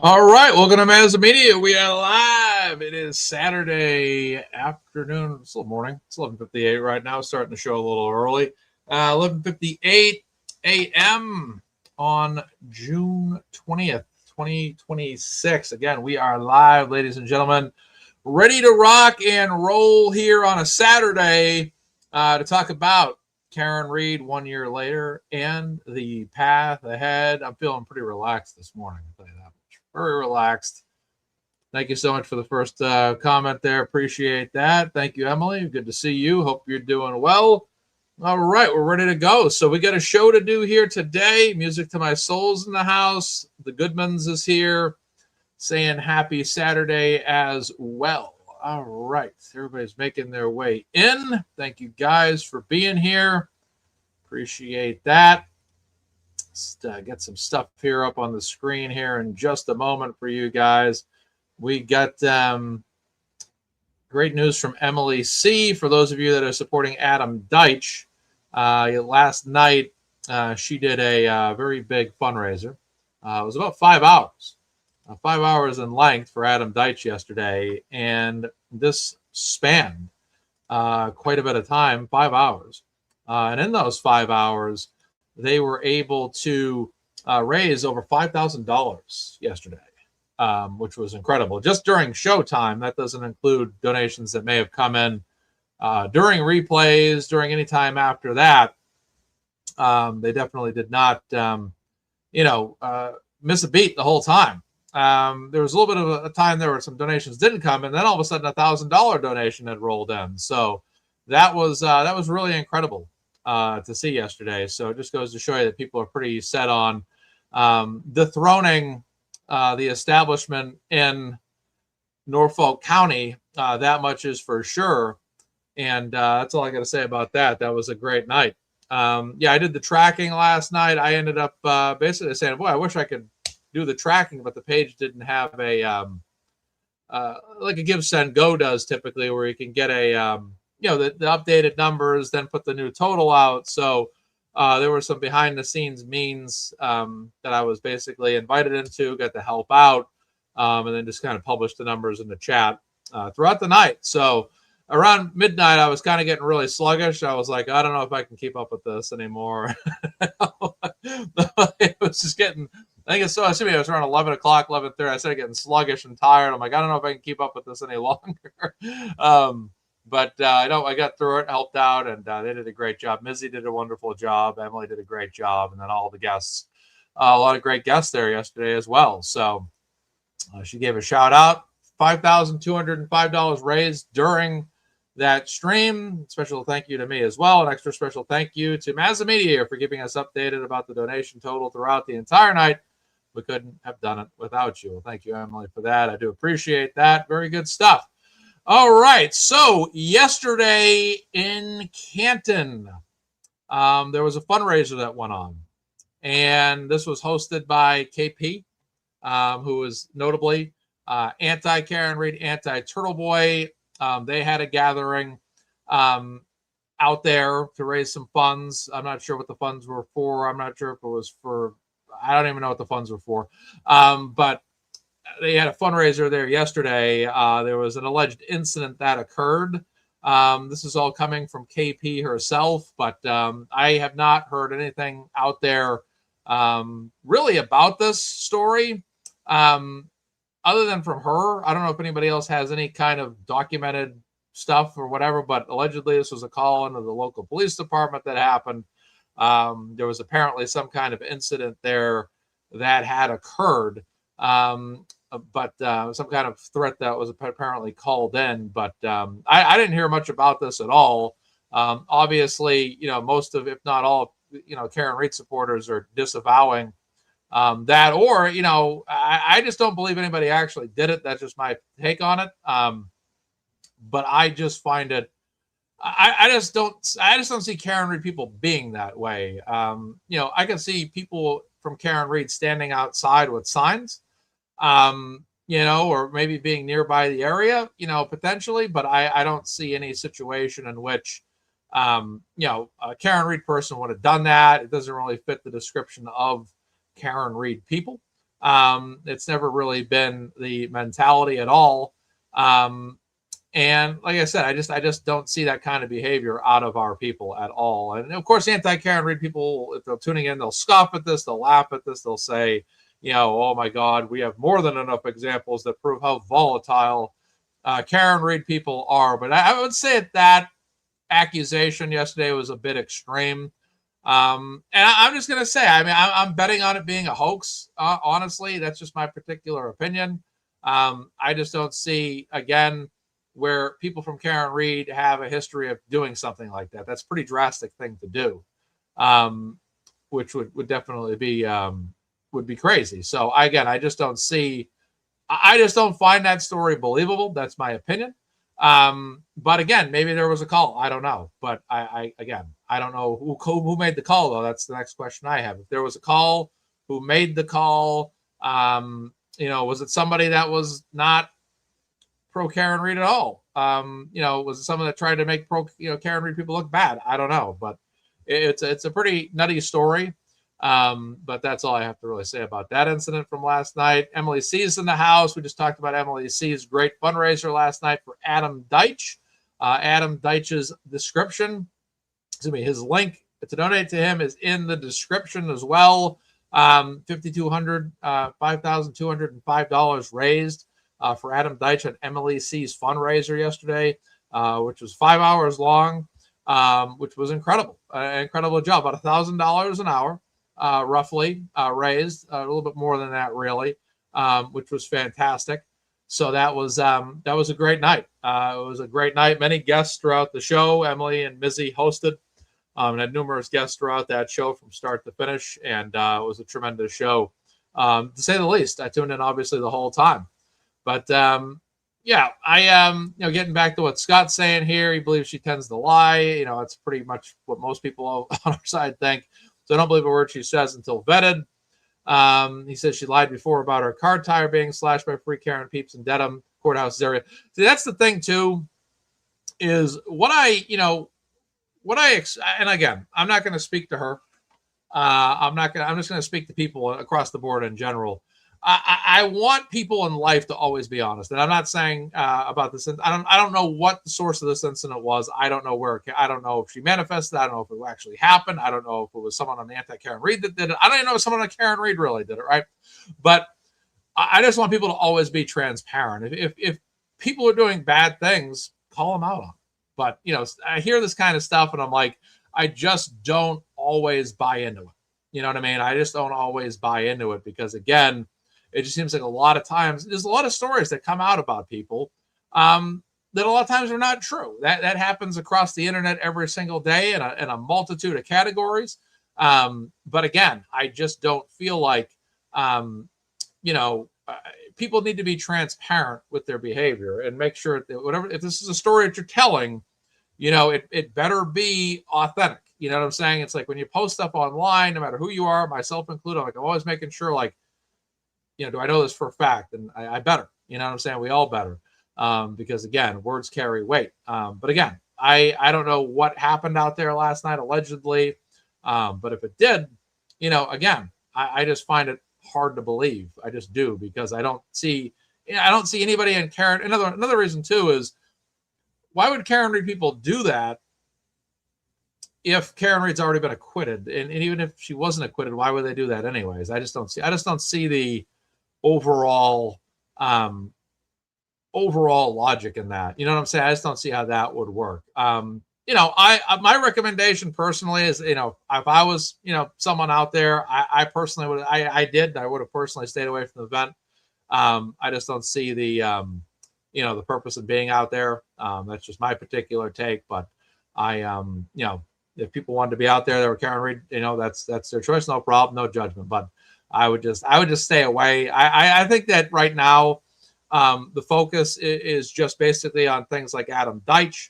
All right, welcome to Magnetism Media. We are live. It is Saturday afternoon. It's a little morning. It's 11:58 right now. Starting the show a little early. 11:58 a.m. on June 20th, 2026. Again, we are live, ladies and gentlemen, ready to rock and roll here on a Saturday to talk about Karen Read 1 year later and the path ahead. I'm feeling pretty relaxed this morning, I'll tell you that much. Very relaxed. Thank you so much for the first comment there. Appreciate that. Thank you, Emily. Good to see you. Hope you're doing well. All right, we're ready to go. So we got a show to do here today. Music to My Soul's in the house. The Goodmans is here saying happy Saturday as well. All right, everybody's making their way in. Thank you guys for being here. Appreciate that. Get some stuff here up on the screen here in just a moment for you guys. We got great news from Emily C. For those of you that are supporting Adam Deitch, last night she did a very big fundraiser. It was about 5 hours. 5 hours in length for Adam Deitch yesterday, and this spanned quite a bit of time, 5 hours. And in those 5 hours, they were able to raise over $5,000 yesterday, which was incredible. Just during showtime, that doesn't include donations that may have come in during replays, during any time after that. They definitely did not, miss a beat the whole time. There was a little bit of a time there where some donations didn't come, and then all of a sudden $1,000 donation had rolled in. So that was really incredible to see yesterday. So it just goes to show you that people are pretty set on dethroning the establishment in Norfolk County. That much is for sure. And that's all I got to say about that. That was a great night. I did the tracking last night. I ended up basically saying, boy, I wish I could do the tracking, but the page didn't have a like a give, send, go does typically, where you can get a the updated numbers, then put the new total out. So there were some behind the scenes means that I was basically invited into, got to help out, and then just kind of published the numbers in the chat throughout the night. So around midnight, I was kind of getting really sluggish. I was like, I don't know if I can keep up with this anymore. It was just getting, I think it's so, assuming it was around 11 o'clock, 11:30. I started getting sluggish and tired. I'm like, I don't know if I can keep up with this any longer. But I got through it, helped out, and they did a great job. Mizzy did a wonderful job. Emily did a great job. And then all the guests, a lot of great guests there yesterday as well. So she gave a shout out. $5,205 raised during that stream. Special thank you to me as well. An extra special thank you to Mazda Media for keeping us updated about the donation total throughout the entire night. We couldn't have done it without you. Well, thank you, Emily, for that. I do appreciate that. Very good stuff. All right. So yesterday in Canton, there was a fundraiser that went on. And this was hosted by KP, who was notably anti-Karen Read, anti-Turtleboy. They had a gathering out there to raise some funds. I'm not sure what the funds were for. I'm not sure if it was for, I don't even know what the funds were for. But they had a fundraiser there yesterday. There was an alleged incident that occurred. This is all coming from KP herself, but I have not heard anything out there really about this story. Other than from her. I don't know if anybody else has any kind of documented stuff or whatever, but allegedly this was a call into the local police department that happened. There was apparently some kind of incident there that had occurred, but some kind of threat that was apparently called in. But I didn't hear much about this at all. Obviously, most of, if not all, Karen Read supporters are disavowing that, or I just don't believe anybody actually did it. That's just my take on it. But I just find it, I just don't see Karen Read people being that way. I can see people from Karen Read standing outside with signs, or maybe being nearby the area, potentially, but I don't see any situation in which a Karen Read person would have done that. It doesn't really fit the description of Karen Read people. It's never really been the mentality at all. And like I said, I just don't see that kind of behavior out of our people at all. And of course, anti-Karen Read people, if they're tuning in, they'll scoff at this, they'll laugh at this, they'll say, oh my God, we have more than enough examples that prove how volatile Karen Read people are. But I would say that accusation yesterday was a bit extreme. And I'm just going to say, I mean, I'm betting on it being a hoax. Honestly, that's just my particular opinion. I just don't see, again, where people from Karen Read have a history of doing something like that. That's a pretty drastic thing to do, which would definitely be would be crazy. So again, I just don't find that story believable. That's my opinion. But again, maybe there was a call. I don't know. But I don't know who made the call, though. That's the next question I have. If there was a call, who made the call? Was it somebody that was not pro Karen Read at all? Was it someone that tried to make pro Karen Read people look bad? I don't know. But it's a pretty nutty story. But that's all I have to really say about that incident from last night. Emily C's in the house. We just talked about Emily C's great fundraiser last night for Adam Deitch. Adam Deitch's his link to donate to him is in the description as well. $5,205 raised for Adam Deitch at Emily C's fundraiser yesterday, which was 5 hours long, which was incredible. Incredible job. About $1,000 an hour. Roughly raised, a little bit more than that, really, which was fantastic. So that was a great night. It was a great night. Many guests throughout the show. Emily and Mizzy hosted, and had numerous guests throughout that show from start to finish, and it was a tremendous show, to say the least. I tuned in obviously the whole time, but getting back to what Scott's saying here, he believes she tends to lie. It's pretty much what most people on our side think. So I don't believe a word she says until vetted. He says she lied before about her car tire being slashed by free Karen peeps in Dedham courthouse area. See, that's the thing too, is and again, I'm not going to speak to her. I'm just going to speak to people across the board in general. I want people in life to always be honest, and I'm not saying about this. I don't know what the source of this incident was. I don't know where. I don't know if she manifested. I don't know if it actually happened. I don't know if it was someone on the anti-Karen Read that did it. I don't even know if someone on Karen Read really did it, right? But I just want people to always be transparent. If people are doing bad things, call them out on it. But I hear this kind of stuff, and I'm like, I just don't always buy into it. You know what I mean? I just don't always buy into it because, again, it just seems like a lot of times there's a lot of stories that come out about people that a lot of times are not true. That happens across the internet every single day in a multitude of categories. But again, I just don't feel like, people need to be transparent with their behavior and make sure that if this is a story that you're telling, it better be authentic. You know what I'm saying? It's like when you post stuff online, no matter who you are, myself included, I'm always making sure, do I know this for a fact? And I better, you know what I'm saying? We all better. Because again, words carry weight. But again, I don't know what happened out there last night, allegedly. But if it did, again, I just find it hard to believe. I just do, because I don't see anybody in Karen. Another reason too is, why would Karen Read people do that if Karen Read's already been acquitted? And even if she wasn't acquitted, why would they do that anyways? I just don't see the overall logic in that. You know what I'm saying? I just don't see how that would work. My recommendation personally is, if I was, someone out there, I personally would, I would have personally stayed away from the event. I just don't see the purpose of being out there. That's just my particular take, but if people wanted to be out there, they were Karen Read, that's their choice. No problem, no judgment, but I would just stay away. I think that right now, the focus is just basically on things like Adam Deitch,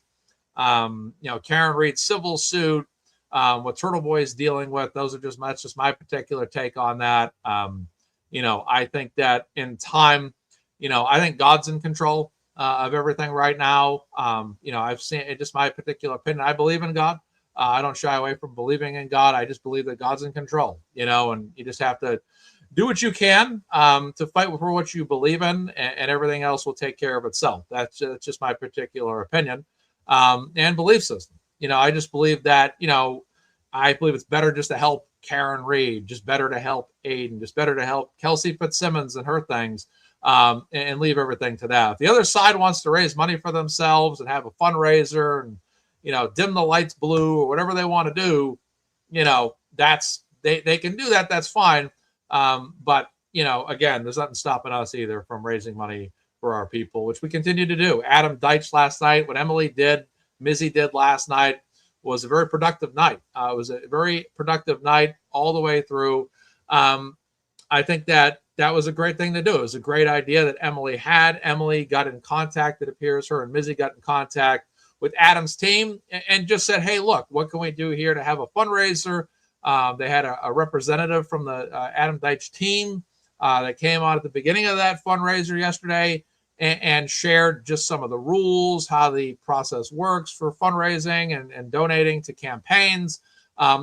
Karen Read's civil suit, what Turtleboy is dealing with. That's just my particular take on that. I think that in time, I think God's in control of everything right now. I've seen it, just my particular opinion. I believe in God. I don't shy away from believing in God. I just believe that God's in control, and you just have to, do what you can to fight for what you believe in, and everything else will take care of itself. That's just my particular opinion and belief system. I just believe that, I believe it's better just to help Karen Reed, just better to help Aiden, just better to help Kelsey Fitzsimmons and her things, and leave everything to that. If the other side wants to raise money for themselves and have a fundraiser and, dim the lights blue or whatever they want to do, that's they can do that. That's fine. But, again, there's nothing stopping us either from raising money for our people, which we continue to do. Adam Deitch last night, what Emily did, Mizzy did last night, was a very productive night. It was a very productive night all the way through. I think that was a great thing to do. It was a great idea that Emily had. Emily got in contact, it appears, her and Mizzy got in contact with Adam's team and just said, hey, look, what can we do here to have a fundraiser? They had a representative from the Adam Deitch team that came out at the beginning of that fundraiser yesterday and shared just some of the rules, how the process works for fundraising and donating to campaigns,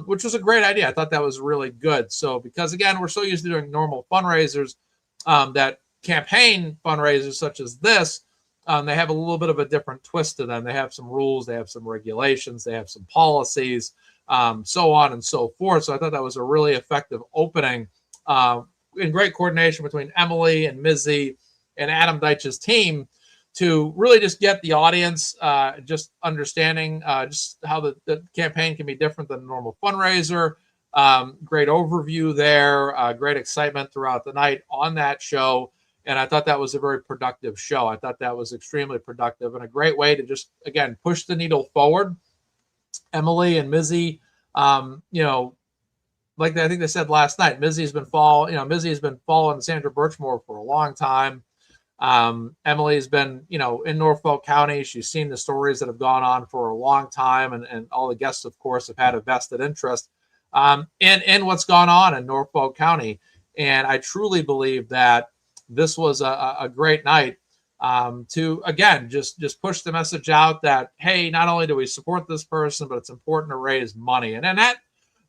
which was a great idea. I thought that was really good. So because, again, we're so used to doing normal fundraisers, that campaign fundraisers such as this, they have a little bit of a different twist to them. They have some rules, they have some regulations, they have some policies, so on and so forth. So I thought that was a really effective opening in great coordination between Emily and Mizzy and Adam Deitch's team to really just get the audience just understanding just how the campaign can be different than a normal fundraiser. Great overview there, great excitement throughout the night on that show. And I thought that was a very productive show. I thought that was extremely productive and a great way to just, again, push the needle forward. Emily and Mizzy, like I think they said last night, Mizzy has been following Sandra Birchmore for a long time. Emily's been, in Norfolk County. She's seen the stories that have gone on for a long time, and all the guests, of course, have had a vested interest in what's gone on in Norfolk County. And I truly believe that this was a great night to, again, just push the message out that, hey, not only do we support this person, but it's important to raise money. And that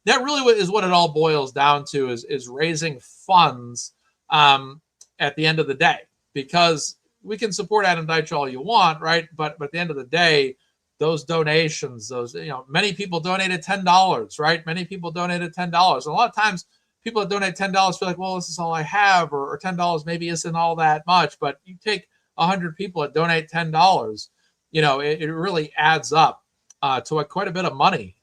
really is what it all boils down to, is raising funds at the end of the day. Because we can support Adam Deitch all you want, right? But at the end of the day, those donations, many people donated $10, right? Many people donated $10. And a lot of times people that donate $10 feel like, well, this is all I have, or $10 maybe isn't all that much. But you take 100 people that donate $10, it really adds up to quite a bit of money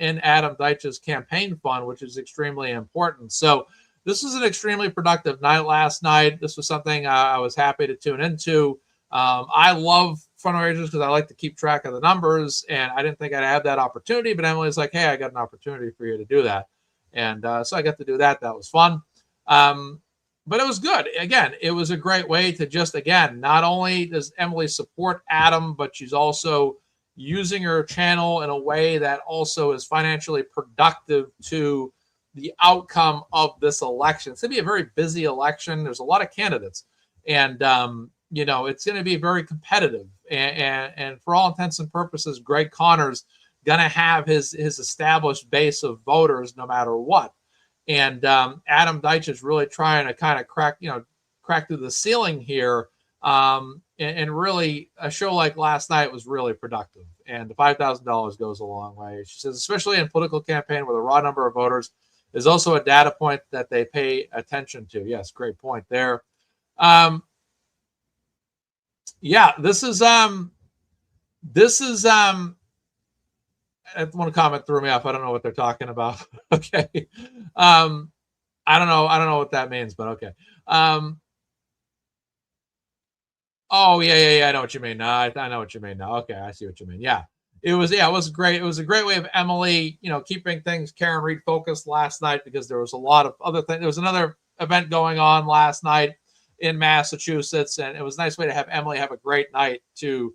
in Adam Deitch's campaign fund, which is extremely important. So this was an extremely productive night last night. This was something I was happy to tune into. I love fundraisers because I like to keep track of the numbers, and I didn't think I'd have that opportunity, but Emily's like, hey, I got an opportunity for you to do that. And so I got to do that. That was fun. But it was good. Again, it was a great way to just, again, not only does Emily support Adam, but she's also using her channel in a way that also is financially productive to the outcome of this election. It's going to be a very busy election. There's a lot of candidates, and it's going to be very competitive. And for all intents and purposes, Greg Connor's going to have his established base of voters no matter what. And Adam Deitch is really trying to kind of crack through the ceiling here. And really, a show like last night was really productive. And the $5,000 goes a long way. She says, especially in political campaign with a raw number of voters, is also a data point that they pay attention to. Yes, great point there. This is one comment threw me off. I don't know what they're talking about. Okay. I don't know what that means, but okay. Oh yeah. I know what you mean. No, I know what you mean now. Okay, I see what you mean. Yeah. It was great. It was a great way of Emily, keeping things Karen Reed focused last night, because there was a lot of other things. There was another event going on last night in Massachusetts, and it was a nice way to have Emily have a great night to,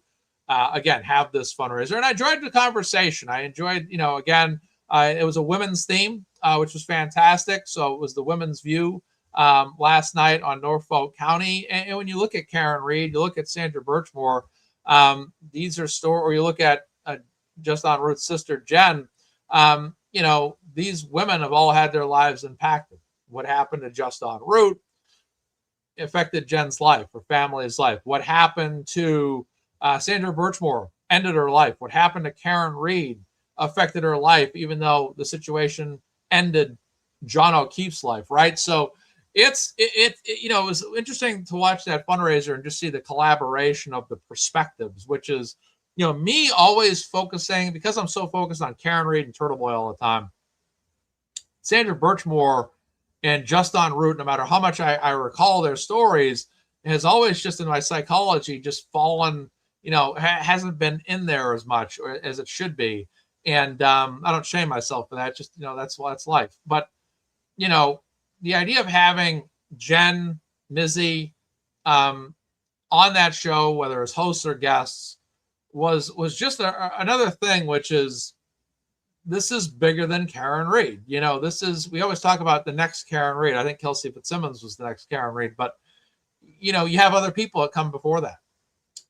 again, have this fundraiser. And I enjoyed the conversation. I enjoyed, again, it was a women's theme, which was fantastic. So it was the women's view last night on Norfolk County. And when you look at Karen Reed, you look at Sandra Birchmore, these are or you look at Just on Ruth's sister, Jen, these women have all had their lives impacted. What happened to Just en Route affected Jen's life, her family's life. What happened to Sandra Birchmore ended her life. What happened to Karen Reed affected her life, even though the situation ended John O'Keefe's life, right? So it was interesting to watch that fundraiser and just see the collaboration of the perspectives, which is, me always focusing, because I'm so focused on Karen Reed and Turtleboy all the time. Sandra Birchmore and Just en Route, no matter how much I recall their stories, has always just in my psychology just fallen, hasn't been in there as much as it should be. And I don't shame myself for that. Just, that's life. But, the idea of having Jen, Mizzy on that show, whether as hosts or guests, was just another thing, which is, this is bigger than Karen Reed. We always talk about the next Karen Reed. I think Kelsey Fitzsimmons was the next Karen Reed, but you have other people that come before that.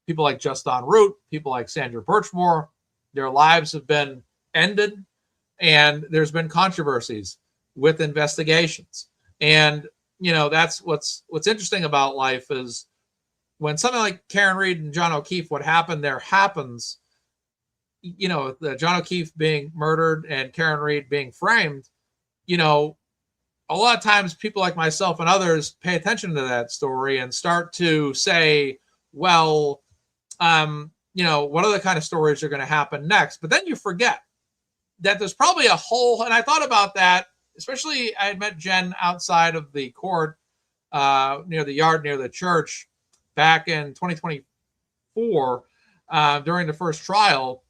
People like Just en Route, people like Sandra Birchmore, their lives have been ended, and there's been controversies with investigations. And, that's what's interesting about life is when something like Karen Reed and John O'Keefe, what happened there happens, the John O'Keefe being murdered and Karen Reed being framed, a lot of times people like myself and others pay attention to that story and start to say, well, what other kind of stories are going to happen next? But then you forget that there's probably a whole, and I thought about that, especially I had met Jen outside of the court, near the yard, near the church back in 2024, during the first trial.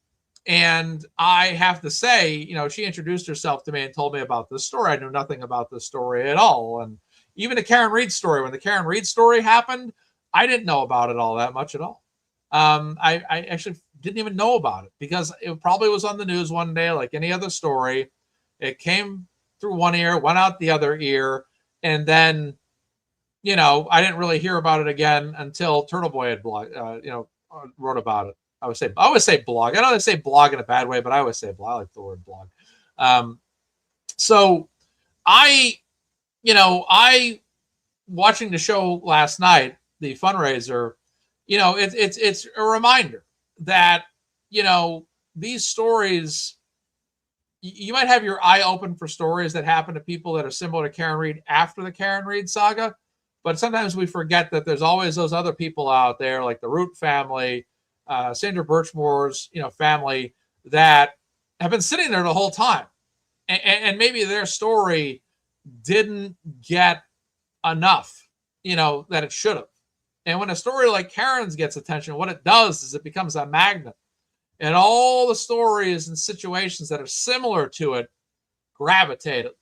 And I have to say, she introduced herself to me and told me about this story. I knew nothing about this story at all. And even the Karen Reed story, when the Karen Reed story happened, I didn't know about it all that much at all. I actually didn't even know about it because it probably was on the news one day, like any other story. It came through one ear, went out the other ear. And then, I didn't really hear about it again until Turtleboy had wrote about it. I always say blog. I don't say blog in a bad way, but I always say blog. I like the word blog. So I watching the show last night, the fundraiser, it's a reminder that, these stories, you might have your eye open for stories that happen to people that are similar to Karen Reed after the Karen Reed saga. But sometimes we forget that there's always those other people out there, like the Root family, Sandra Birchmore's, family, that have been sitting there the whole time. And maybe their story didn't get enough, that it should have. And when a story like Karen's gets attention, what it does is it becomes a magnet. And all the stories and situations that are similar to it gravitate it.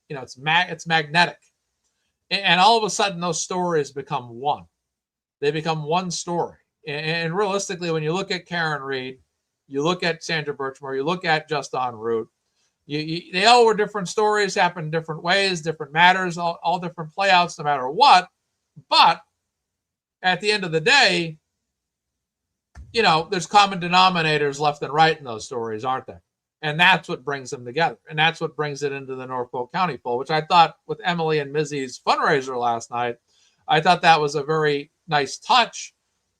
It's magnetic. And all of a sudden, those stories become one. They become one story. And realistically, when you look at Karen Reed, you look at Sandra Birchmore, you look at Just en Route, they all were different stories, happened different ways, different matters, all different playouts, no matter what. But at the end of the day, there's common denominators left and right in those stories, aren't there? And that's what brings them together. And that's what brings it into the Norfolk County fold, which I thought with Emily and Mizzy's fundraiser last night, I thought that was a very nice touch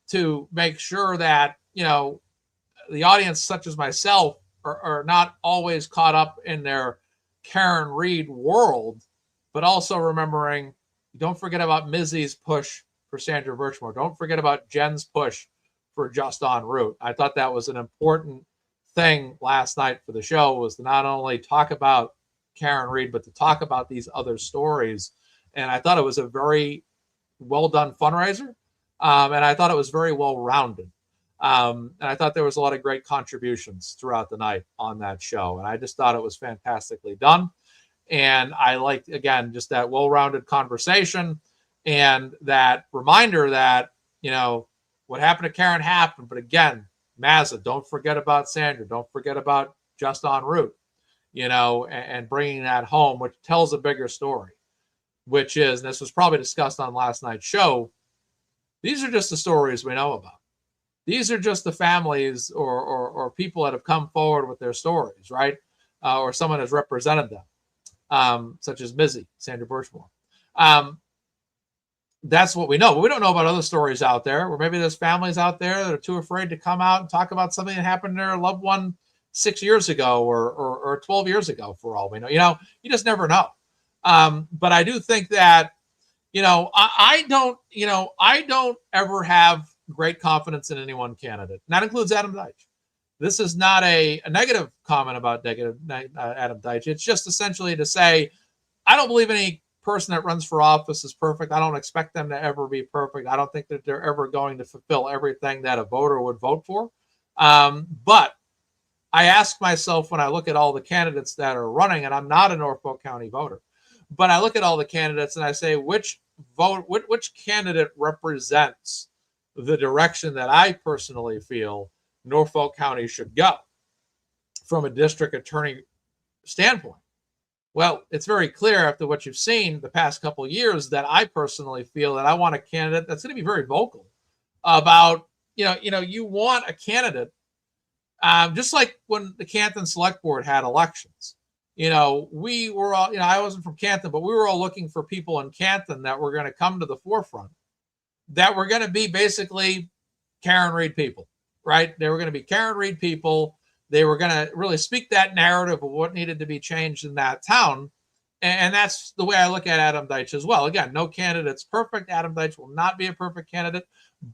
to make sure that, the audience, such as myself, are not always caught up in their Karen Reed world, but also remembering, don't forget about Mizzy's push for Sandra Birchmore. Don't forget about Jen's push for Just en Route. I thought that was an important thing last night for the show, was to not only talk about Karen Reed, but to talk about these other stories. And I thought it was a very well done fundraiser. And I thought it was very well rounded. And I thought there was a lot of great contributions throughout the night on that show. And I just thought it was fantastically done. And I liked, again, just that well-rounded conversation and that reminder that, what happened to Karen happened. But again, Mazza, don't forget about Sandra. Don't forget about Just en Route, and bringing that home, which tells a bigger story, which is, and this was probably discussed on last night's show, these are just the stories we know about. These are just the families or people that have come forward with their stories, right? Or someone has represented them. such as Mizzy, Sandra Birchmore. That's what we know, but we don't know about other stories out there where maybe there's families out there that are too afraid to come out and talk about something that happened to their loved one 6 years ago or 12 years ago, for all we know. You just never know. But I do think that, I don't ever have great confidence in any one candidate. And that includes Adam Deitch. This is not a negative comment about Adam Deitch. It's just essentially to say, I don't believe any person that runs for office is perfect. I don't expect them to ever be perfect. I don't think that they're ever going to fulfill everything that a voter would vote for. But I ask myself when I look at all the candidates that are running, and I'm not a Norfolk County voter, but I look at all the candidates and I say, which candidate represents the direction that I personally feel Norfolk County should go from a district attorney standpoint? Well, it's very clear after what you've seen the past couple of years that I personally feel that I want a candidate that's going to be very vocal about, you want a candidate, just like when the Canton Select Board had elections. We were all, I wasn't from Canton, but we were all looking for people in Canton that were going to come to the forefront, that were going to be basically Karen Reed people, right? They were going to be Karen Reed people. They were going to really speak that narrative of what needed to be changed in that town. And that's the way I look at Adam Deitch as well. Again, no candidate's perfect. Adam Deitch will not be a perfect candidate,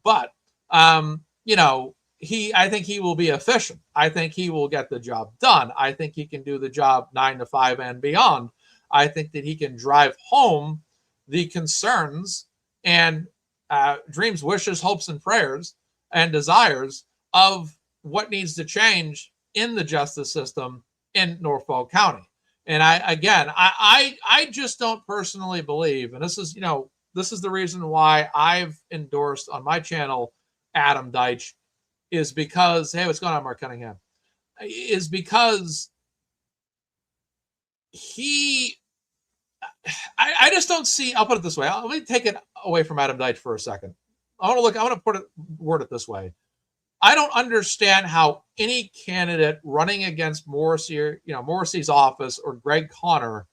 but, I think he will be efficient. I think he will get the job done. I think he can do the job 9 to 5 and beyond. I think that he can drive home the concerns and dreams, wishes, hopes, and prayers and desires of what needs to change in the justice system in Norfolk County. And I just don't personally believe, and this is the reason why I've endorsed on my channel Adam Deitch, is because, hey, what's going on, Mark Cunningham? Is because I just don't see, I'll put it this way. Let me take it away from Adam Deitch for a second. I want to word it this way. I don't understand how any candidate running against Morrissey's office or Greg Connor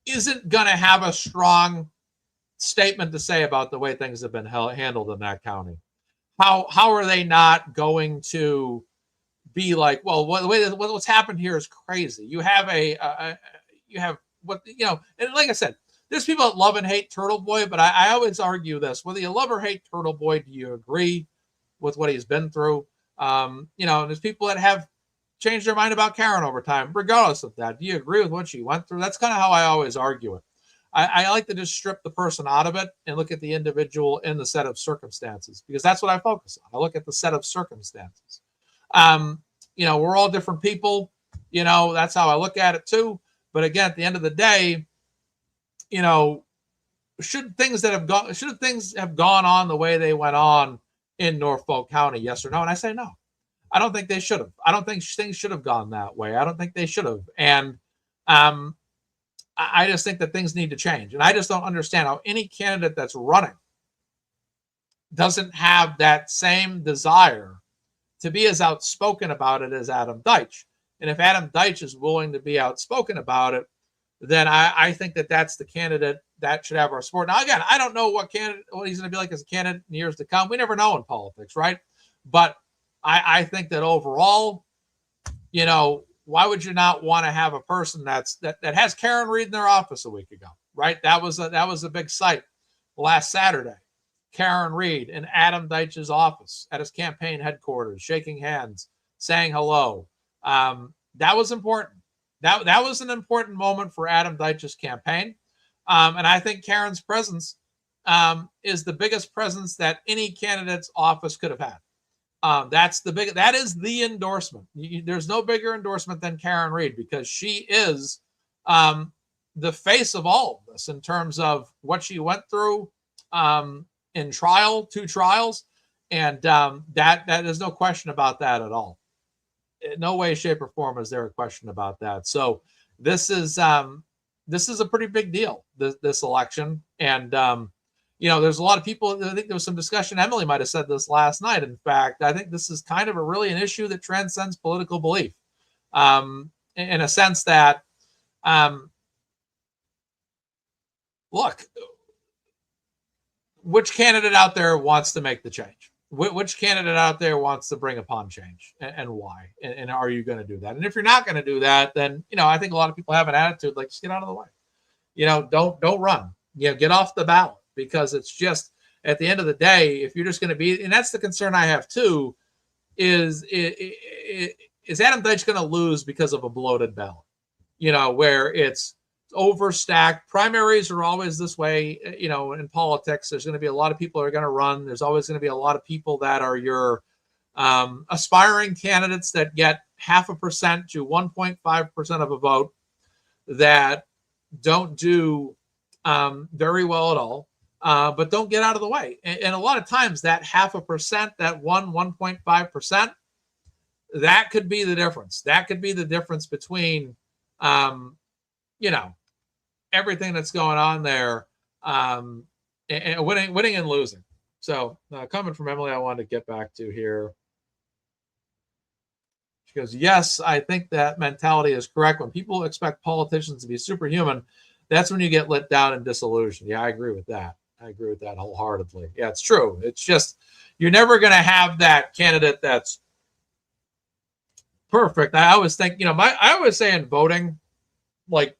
isn't going to have a strong statement to say about the way things have been handled in that county. How are they not going to be like, well, what's happened here is crazy. You have and like I said, there's people that love and hate Turtleboy, but I always argue this: whether you love or hate Turtleboy, do you agree with what he's been through? There's people that have changed their mind about Karen over time, regardless of that. Do you agree with what she went through? That's kind of how I always argue it. I like to just strip the person out of it and look at the individual in the set of circumstances, because that's what I focus on. I look at the set of circumstances. We're all different people. That's how I look at it too. But again, at the end of the day, should things have gone on the way they went on in Norfolk County, yes or no? And I say no. I don't think they should have. I don't think things should have gone that way. I don't think they should have. And I just think that things need to change. And I just don't understand how any candidate that's running doesn't have that same desire to be as outspoken about it as Adam Deitch. And if Adam Deitch is willing to be outspoken about it, then I think that that's the candidate that should have our support. Now, again, I don't know what he's going to be like as a candidate in years to come. We never know in politics, right? But I think that overall, why would you not want to have a person that has Karen Reed in their office a week ago, right? That was a big sight last Saturday. Karen Reed in Adam Deitch's office at his campaign headquarters, shaking hands, saying hello. That was important. That was an important moment for Adam Deitch's campaign. And I think Karen's presence is the biggest presence that any candidate's office could have had. That is the endorsement. There's no bigger endorsement than Karen Reed, because she is the face of all of this in terms of what she went through in two trials. And that there's no question about that at all. In no way, shape, or form is there a question about that. So this is a pretty big deal, this election. And there's a lot of people. I think there was some discussion. Emily might have said this last night. In fact, I think this is kind of an issue that transcends political belief, in a sense that Look, which candidate out there wants to make the change? Which candidate out there wants to bring upon change, and why? And are you going to do that? And if you're not going to do that, then I think a lot of people have an attitude like, just get out of the way. Don't run. Get off the ballot, because it's just, at the end of the day, if you're just going to be, and that's the concern I have too, is Adam Deitch going to lose because of a bloated ballot? Where it's overstacked. Primaries are always this way. In politics, there's going to be a lot of people that are going to run. There's always going to be a lot of people that are your aspiring candidates that get 0.5% to 1.5% of a vote, that don't do very well at all, but don't get out of the way. And a lot of times that 0.5%, that 1.5%, that could be the difference. That could be the difference between, everything that's going on there, and winning and losing. So coming from Emily, I wanted to get back to here. She goes, yes, I think that mentality is correct. When people expect politicians to be superhuman, that's when you get let down and disillusioned. Yeah, I agree with that. I agree with that wholeheartedly. Yeah, it's true. It's just, you're never going to have that candidate that's perfect. I always think, I always say in voting, like,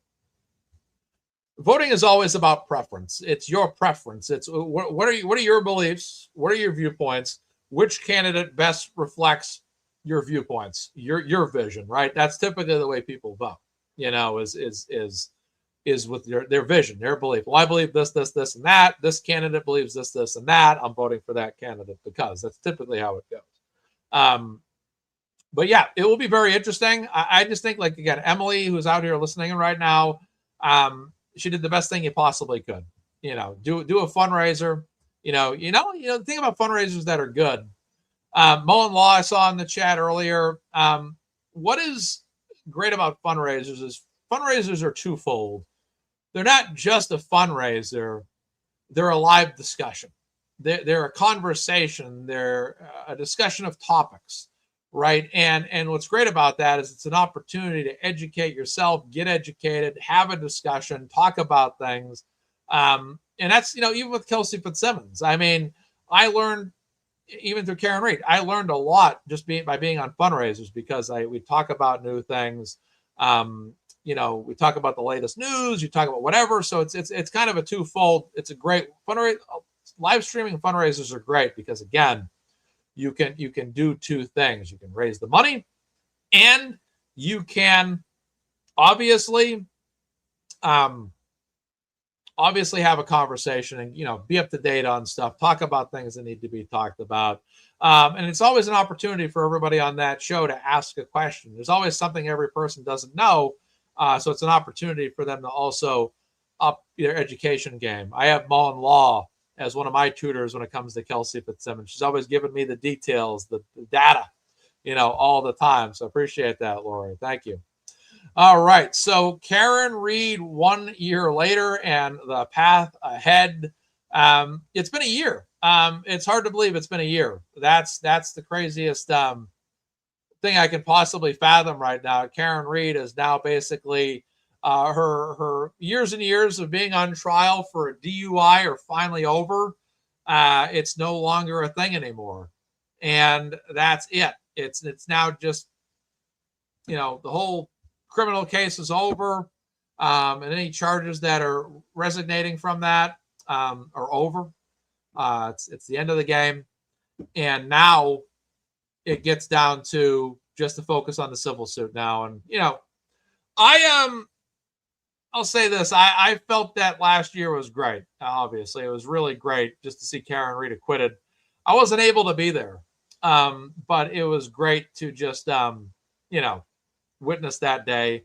voting is always about preference. It's your preference. It's what are your beliefs? What are your viewpoints? Which candidate best reflects your viewpoints, your vision, right? That's typically the way people vote, is with their vision, their belief. Well, I believe this, and that. This candidate believes this, and that. I'm voting for that candidate because that's typically how it goes. But yeah, it will be very interesting. I just think, like, again, Emily, who's out here listening right now, she did the best thing you possibly could. Do a fundraiser. The thing about fundraisers that are good. Mullen Law, I saw in the chat earlier. What is great about fundraisers is fundraisers are twofold. They're not just a fundraiser; they're a live discussion. They're a conversation. They're a discussion of topics, right? And what's great about that is it's an opportunity to educate yourself, get educated, have a discussion, talk about things. And that's, even with Kelsey Fitzsimmons. I mean, I learned, even through Karen Reed, I learned a lot just by being on fundraisers, because we talk about new things. We talk about the latest news, you talk about whatever. So it's kind of a twofold. It's a great fundraiser. Live streaming fundraisers are great because, again, you can do two things. You can raise the money, and you can obviously have a conversation and, be up to date on stuff, talk about things that need to be talked about. And it's always an opportunity for everybody on that show to ask a question. There's always something every person doesn't know. So it's an opportunity for them to also up their education game. I have Mullen Law as one of my tutors when it comes to Kelsey Fitzsimmons. She's always giving me the details, the data, all the time. So appreciate that, Lori. Thank you. All right. So Karen Reed, 1 year later, and the path ahead. It's been a year. It's hard to believe it's been a year. That's the craziest thing I can possibly fathom right now. Karen Reed is now basically her years and years of being on trial for a DUI are finally over. It's no longer a thing anymore, and that's it. It's now just, the whole criminal case is over, and any charges that are resonating from that are over. It's the end of the game, and now it gets down to just to focus on the civil suit now. And I'll say this: I felt that last year was great. Obviously, it was really great just to see Karen Reed acquitted. I wasn't able to be there, but it was great to just witness that day,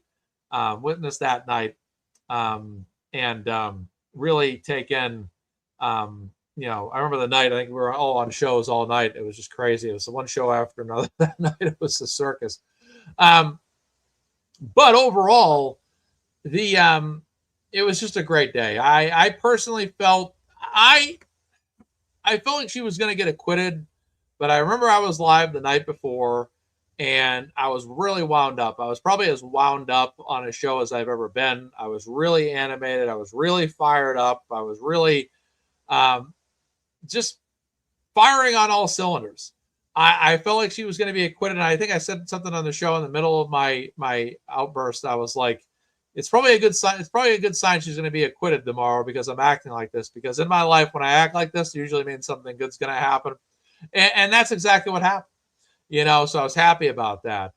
witness that night, and really take in. I remember the night. I think we were all on shows all night. It was just crazy. It was one show after another that night. It was a circus. But overall, it was just a great day. I personally felt I felt like she was going to get acquitted, but I remember I was live the night before, and I was really wound up. I was probably as wound up on a show as I've ever been. I was really animated. I was really fired up. I was really just firing on all cylinders. I felt like she was going to be acquitted. And I think I said something on the show in the middle of my outburst. I was like, it's probably a good sign. It's probably a good sign she's going to be acquitted tomorrow because I'm acting like this. Because in my life, when I act like this, it usually means something good's going to happen. And that's exactly what happened. So I was happy about that.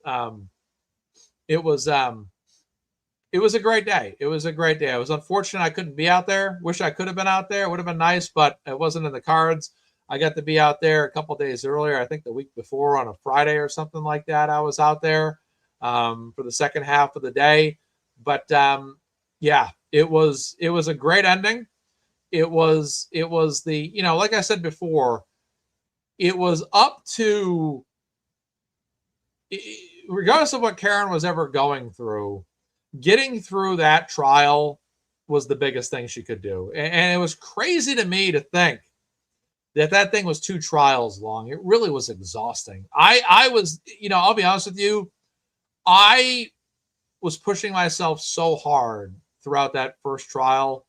It was a great day. It was a great day. I was unfortunate I couldn't be out there. Wish I could have been out there. It would have been nice, but it wasn't in the cards. I got to be out there a couple days earlier. I think the week before on a Friday or something like that. I was out there for the second half of the day. But yeah, it was a great ending. It was the, like I said before, it was up to, regardless of what Karen was ever going through, getting through that trial was the biggest thing she could do. And it was crazy to me to think that thing was 2 trials long. It really was exhausting. I was, I'll be honest with you, I was pushing myself so hard throughout that first trial.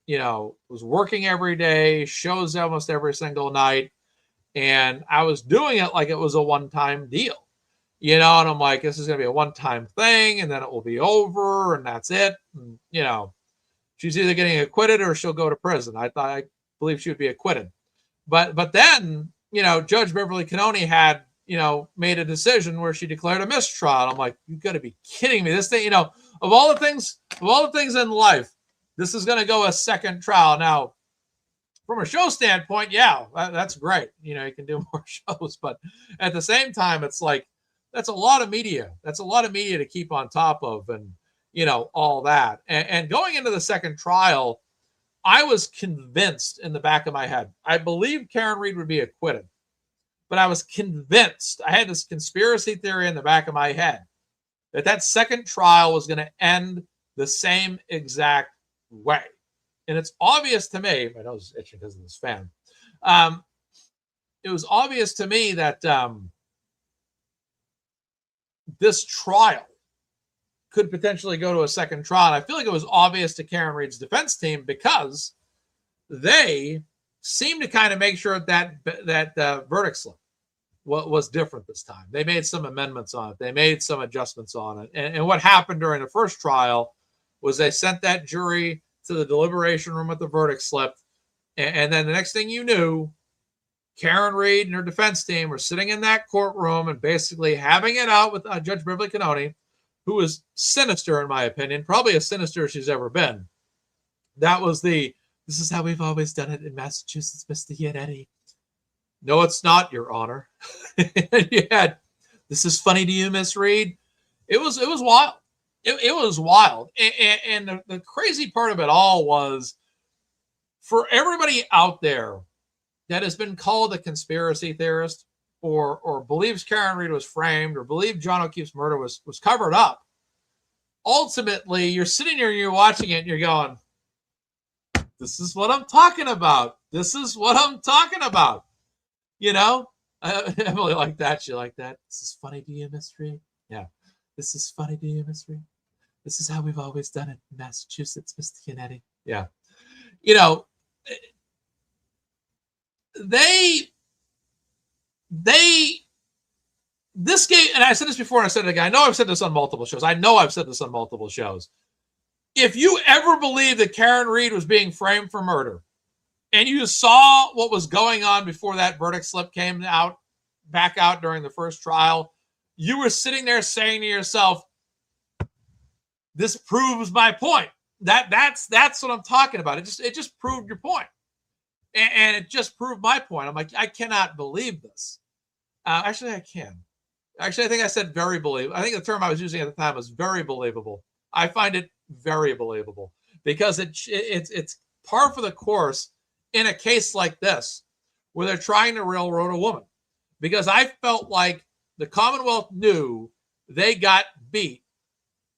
Was working every day, shows almost every single night, and I was doing it like it was a one-time deal. And I'm like, this is going to be a one-time thing, and then it will be over, and that's it. And, she's either getting acquitted or she'll go to prison. I believe she would be acquitted. But then, Judge Beverly Canoni had, made a decision where she declared a mistrial. I'm like, you got to be kidding me. This thing, of all the things in life, this is going to go a second trial. Now, from a show standpoint, yeah, that's great. You can do more shows, but at the same time, it's like, that's a lot of media. That's a lot of media to keep on top of, and, all that. And going into the second trial, I was convinced in the back of my head, I believed Karen Read would be acquitted, but I was convinced, I had this conspiracy theory in the back of my head that second trial was going to end the same exact way. And it's obvious to me, my nose is itching because of this fan. It was obvious to me that this trial could potentially go to a second trial. And I feel like it was obvious to Karen Read's defense team because they seemed to kind of make sure that verdict slip was different this time. They made some amendments on it. They made some adjustments on it. And what happened during the first trial was they sent that jury to the deliberation room with the verdict slip. And then the next thing you knew, Karen Read and her defense team were sitting in that courtroom and basically having it out with Judge Beverly Canoni, who was sinister, in my opinion, probably as sinister as she's ever been. That was this is how we've always done it in Massachusetts, Mr. Yannetti. No, it's not, Your Honor. You had, this is funny to you, Miss Read. It was wild. It was wild. And the crazy part of it all was, for everybody out there that has been called a conspiracy theorist, or believes Karen Read was framed, or believe John O'Keefe's murder was covered up, ultimately, you're sitting here and you're watching it and you're going, this is what I'm talking about. This is what I'm talking about. Emily liked that. She liked that. This is funny to you, Miss Read? Yeah. This is funny to you, Miss Read? This is how we've always done it in Massachusetts, Mr. Yannetti. Yeah. This game, and I said this before, and I said it again. I know I've said this on multiple shows. If you ever believe that Karen Read was being framed for murder, and you saw what was going on before that verdict slip came back out during the first trial, you were sitting there saying to yourself, this proves my point. That's what I'm talking about. It just proved your point. And it just proved my point. I'm like, I cannot believe this. Actually, I can. Actually, I think I said very believable. I think the term I was using at the time was very believable. I find it very believable because it's par for the course in a case like this where they're trying to railroad a woman. Because I felt like the Commonwealth knew they got beat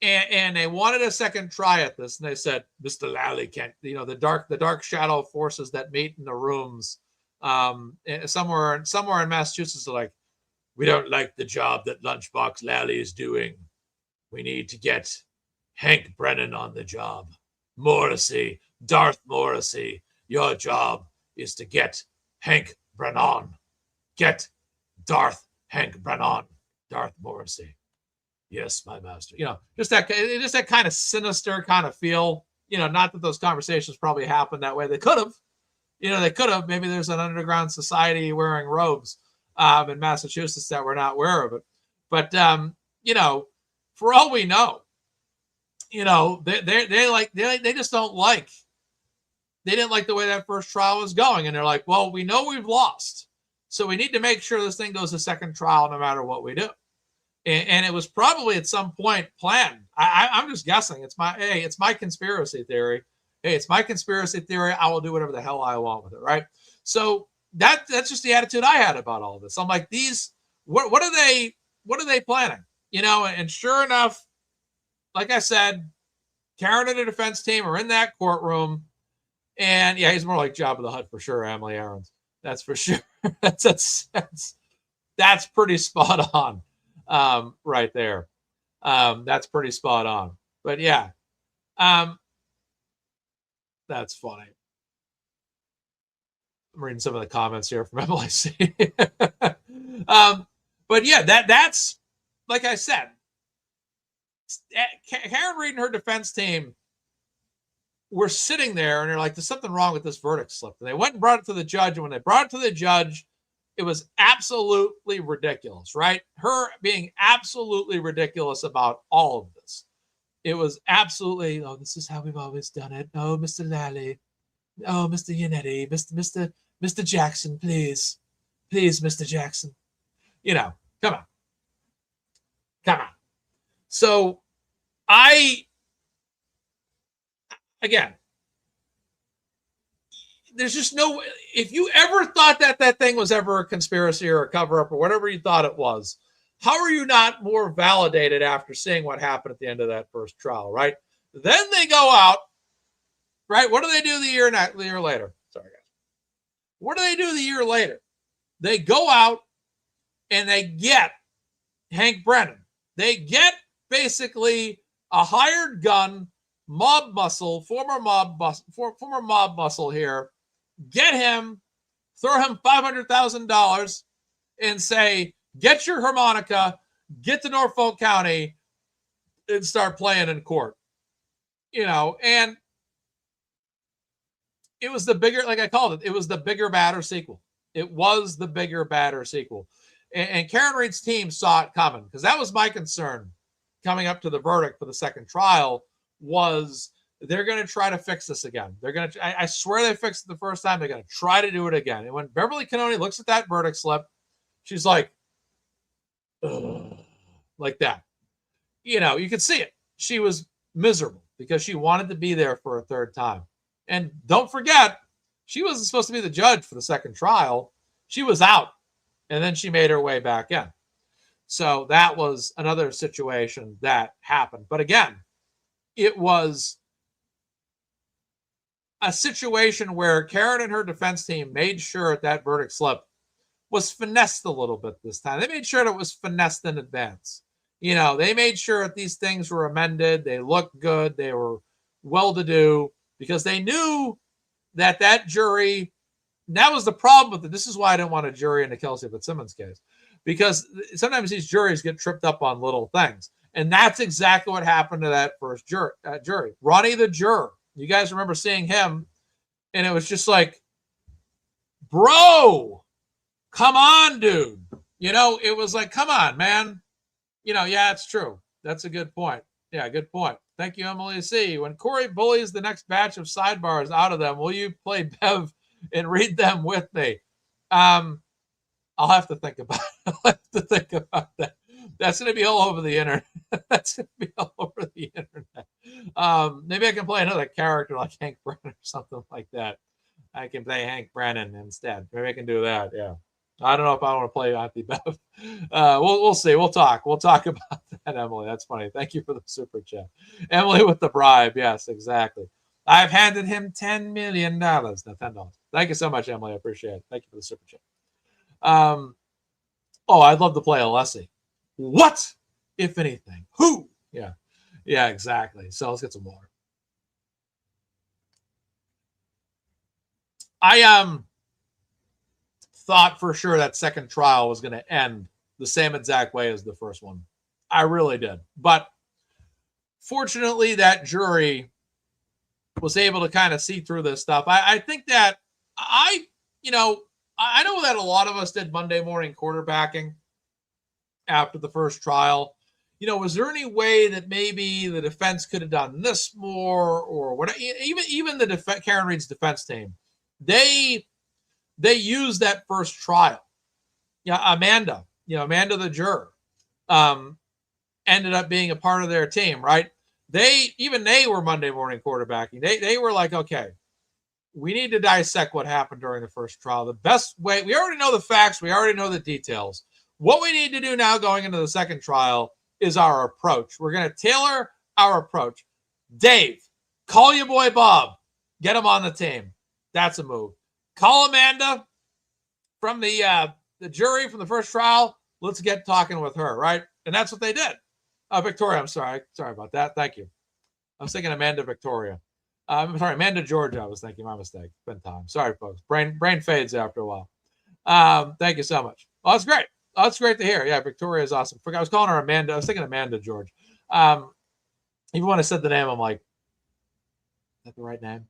and they wanted a second try at this. And they said, Mr. Lally can't, the dark shadow forces that meet in the rooms somewhere in Massachusetts are like, We don't like the job that Lunchbox Lally is doing. We need to get Hank Brennan on the job. Morrissey, Darth Morrissey, your job is to get Hank Brennan. Get Darth Hank Brennan. Darth Morrissey. Yes, my master. Just that kind of sinister kind of feel. Not that those conversations probably happened that way. They could have. They could have. Maybe there's an underground society wearing robes in Massachusetts that we're not aware of it. But for all we know, they just don't like. They didn't like the way that first trial was going, and they're like, well, we know we've lost, so we need to make sure this thing goes a second trial no matter what we do. And it was probably at some point planned. I'm just guessing. It's my conspiracy theory. Hey, it's my conspiracy theory. I will do whatever the hell I want with it, right? So that's just the attitude I had about all of this. I'm like, what are they planning? And sure enough, like I said, Karen and the defense team are in that courtroom. And yeah, he's more like Jabba the Hutt for sure, Emily Aarons. That's for sure. that's pretty spot on. Right there. That's pretty spot on. But yeah, that's funny. I'm reading some of the comments here from MLC. But yeah, that's like I said, Karen Reed and her defense team were sitting there and they're like, there's something wrong with this verdict slip. And they went and brought it to the judge. And when they brought it to the judge, it was absolutely ridiculous, right? Her being absolutely ridiculous about all of this. It was absolutely, oh, this is how we've always done it. Oh, Mr. Lally. Oh, Mr. Yannetti. Mr. Jackson, please. Please, Mr. Jackson. Come on. So again, there's just no, if you ever thought that thing was ever a conspiracy or a cover-up or whatever you thought it was, how are you not more validated after seeing what happened at the end of that first trial, right? Then they go out, right? What do they do the year later? Sorry, guys. What do they do the year later? They go out and they get Hank Brennan. They get basically a hired gun, mob muscle, former mob muscle here, get him, throw him $500,000 and say, get your harmonica, get to Norfolk County and start playing in court. And it was the bigger, like I called it was the bigger, badder sequel. It was the bigger, badder sequel. And Karen Reed's team saw it coming because that was my concern coming up to the verdict for the second trial was they're going to try to fix this again. They're going to, I swear they fixed it the first time. They're going to try to do it again. And when Beverly Cannoni looks at that verdict slip, she's like, ugh, like that. You can see it. She was miserable because she wanted to be there for a third time. And don't forget, she wasn't supposed to be the judge for the second trial. She was out. And then she made her way back in. So that was another situation that happened. But again, it was a situation where Karen and her defense team made sure that verdict slip was finessed a little bit this time. They made sure that it was finessed in advance. They made sure that these things were amended. They looked good. They were well-to-do because they knew that jury, that was the problem with it. This is why I didn't want a jury in the Kelsey Fitzsimmons case, because sometimes these juries get tripped up on little things. And that's exactly what happened to that first jury. Ronnie the juror. You guys remember seeing him, and it was just like, bro, come on, dude. It was like, come on, man. Yeah, it's true. That's a good point. Yeah, good point. Thank you, Emily C. When Corey bullies the next batch of sidebars out of them, will you play Bev and read them with me? I'll have to think about it. I'll have to think about that. That's going to be all over the internet. That's going to be all over the internet. Maybe I can play another character like Hank Brennan or something like that. I can play Hank Brennan instead. Maybe I can do that. Yeah. I don't know if I want to play Auntie Bev. We'll see. We'll talk. We'll talk about that, Emily. That's funny. Thank you for the super chat. Emily with the bribe. Yes, exactly. I've handed him $10 million. No, $10. Thank you so much, Emily. I appreciate it. Thank you for the super chat. Oh, I'd love to play Alessi. What, if anything? Who? Yeah. Yeah, exactly. So let's get some water. I thought for sure that second trial was going to end the same exact way as the first one. I really did. But fortunately, that jury was able to kind of see through this stuff. I think that I know that a lot of us did Monday morning quarterbacking after the first trial. Was there any way that maybe the defense could have done this more, or what? Even the Karen Reed's defense team, they used that first trial. Yeah, Amanda the juror, ended up being a part of their team, right? They were Monday morning quarterbacking. They were like, okay, we need to dissect what happened during the first trial. The best way, we already know the facts, we already know the details. What we need to do now going into the second trial is our approach. We're going to tailor our approach. Dave, call your boy Bob. Get him on the team. That's a move. Call Amanda from the jury from the first trial. Let's get talking with her, right? And that's what they did. Victoria, I'm sorry. Sorry about that. Thank you. I was thinking Amanda Victoria. I'm sorry, Amanda Georgia. I was thinking, my mistake. It's been time. Sorry, folks. Brain fades after a while. Thank you so much. Oh, that's great. Oh, that's great to hear. Yeah, Victoria is awesome. I was calling her Amanda. I was thinking Amanda George. Even when I said the name, I'm like, is that the right name?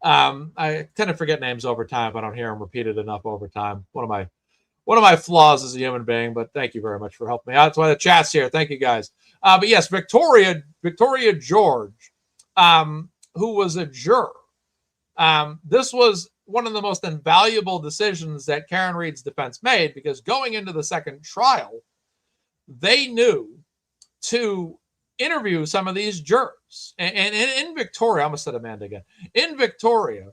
I tend to forget names over time if I don't hear them repeated enough over time. One of my flaws as a human being, but thank you very much for helping me out. That's why the chat's here. Thank you guys. But yes, Victoria George, who was a juror. This was one of the most invaluable decisions that Karen Reed's defense made, because going into the second trial, they knew to interview some of these jurors. And in Victoria, I almost said Amanda again. In Victoria,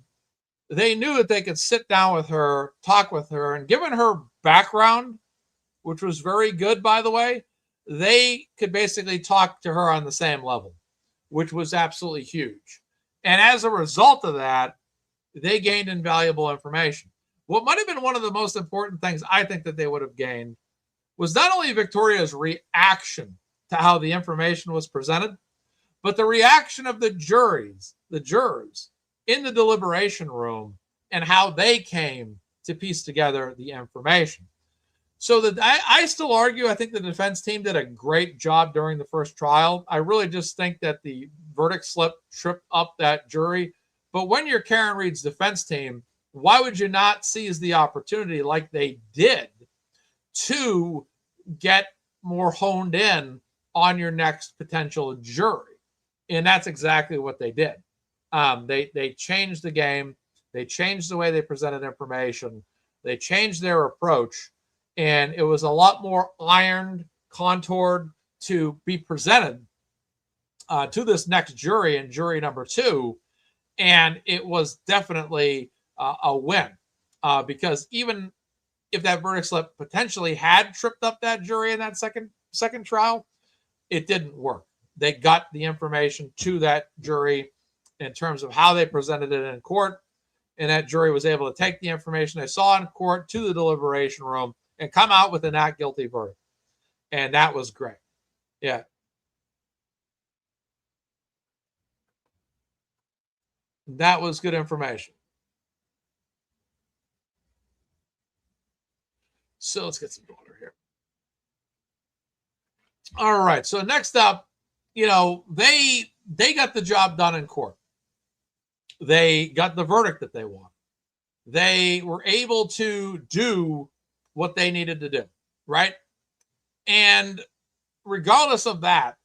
they knew that they could sit down with her, talk with her, and given her background, which was very good, by the way, they could basically talk to her on the same level, which was absolutely huge. And as a result of that, they gained invaluable information. What might have been one of the most important things I think that they would have gained was not only Victoria's reaction to how the information was presented, but the reaction of the jurors in the deliberation room and how they came to piece together the information. So that I still argue, I think the defense team did a great job during the first trial. I really just think that the verdict slip tripped up that jury. But when you're Karen Reed's defense team, why would you not seize the opportunity like they did to get more honed in on your next potential jury? And that's exactly what they did. They changed the game. They changed the way they presented information. They changed their approach. And it was a lot more ironed, contoured to be presented to this next jury and jury number 2. And it was definitely a win, because even if that verdict slip potentially had tripped up that jury in that second trial, it didn't work. They got the information to that jury in terms of how they presented it in court, and that jury was able to take the information they saw in court to the deliberation room and come out with a not guilty verdict. And that was great. Yeah. That was good information. So let's get some water here. All right. So next up, they got the job done in court. They got the verdict that they want. They were able to do what they needed to do, right? And regardless of that,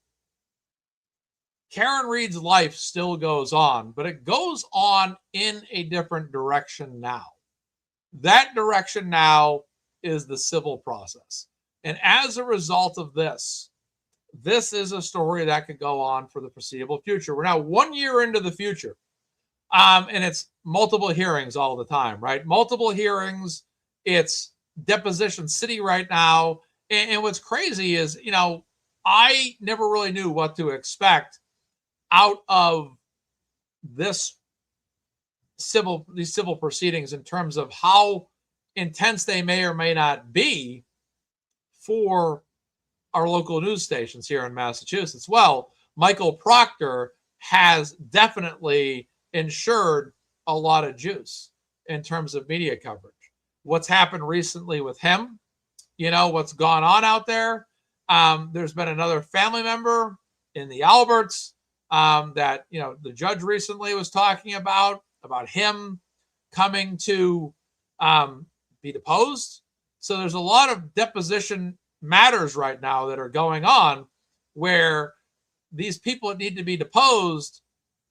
Karen Reed's life still goes on, but it goes on in a different direction now. That direction now is the civil process. And as a result of this is a story that could go on for the foreseeable future. We're now 1 year into the future. And it's multiple hearings all the time, right? Multiple hearings. It's deposition city right now. And what's crazy is, I never really knew what to expect out of these civil proceedings in terms of how intense they may or may not be. for our local news stations here in Massachusetts. Well, Michael Proctor has definitely ensured a lot of juice in terms of media coverage. What's happened recently with him, what's gone on out there. There's been another family member in the Alberts that, the judge recently was talking about him coming to be deposed. So there's a lot of deposition matters right now that are going on where these people that need to be deposed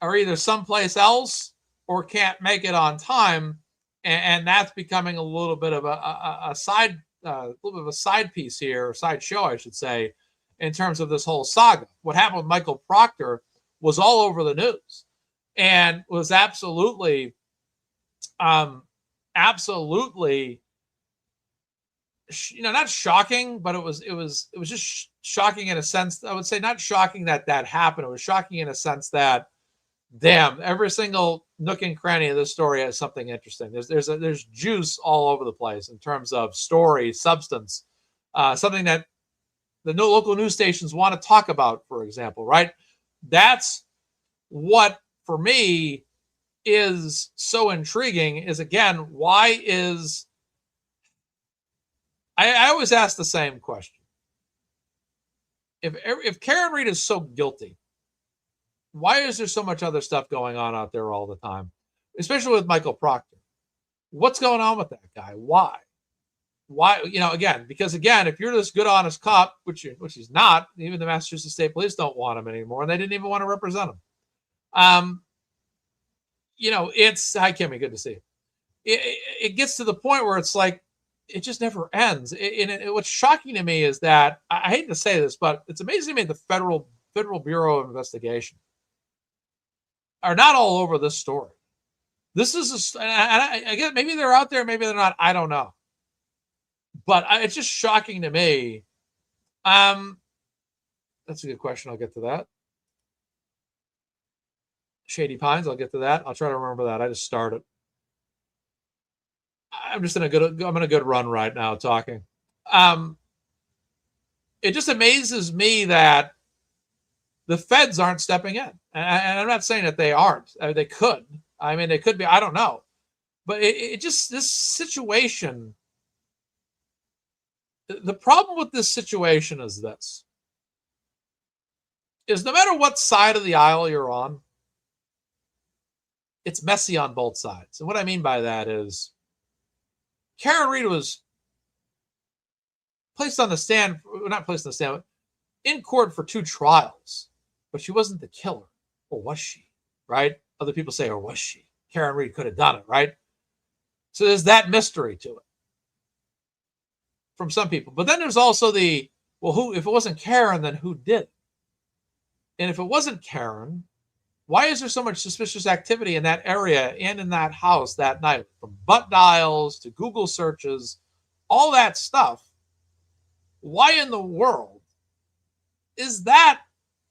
are either someplace else or can't make it on time. And that's becoming a little bit of a side piece here, or side show, I should say, in terms of this whole saga. What happened with Michael Proctor was all over the news and was absolutely, not shocking, but it was just shocking in a sense. I would say not shocking that happened. It was shocking in a sense that, damn, every single nook and cranny of this story has something interesting. There's juice all over the place in terms of story, substance, something that the local news stations want to talk about, for example, right? That's what, for me, is so intriguing is, again, why is... I always ask the same question. If Karen Read is so guilty, why is there so much other stuff going on out there all the time, especially with Michael Proctor? What's going on with that guy? Why? Because if you're this good, honest cop, which he's not, even the Massachusetts State Police don't want him anymore, and they didn't even want to represent him. It's, hi, Kimmy, good to see you. It gets to the point where it's like, it just never ends. What's shocking to me is that, I hate to say this, but it's amazing to me the Federal Bureau of Investigation are not all over this story. This is, I guess maybe they're out there, maybe they're not. I don't know. But it's just shocking to me. That's a good question. I'll get to that. Shady Pines, I'll get to that. I'll try to remember that. I just started. I'm in a good run right now talking. It just amazes me that the feds aren't stepping in. And I'm not saying that they aren't. They could. I mean, they could be. I don't know. But this situation, the problem with this situation is this. Is no matter what side of the aisle you're on, it's messy on both sides. And what I mean by that is, Karen Read was placed on the stand, not placed on the stand, but in court for 2 trials, but she wasn't the killer. Or was she? Right? Other people say, or was she? Karen Read could have done it, right? So there's that mystery to it from some people. But then there's also if it wasn't Karen, then who did? And if it wasn't Karen, why is there so much suspicious activity in that area and in that house that night? From butt dials to Google searches, all that stuff. Why in the world is that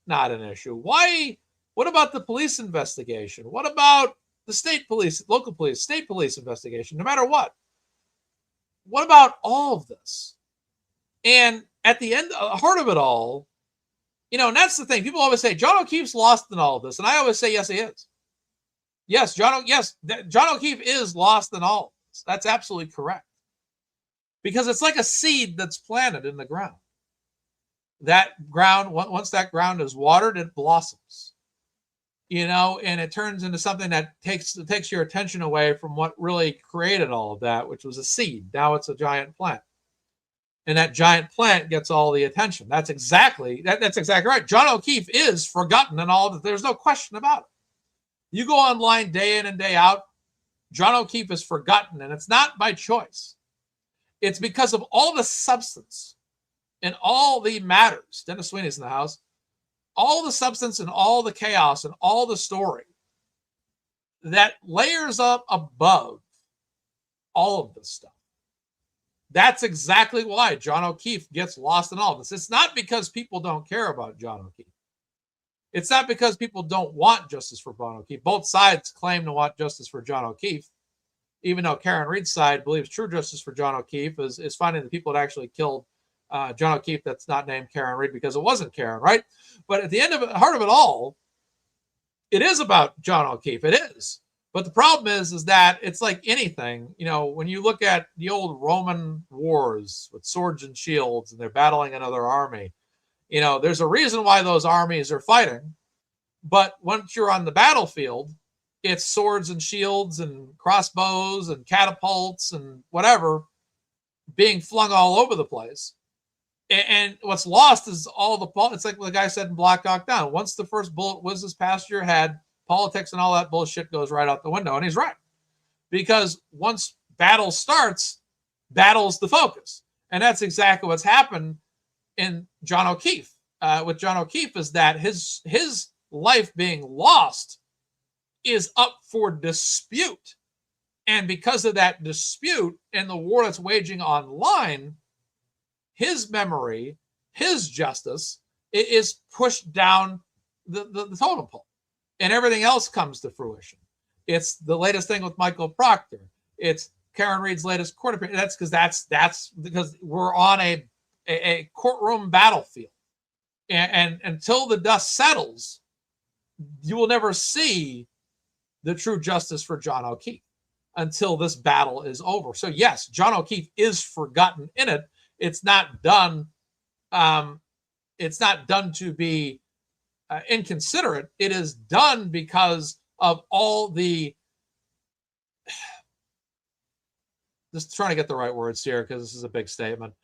not an issue? Why? What about the police investigation? What about the state police, local police, state police investigation? No matter what. What about all of this? And at the end, heart of it all, and that's the thing. People always say, John O'Keefe's lost in all of this. And I always say, yes, he is. Yes, John O'Keefe is lost in all of this. That's absolutely correct. Because it's like a seed that's planted in the ground. That ground, once that ground is watered, it blossoms. And it turns into something that takes your attention away from what really created all of that, which was a seed. Now it's a giant plant. And that giant plant gets all the attention. That's exactly right. John O'Keefe is forgotten in all of this. There's no question about it. You go online day in and day out, John O'Keefe is forgotten, and it's not by choice. It's because of all the substance and all the matters. Dennis Sweeney's in the house. All the substance and all the chaos and all the story that layers up above all of this stuff. That's exactly why John O'Keefe gets lost in all of this. It's not because people don't care about John O'Keefe. It's not because people don't want justice for John O'Keefe. Both sides claim to want justice for John O'Keefe, even though Karen Read's side believes true justice for John O'Keefe is finding the people that actually killed John O'Keefe that's not named Karen Read because it wasn't Karen, right? But at the end of it, heart of it all, it is about John O'Keefe. It is. But the problem is that it's like anything, when you look at the old Roman wars with swords and shields and they're battling another army, there's a reason why those armies are fighting. But once you're on the battlefield, it's swords and shields and crossbows and catapults and whatever being flung all over the place. And what's lost is it's like the guy said in Black Hawk Down. Once the first bullet whizzes past your head, politics and all that bullshit goes right out the window. And he's right. Because once battle starts, battle's the focus. And that's exactly what's happened in John O'Keefe. With John O'Keefe is that his life being lost is up for dispute. And because of that dispute and the war that's waging online, his memory, his justice is pushed down the totem pole. And everything else comes to fruition. It's the latest thing with Michael Proctor. It's Karen Read's latest court appearance. That's because we're on a courtroom battlefield. And until the dust settles, you will never see the true justice for John O'Keefe until this battle is over. So yes, John O'Keefe is forgotten in it. It's not done. It's not done to be inconsiderate. It is done because of all the. Just trying to get the right words here because this is a big statement.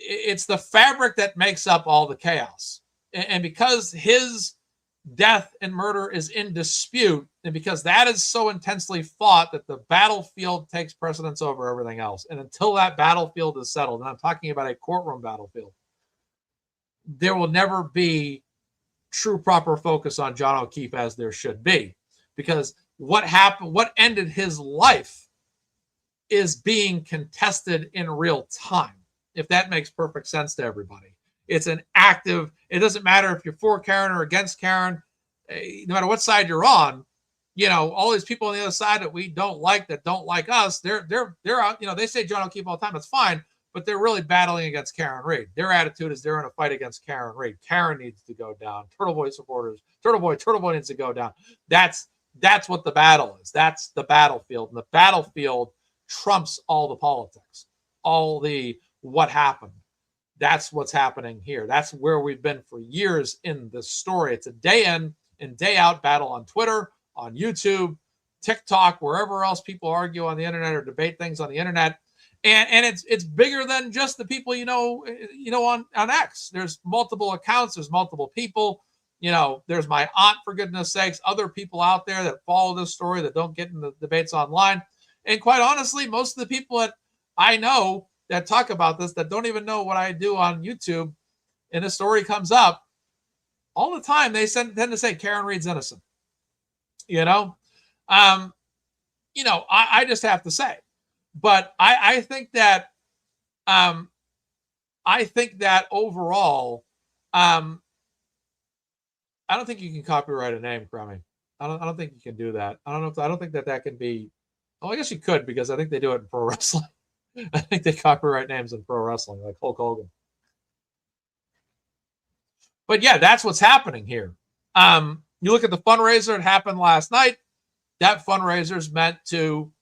It's the fabric that makes up all the chaos, and because his death and murder is in dispute, and because that is so intensely fought that the battlefield takes precedence over everything else. And until that battlefield is settled, and I'm talking about a courtroom battlefield, there will never be true proper focus on John O'Keefe as there should be. Because what happened, what ended his life is being contested in real time, if that makes perfect sense to everybody. It's an active, it doesn't matter if you're for Karen or against Karen, no matter what side you're on, all these people on the other side that we don't like, that don't like us, they're out, they say John O'Keefe all the time, it's fine, but they're really battling against Karen Read. Their attitude is they're in a fight against Karen Read. Karen needs to go down. Turtleboy supporters, Turtleboy needs to go down. That's what the battle is. That's the battlefield. And the battlefield trumps all the politics, all the what happened. That's what's happening here. That's where we've been for years in this story. It's a day in and day out battle on Twitter, on YouTube, TikTok, wherever else people argue on the internet or debate things on the internet. And it's bigger than just the people on X. There's multiple accounts. There's multiple people. There's my aunt, for goodness sakes, other people out there that follow this story that don't get in the debates online. And quite honestly, most of the people that I know that talk about this, that don't even know what I do on YouTube, and the story comes up, all the time they tend to say Karen Read's innocent. I just have to say. But I think that overall, I don't think you can copyright a name, Crummy. I don't think you can do that. I don't think that can be. Oh, I guess you could, because I think they do it in pro wrestling. I think they copyright names in pro wrestling, like Hulk Hogan. But yeah, that's what's happening here. You look at the fundraiser, it happened last night. That fundraiser is meant to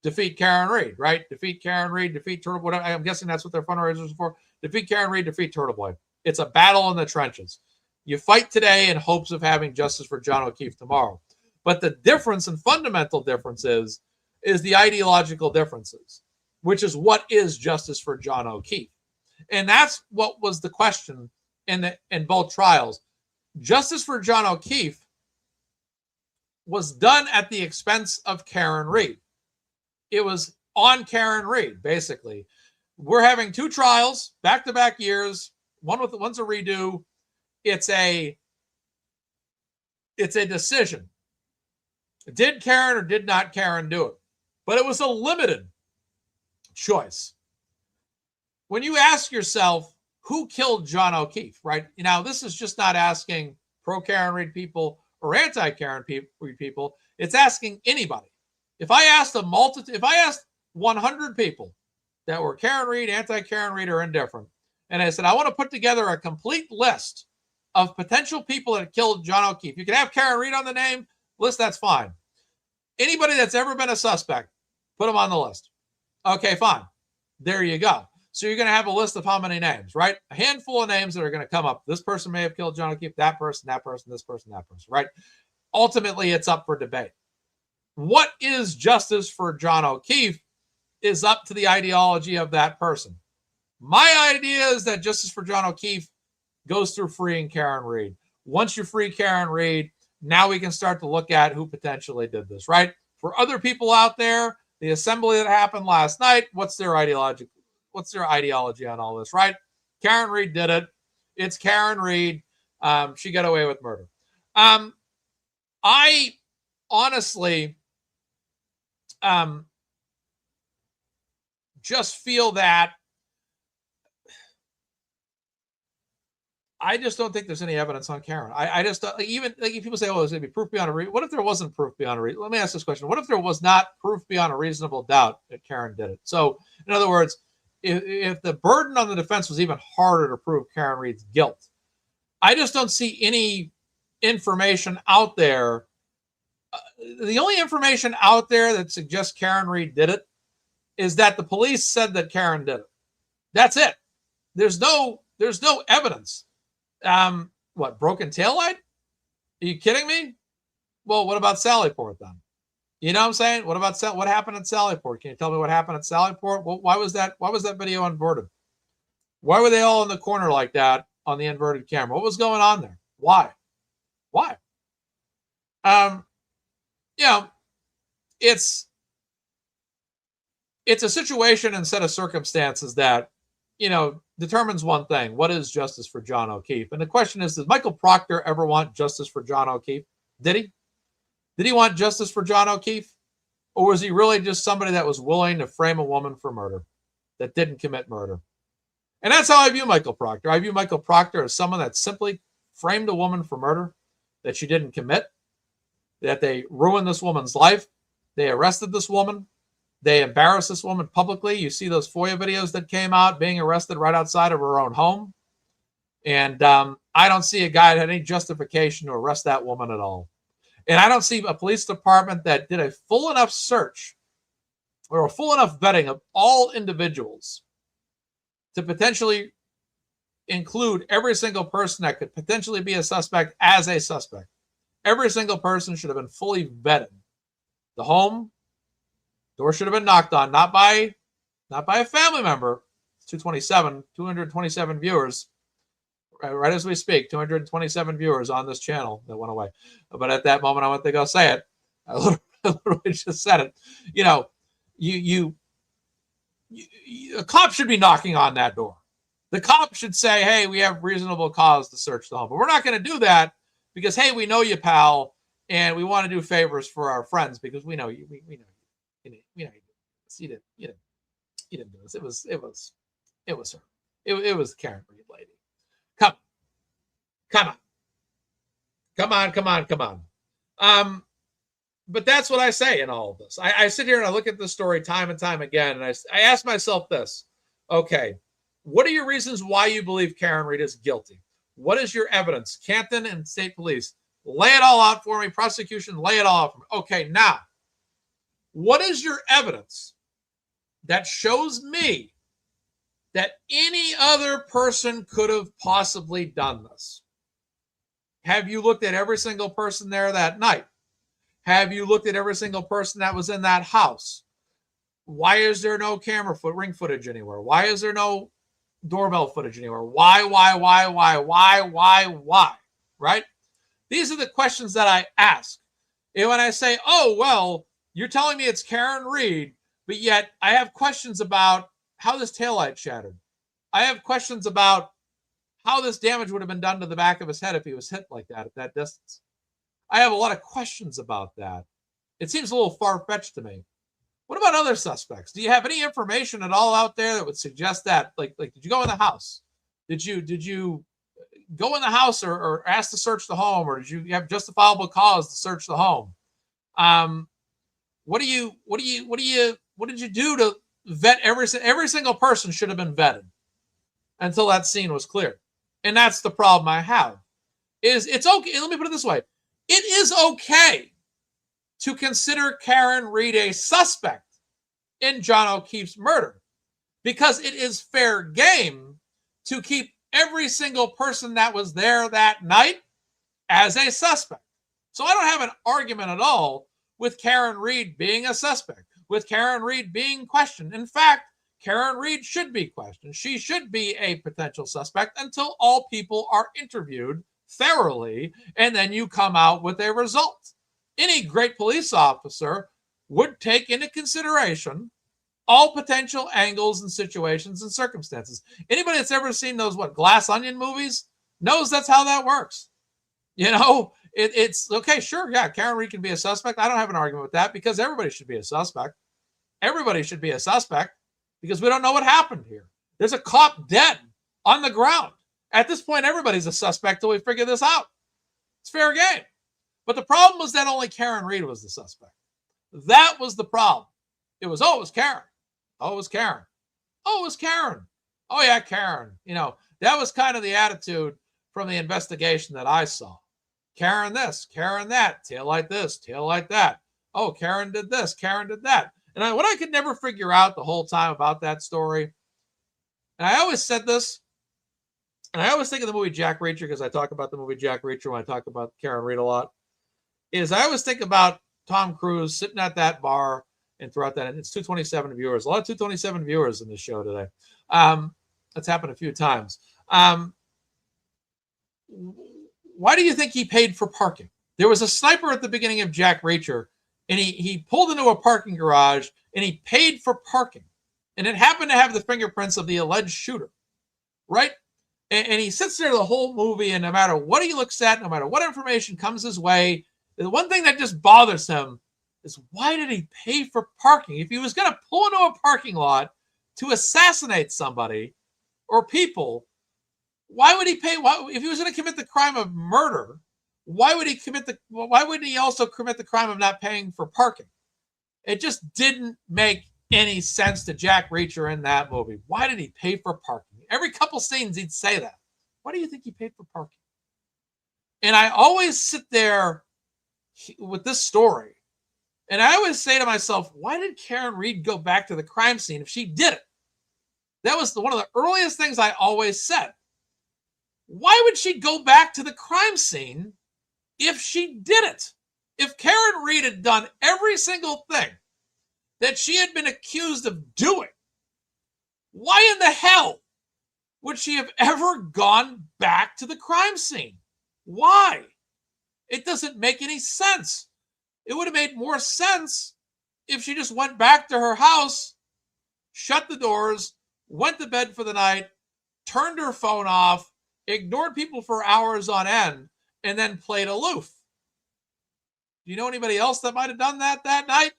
defeat Karen Read, right? Defeat Karen Read, defeat Turtleboy. I'm guessing that's what their fundraisers are for. Defeat Karen Read, defeat Turtleboy. It's a battle in the trenches. You fight today in hopes of having justice for John O'Keefe tomorrow. But the difference and fundamental difference is the ideological differences, which is what is justice for John O'Keefe. And that's what was the question in both trials. Justice for John O'Keefe was done at the expense of Karen Read. It was on Karen Read, basically. We're having two trials, back-to-back years. One's a redo. It's a decision. Did Karen or did not Karen do it? But it was a limited choice. When you ask yourself, who killed John O'Keefe, right? Now, this is just not asking pro-Karen Read people or anti-Karen Read people. It's asking anybody. If I asked 100 people that were Karen Read, anti-Karen Read, or indifferent, and I said, I want to put together a complete list of potential people that killed John O'Keefe. You can have Karen Reed on the name list, that's fine. Anybody that's ever been a suspect, put them on the list. Okay, fine. There you go. So you're going to have a list of how many names, right? A handful of names that are going to come up. This person may have killed John O'Keefe, that person, this person, that person, right? Ultimately, it's up for debate. What is justice for John O'Keefe is up to the ideology of that person. My idea is that justice for John O'Keefe goes through freeing Karen Reed. Once you free Karen Reed, now we can start to look at who potentially did this, right? For other people out there, the assembly that happened last night, what's their ideology? What's their ideology on all this, right? Karen Reed did it. It's Karen Reed. She got away with murder. I honestly just feel that I just don't think there's any evidence on Karen. I just even like if people say, "Oh, there's going to be proof beyond a reason." What if there wasn't proof beyond a reason? Let me ask this question: what if there was not proof beyond a reasonable doubt that Karen did it? So, in other words, if the burden on the defense was even harder to prove Karen Reed's guilt, I just don't see any information out there. The only information out there that suggests Karen Reed did it is that the police said that Karen did it. That's it. There's no evidence. What, broken taillight? Are you kidding me? Well, what about Sallyport then? You know what I'm saying? What about what happened at Sallyport? Can you tell me what happened at Sallyport? Well, why was that video inverted? Why were they all in the corner like that on the inverted camera? What was going on there? Why? It's a situation and set of circumstances that, determines one thing. What is justice for John O'Keefe? And the question is, did Michael Proctor ever want justice for John O'Keefe? Did he? Did he want justice for John O'Keefe? Or was he really just somebody that was willing to frame a woman for murder that didn't commit murder? And that's how I view Michael Proctor. I view Michael Proctor as someone that simply framed a woman for murder that she didn't commit, that they ruined this woman's life. They arrested this woman. They embarrassed this woman publicly. You see those FOIA videos that came out being arrested right outside of her own home. And I don't see a guy that had any justification to arrest that woman at all. And I don't see a police department that did a full enough search or a full enough vetting of all individuals to potentially include every single person that could potentially be a suspect as a suspect. Every single person should have been fully vetted. The home door should have been knocked on, not by a family member. It's 227 viewers. Right as we speak, 227 viewers on this channel that went away. But at that moment, I went to go say it. I literally just said it. A cop should be knocking on that door. The cop should say, "Hey, we have reasonable cause to search the home." But we're not going to do that because, hey, we know you, pal, and we want to do favors for our friends because we know you. We know you. You didn't do this. It was her. It was Karen Reed lady. Come on. But that's what I say in all of this. I sit here and I look at this story time and time again, and I ask myself this. Okay, what are your reasons why you believe Karen Reed is guilty? What is your evidence? Canton and state police, lay it all out for me. Prosecution, lay it all out for me. Okay, now, what is your evidence that shows me that any other person could have possibly done this? Have you looked at every single person there that night? Have you looked at every single person that was in that house? Why is there no ring footage anywhere? Why is there no doorbell footage anywhere? Why? Right? These are the questions that I ask. And when I say, oh, well, you're telling me it's Karen Reed, but yet I have questions about how this taillight shattered. I have questions about how this damage would have been done to the back of his head if he was hit like that at that distance. I have a lot of questions about that. It seems a little far-fetched to me. What about other suspects? Do you have any information at all out there that would suggest that? Like did you go in the house? Did you go in the house or ask to search the home, or did you have justifiable cause to search the home? What did you do to vet every single person should have been vetted? until that scene was cleared. And that's the problem I have. Is it's okay. Let me put it this way. It is okay to consider Karen Read a suspect in John O'Keefe's murder, because it is fair game to keep every single person that was there that night as a suspect. So I don't have an argument at all with Karen Read being a suspect, with Karen Read being questioned. In fact, Karen Read should be questioned. She should be a potential suspect until all people are interviewed thoroughly, and then you come out with a result. Any great police officer would take into consideration all potential angles and situations and circumstances. Anybody that's ever seen those, Glass Onion movies knows that's how that works. It's okay, sure, yeah, Karen Read can be a suspect. I don't have an argument with that, because everybody should be a suspect. Everybody should be a suspect, because we don't know what happened here. There's a cop dead on the ground. At this point, everybody's a suspect till we figure this out. It's fair game. But the problem was that only Karen Read was the suspect. That was the problem. It was Karen. Oh, it was Karen. Oh, it was Karen. Oh, yeah, Karen. That was kind of the attitude from the investigation that I saw. Karen this, Karen that, tail like this, tail like that. Oh, Karen did this, Karen did that. And what I could never figure out the whole time about that story, and I always said this, and I always think of the movie Jack Reacher, because I talk about the movie Jack Reacher when I talk about Karen Read a lot, is I always think about Tom Cruise sitting at that bar, and throughout that, and it's 227 viewers. A lot of 227 viewers in this show today. That's happened a few times. Why do you think he paid for parking? There was a sniper at the beginning of Jack Reacher, and he pulled into a parking garage, and he paid for parking. And it happened to have the fingerprints of the alleged shooter, right? And he sits there the whole movie, and no matter what he looks at, no matter what information comes his way, the one thing that just bothers him is, why did he pay for parking? If he was going to pull into a parking lot to assassinate somebody or people, why would he pay? If he was going to commit the crime of murder, why would he also commit the crime of not paying for parking? It just didn't make any sense to Jack Reacher in that movie. Why did he pay for parking? Every couple scenes he'd say that. Why do you think he paid for parking? And I always sit there with this story, and I always say to myself, why did Karen Read go back to the crime scene if she did it? That was one of the earliest things I always said. Why would she go back to the crime scene if she did it? If Karen Read had done every single thing that she had been accused of doing, why in the hell would she have ever gone back to the crime scene? Why? It doesn't make any sense. It would have made more sense if she just went back to her house, shut the doors, went to bed for the night, turned her phone off, ignored people for hours on end, and then played aloof. Do you know anybody else that might have done that night?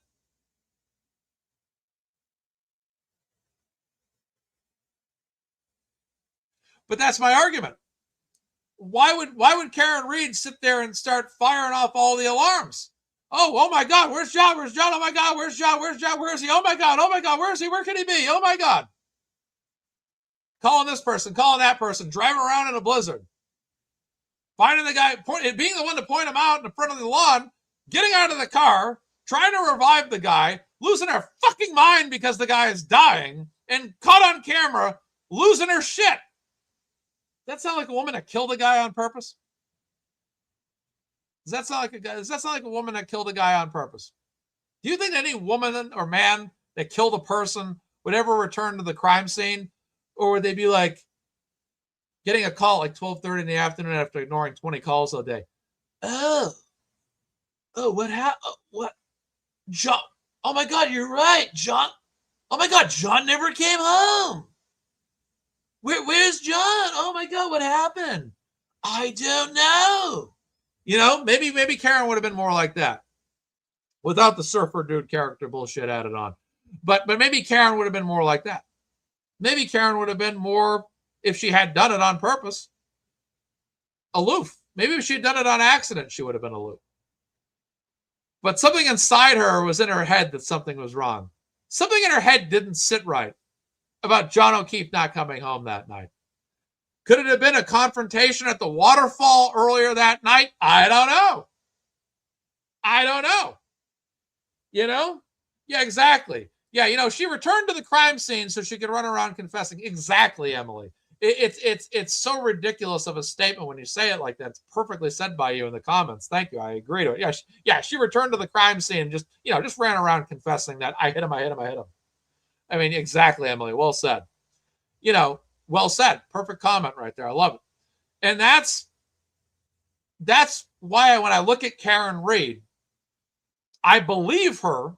But that's my argument. Why would Karen Read sit there and start firing off all the alarms? Oh my God, where's John? Where's John? Oh my God, where's John? Where's John? Where is he? Oh my God, where is he? Where can he be? Oh my God. Calling this person, calling that person, driving around in a blizzard. Finding the guy, being the one to point him out in the front of the lawn, getting out of the car, trying to revive the guy, losing her fucking mind because the guy is dying, and caught on camera, losing her shit. Does that sound like a woman that killed a guy on purpose? Does that sound like a woman that killed a guy on purpose? Do you think any woman or man that killed a person would ever return to the crime scene? Or would they be like getting a call like 12:30 in the afternoon after ignoring 20 calls a day? Oh, what happened? What? John? Oh my God, you're right, John. Oh my God, John never came home. Where's John? Oh my God, what happened? I don't know. Maybe Karen would have been more like that without the surfer dude character bullshit added on. But maybe Karen would have been more like that. Maybe Karen would have been more, if she had done it on purpose, aloof. Maybe if she'd done it on accident, she would have been aloof. But something inside her was in her head that something was wrong. Something in her head didn't sit right about John O'Keefe not coming home that night. Could it have been a confrontation at the waterfall earlier that night? I don't know. I don't know. You know? Yeah, exactly. Yeah, you know, she returned to the crime scene so she could run around confessing. Exactly, Emily. It's so ridiculous of a statement when you say it like that. It's perfectly said by you in the comments. Thank you. I agree to it. Yeah, she returned to the crime scene and just ran around confessing that I hit him. I mean, exactly, Emily. Well said. Well said. Perfect comment right there. I love it. And that's why when I look at Karen Read, I believe her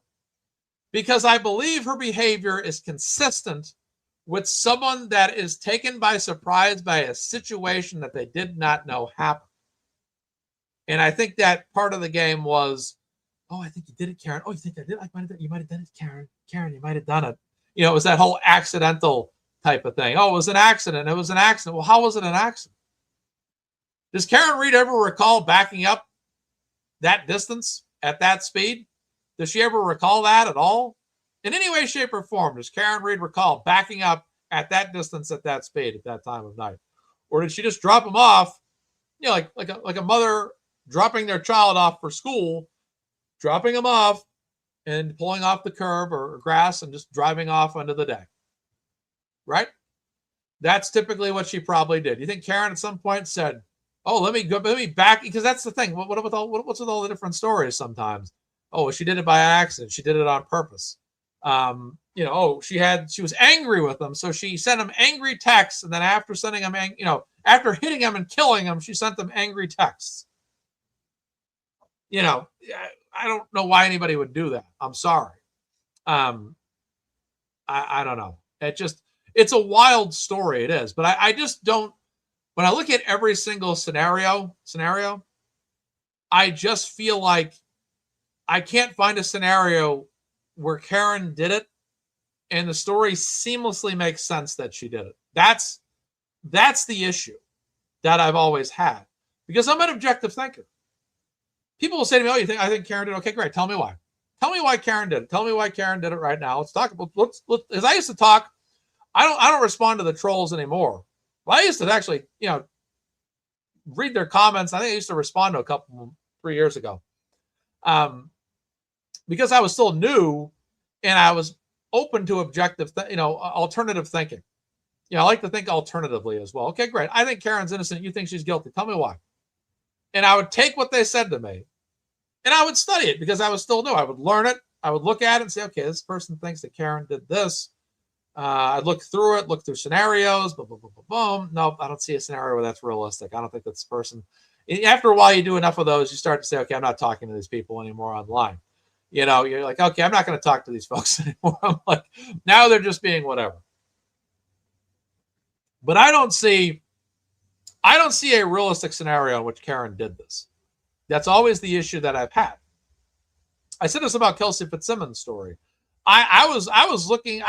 because I believe her behavior is consistent with someone that is taken by surprise by a situation that they did not know happened. And I think that part of the game was, oh, I think you did it, Karen. Oh, you think I did? You might have done it, Karen. Karen, you might have done it. It was that whole accidental type of thing. Oh, it was an accident. It was an accident. Well, how was it an accident? Does Karen Read ever recall backing up that distance at that speed? Does she ever recall that at all? In any way, shape, or form, does Karen Read recall backing up at that distance at that speed at that time of night? Or did she just drop him off, like a mother dropping their child off for school, dropping him off and pulling off the curb or grass and just driving off under the day? Right? That's typically what she probably did. You think Karen at some point said, oh, let me back, because that's the thing. What's with all the different stories sometimes? Oh, she did it by accident. She did it on purpose. She was angry with him, so she sent him angry texts, and then after sending him, after hitting him and killing him, she sent them angry texts. I don't know why anybody would do that. I'm sorry. I don't know. It's a wild story. It is, but I just don't. When I look at every single scenario, I just feel like I can't find a scenario where Karen did it and the story seamlessly makes sense that she did it. That's the issue that I've always had, because I'm an objective thinker. People will say to me, oh, I think Karen did it? Okay, great. Tell me why. Tell me why Karen did it. Tell me why Karen did it right now. Let's talk about, as I used to talk, I don't respond to the trolls anymore. Well, I used to actually, read their comments. I think I used to respond to a couple 3 years ago. Because I was still new and I was open to objective, alternative thinking. I like to think alternatively as well. Okay, great. I think Karen's innocent. You think she's guilty. Tell me why. And I would take what they said to me and I would study it because I was still new. I would learn it. I would look at it and say, okay, this person thinks that Karen did this. I'd look through scenarios, boom, boom, boom, boom, boom. Nope, I don't see a scenario where that's realistic. I don't think that's person. After a while, you do enough of those, you start to say, okay, I'm not talking to these people anymore online. You're like, okay, I'm not going to talk to these folks anymore. I'm like, now they're just being whatever. But I don't see a realistic scenario in which Karen did this. That's always the issue that I've had. I said this about Kelsey Fitzsimmons' story. I was looking,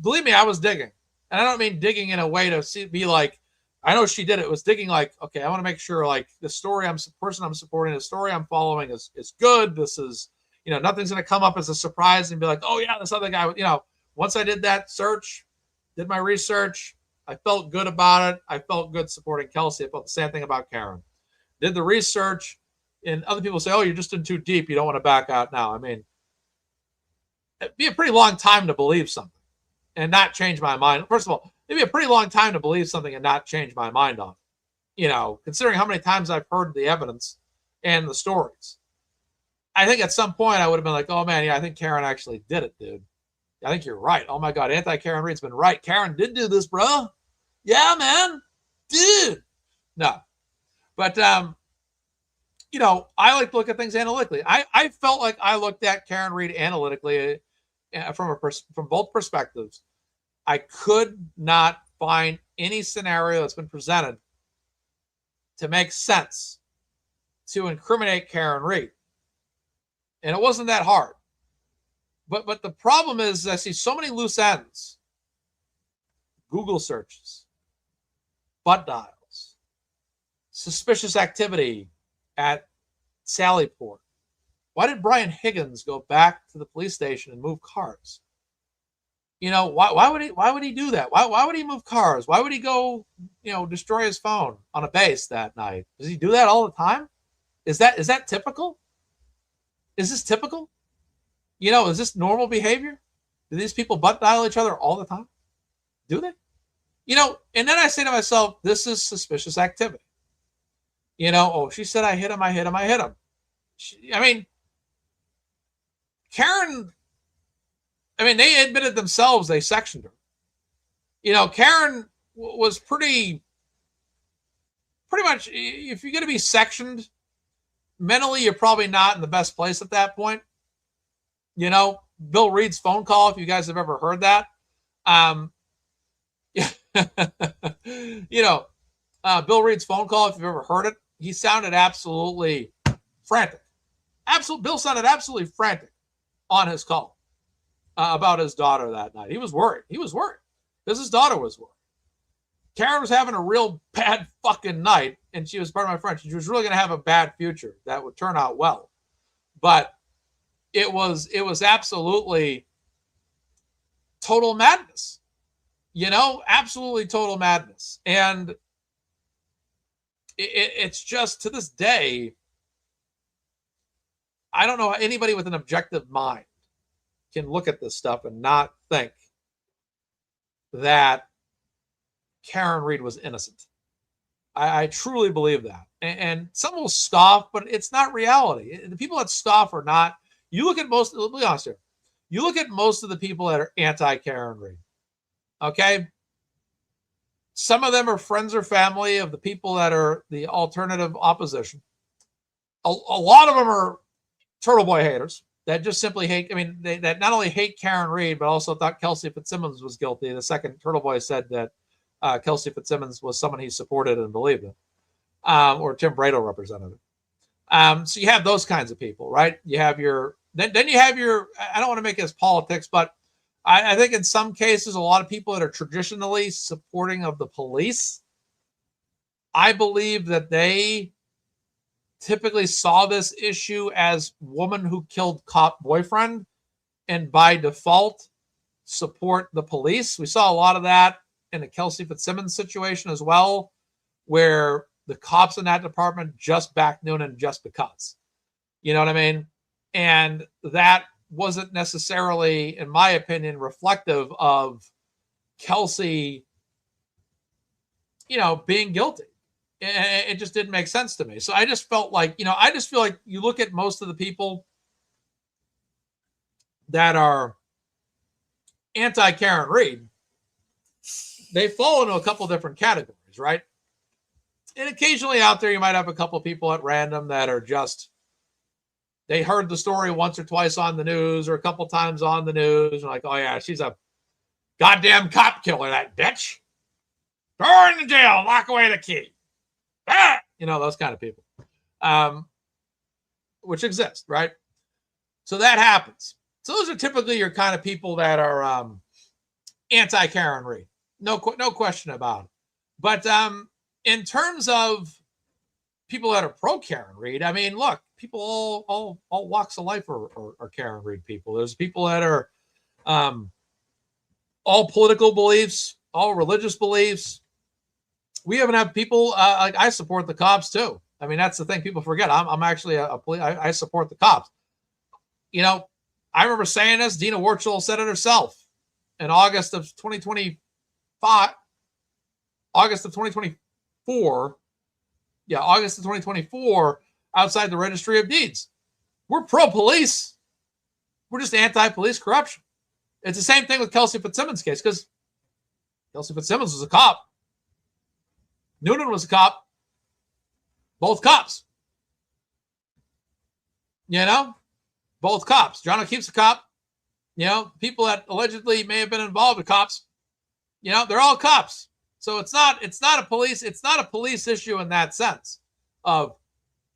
believe me, I was digging. And I don't mean digging in a way to be like, I know she did it. It was digging like, okay, I want to make sure like the story person I'm supporting, the story I'm following is good. This is, nothing's going to come up as a surprise and be like, oh yeah, this other guy, once I did that search, did my research, I felt good about it. I felt good supporting Kelsey. I felt the same thing about Karen. Did the research, and other people say, oh, you're just in too deep. You don't want to back out now. I mean, it'd be a pretty long time to believe something and not change my mind. First of all, it'd be a pretty long time to believe something and not change my mind on it. Considering how many times I've heard the evidence and the stories. I think at some point I would have been like, oh man, yeah, I think Karen actually did it, dude. I think you're right. Oh my God, anti-Karen Read's been right. Karen did do this, bro. Yeah, man. Dude. No. But, I like to look at things analytically. I felt like I looked at Karen Read analytically from both perspectives. I could not find any scenario that's been presented to make sense to incriminate Karen Read. And it wasn't that hard. But the problem is I see so many loose ends. Google searches, butt dials, suspicious activity at Sallyport. Why did Brian Higgins go back to the police station and move cars? Why would he do that? Why would he move cars? Why would he go, destroy his phone on a base that night? Does he do that all the time? Is that typical? Is this typical? Is this normal behavior? Do these people butt dial each other all the time? Do they? And then I say to myself, this is suspicious activity. She said I hit him. Karen, they admitted themselves they sectioned her. Karen was pretty much, if you're going to be sectioned, mentally, you're probably not in the best place at that point. Bill Reed's phone call, if you guys have ever heard that. Bill Reed's phone call, if you've ever heard it, he sounded absolutely frantic. Bill sounded absolutely frantic on his call about his daughter that night. He was worried. Because his daughter was worried. Karen was having a real bad fucking night, and she was, pardon my French, she was really going to have a bad future that would turn out well. But it was absolutely total madness. Absolutely total madness. And it's just, to this day, I don't know how anybody with an objective mind can look at this stuff and not think that Karen Reed was innocent. I truly believe that. And some will scoff, but it's not reality. The people that scoff are not. You look at most, let me be honest here. You look at most of the people that are anti-Karen Reed. Okay? Some of them are friends or family of the people that are the alternative opposition. A lot of them are Turtleboy haters that just simply hate, that not only hate Karen Reed, but also thought Kelsey Fitzsimmons was guilty. The second Turtleboy said that Kelsey Fitzsimmons was someone he supported and believed in, or Tim Brado represented it. So you have those kinds of people, right? You have then you have I don't want to make this politics, but I think in some cases, a lot of people that are traditionally supporting of the police, I believe that they typically saw this issue as woman who killed cop boyfriend, and by default support the police. We saw a lot of that in the Kelsey Fitzsimmons situation as well, where the cops in that department just backed Noonan just because. You know what I mean? And that wasn't necessarily, in my opinion, reflective of Kelsey, being guilty. It just didn't make sense to me. So I just felt like, I just feel like you look at most of the people that are anti-Karen Reed, they fall into a couple different categories, right? And occasionally out there, you might have a couple of people at random that are just, they heard the story once or twice on the news or a couple times on the news. And like, oh yeah, she's a goddamn cop killer, that bitch. Throw her in the jail, lock away the key. Those kind of people, which exist, right? So that happens. So those are typically your kind of people that are anti-Karen Reed. No question about it. But in terms of people that are pro-Karen Reed, look, people all walks of life are Karen Reed people. There's people that are all political beliefs, all religious beliefs. We even have people like I support the cops too. That's the thing people forget. I'm actually I support the cops. I remember saying this. Dina Warchel said it herself in August of 2025. August of 2024. Yeah, August of 2024. Outside the Registry of Deeds, we're pro-police. We're just anti-police corruption. It's the same thing with Kelsey Fitzsimmons' case, because Kelsey Fitzsimmons was a cop. Noonan was a cop. Both cops. Both cops. John O'Keefe's a cop. People that allegedly may have been involved with cops. They're all cops. So it's not a police issue in that sense of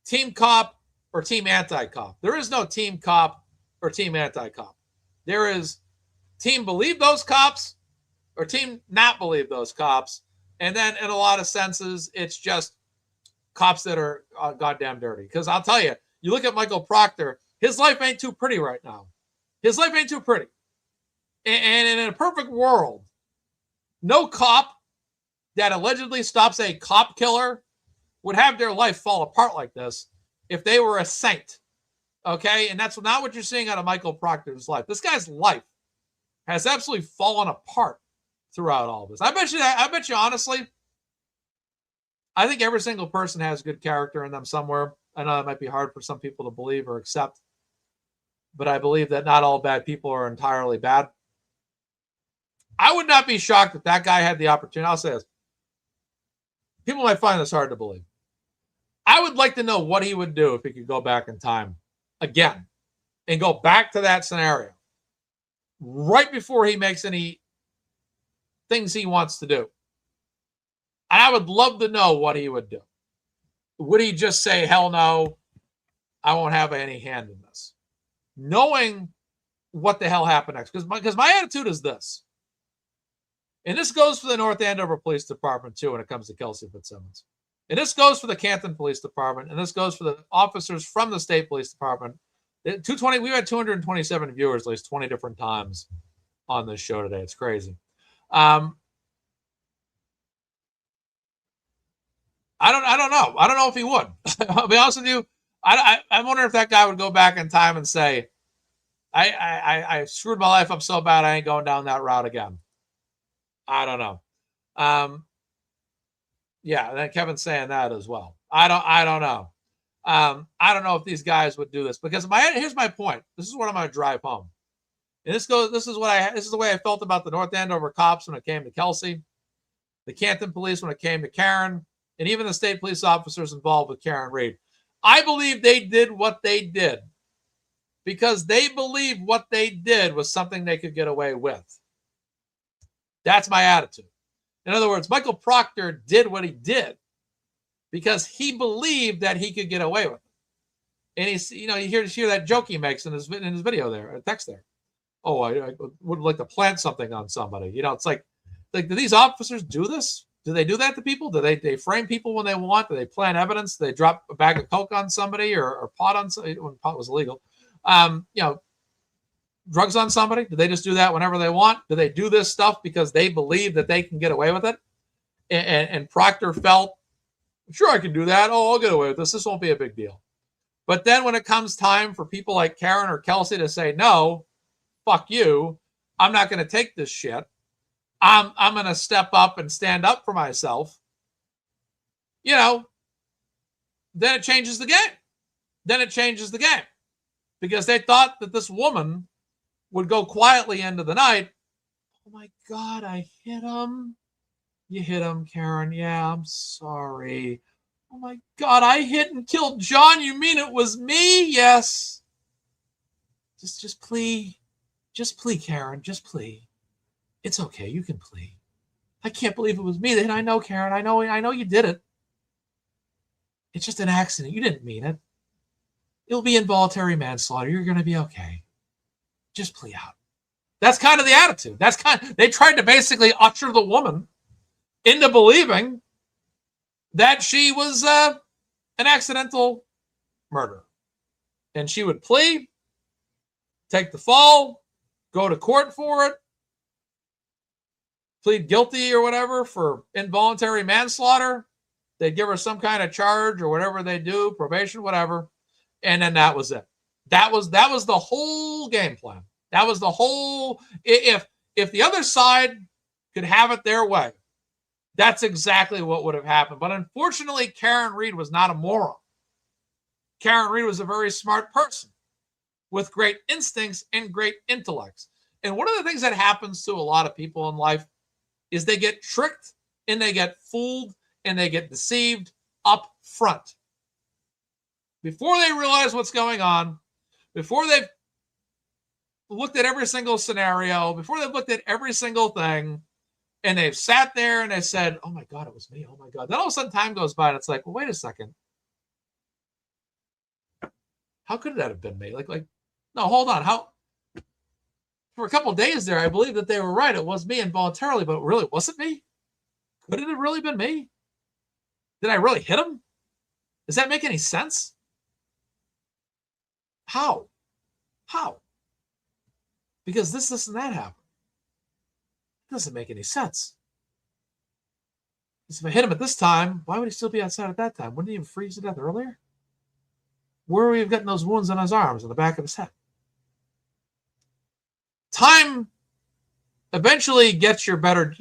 team cop or team anti-cop. There is no team cop or team anti-cop. There is team believe those cops or team not believe those cops. And then in a lot of senses, it's just cops that are goddamn dirty. Because I'll tell you, you look at Michael Proctor, his life ain't too pretty right now. His life ain't too pretty. And in a perfect world, no cop that allegedly stops a cop killer would have their life fall apart like this if they were a saint. Okay? And that's not what you're seeing out of Michael Proctor's life. This guy's life has absolutely fallen apart throughout all this. I bet you honestly, I think every single person has good character in them somewhere. I know it might be hard for some people to believe or accept, but I believe that not all bad people are entirely bad. I would not be shocked if that guy had the opportunity. I'll say this. People might find this hard to believe. I would like to know what he would do if he could go back in time again and go back to that scenario right before he makes any things he wants to do. And I would love to know what he would do. Would he just say, hell no, I won't have any hand in this? Knowing what the hell happened next. Because my attitude is this. And this goes for the North Andover Police Department, too, when it comes to Kelsey Fitzsimmons. And this goes for the Canton Police Department. And this goes for the officers from the State Police Department. We've had 227 viewers at least 20 different times on this show today. It's crazy. I don't know. I don't know if he would. I'll be honest with you. I wonder if that guy would go back in time and say, I screwed my life up so bad I ain't going down that route again. I don't know. Yeah, then Kevin's saying that as well. I don't know. I don't know if these guys would do this because here's my point. This is what I'm going to drive home. And this is the way I felt about the North Andover cops when it came to Kelsey, the Canton police when it came to Karen, and even the state police officers involved with Karen Reed. I believe they did what they did because they believed what they did was something they could get away with. That's my attitude. In other words, Michael Proctor did what he did because he believed that he could get away with it. And you hear that joke he makes in his video there, a text there. Oh, I would like to plant something on somebody. It's like, do these officers do this? Do they do that to people? Do they frame people when they want? Do they plant evidence? Do they drop a bag of coke on somebody or pot on somebody when pot was illegal? Drugs on somebody? Do they just do that whenever they want? Do they do this stuff because they believe that they can get away with it? And Proctor felt, sure, I can do that. Oh, I'll get away with this. This won't be a big deal. But then when it comes time for people like Karen or Kelsey to say, no, fuck you, I'm not going to take this shit. I'm going to step up and stand up for myself. Then it changes the game. Because they thought that this woman would go quietly into the night. Oh my God, I hit him. You hit him, Karen. Yeah, I'm sorry. Oh my God, I hit and killed John. You mean it was me? Yes. Just plea. Just plea, Karen. Just plea. It's okay. You can plea. I can't believe it was me. I know, Karen. I know you did it. It's just an accident. You didn't mean it. It'll be involuntary manslaughter. You're going to be okay. Just plea out. That's kind of the attitude. They tried to basically usher the woman into believing that she was an accidental murder. And she would plea, take the fall, go to court for it, plead guilty or whatever for involuntary manslaughter. They'd give her some kind of charge or whatever they do, probation, whatever. And then that was it. That was the whole game plan. That was the whole, if the other side could have it their way, that's exactly what would have happened. But unfortunately, Karen Reed was not a moron. Karen Reed was a very smart person with great instincts and great intellects. And one of the things that happens to a lot of people in life is they get tricked and they get fooled and they get deceived up front. Before they realize what's going on, before they've looked at every single scenario, before they've looked at every single thing, and they've sat there and they said, oh my God, it was me. Oh my God. Then all of a sudden time goes by and it's like, well, wait a second. How could that have been me? Like, no, hold on. For a couple of days there, I believe that they were right. It was me involuntarily, but it really wasn't me. Could it have really been me? Did I really hit him? Does that make any sense? How? Because this and that happened. doesn't make any sense. Because if I hit him at this time, why would he still be outside at that time? Wouldn't he even freeze to death earlier? Where would he have gotten those wounds on his arms and the back of his head? Time eventually gets your better.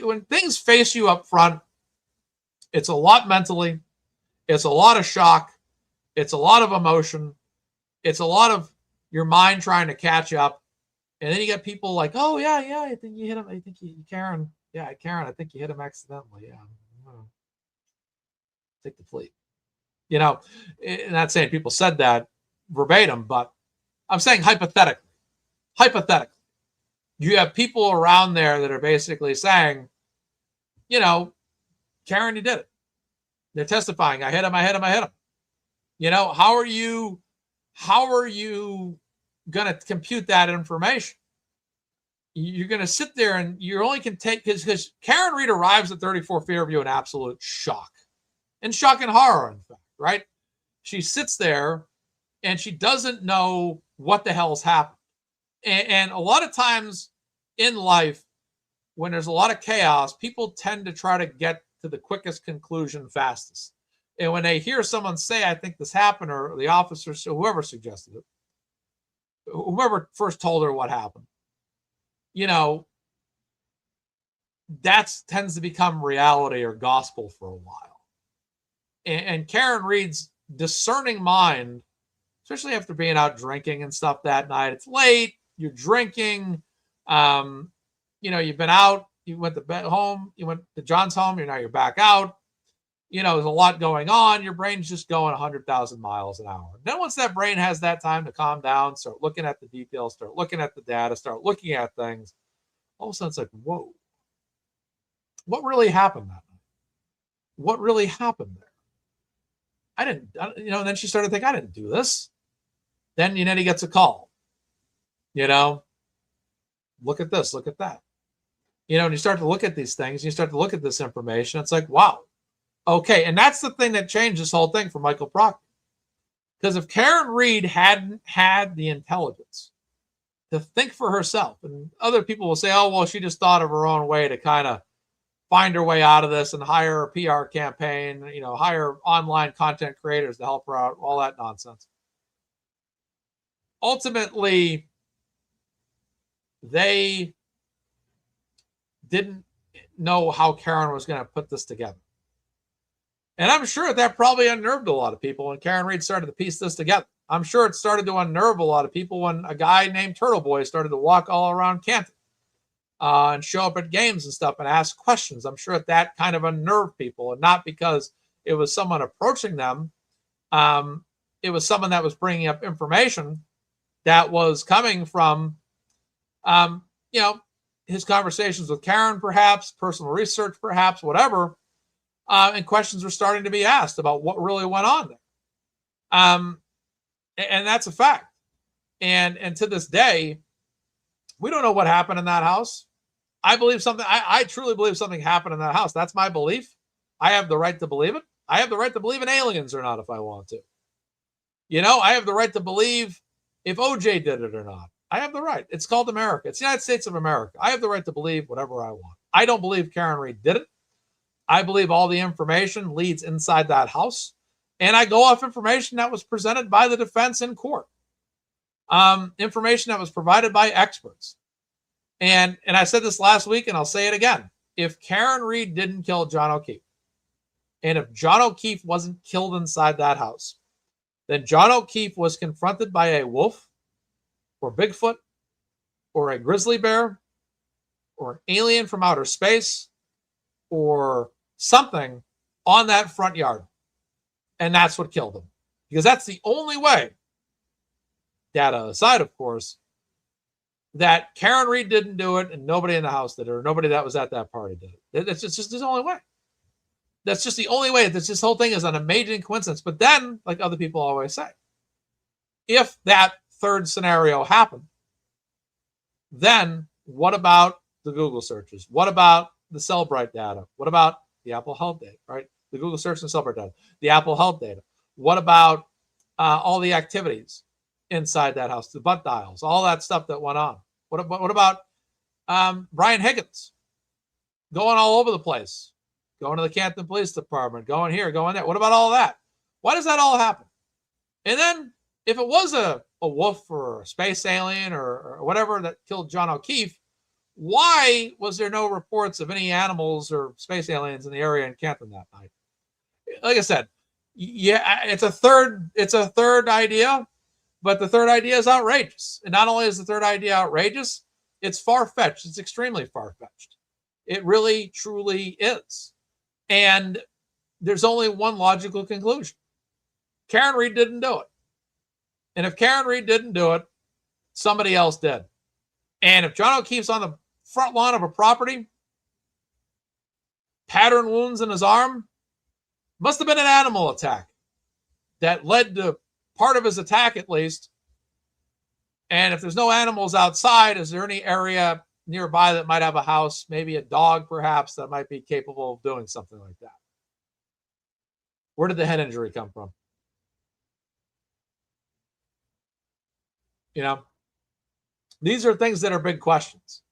When things face you up front, it's a lot mentally. It's a lot of shock. It's a lot of emotion. It's a lot of your mind trying to catch up. And then you get people like, oh, yeah, I think you hit him. I think Karen. Yeah, Karen, I think you hit him accidentally. Yeah. Take the plea. You know, I'm not saying people said that verbatim, but I'm saying hypothetically. Hypothetically. You have people around there that are basically saying, you know, Karen, you did it. They're testifying. I hit him. You know, how are you going to compute that information? You're going to sit there and you only can take, because Karen Reed arrives at 34 Fairview in absolute shock and horror, in fact, right? She sits there and she doesn't know what the hell's happened. And a lot of times in life, when there's a lot of chaos, people tend to try to get to the quickest conclusion fastest. And when they hear someone say, I think this happened, or the officer, or whoever suggested it, whoever first told her what happened, you know, that tends to become reality or gospel for a while. And Karen Reed's discerning mind, especially after being out drinking and stuff that night, it's late, you're drinking, you know, you've been out, you went to bed home, you went to John's home, now you're back out. You know, there's a lot going on. Your brain's just going 100,000 miles an hour. Then once that brain has that time to calm down, start looking at the details, start looking at the data, start looking at things, all of a sudden it's like, whoa, what really happened that night? What really happened there? You know, and then she started thinking, I didn't do this. Then Yannetti gets a call. You know, look at this, look at that. You know, and you start to look at these things, you start to look at this information. It's like, wow. Okay, and that's the thing that changed this whole thing for Michael Proctor. Because if Karen Reed hadn't had the intelligence to think for herself, and other people will say, oh, well, she just thought of her own way to kind of find her way out of this and hire a PR campaign, you know, hire online content creators to help her out, all that nonsense. Ultimately, they didn't know how Karen was going to put this together. And I'm sure that probably unnerved a lot of people when Karen Reed started to piece this together. I'm sure it started to unnerve a lot of people when a guy named Turtleboy started to walk all around Canton and show up at games and stuff and ask questions. I'm sure that kind of unnerved people, and not because it was someone approaching them. It was someone that was bringing up information that was coming from, you know, his conversations with Karen, perhaps, personal research, perhaps, whatever. And questions were starting to be asked about what really went on there. And that's a fact. And to this day, we don't know what happened in that house. I believe something. I truly believe something happened in that house. That's my belief. I have the right to believe it. I have the right to believe in aliens or not if I want to. You know, I have the right to believe if OJ did it or not. I have the right. It's called America. It's the United States of America. I have the right to believe whatever I want. I don't believe Karen Reed did it. I believe all the information leads inside that house. And I go off information that was presented by the defense in court. Information that was provided by experts. And I said this last week, and I'll say it again. If Karen Reed didn't kill John O'Keefe, and if John O'Keefe wasn't killed inside that house, then John O'Keefe was confronted by a wolf or Bigfoot or a grizzly bear or an alien from outer space or something on that front yard. And that's what killed him. Because that's the only way, data aside, of course, that Karen Reed didn't do it and nobody in the house did it, or nobody that was at that party did it. It's just the only way. That's just the only way. This whole thing is an amazing coincidence. But then, like other people always say, if that third scenario happened, then what about the Google searches? What about the Cellbrite data? What about the Apple Health data, right? The Google search and Cellbrite data, the Apple Health data. What about all the activities inside that house, the butt dials, all that stuff that went on? What about Brian Higgins? going all over the place, going to the Canton Police Department, going here, going there. What about all that? Why does that all happen? And then if it was a wolf or a space alien or whatever that killed John O'Keefe, why was there no reports of any animals or space aliens in the area in Canton that night? Like I said, yeah, it's a third idea, but the third idea is outrageous. And not only is the third idea outrageous, it's far-fetched. It's extremely far-fetched. It really, truly is. And there's only one logical conclusion. Karen Read didn't do it. And if Karen Read didn't do it, somebody else did. And if John O'Keefe's on the front lawn of a property, pattern wounds in his arm, must have been an animal attack that led to part of his attack at least. And if there's no animals outside, is there any area nearby that might have a house, maybe a dog perhaps, that might be capable of doing something like that? Where did the head injury come from? You know, these are things that are big questions.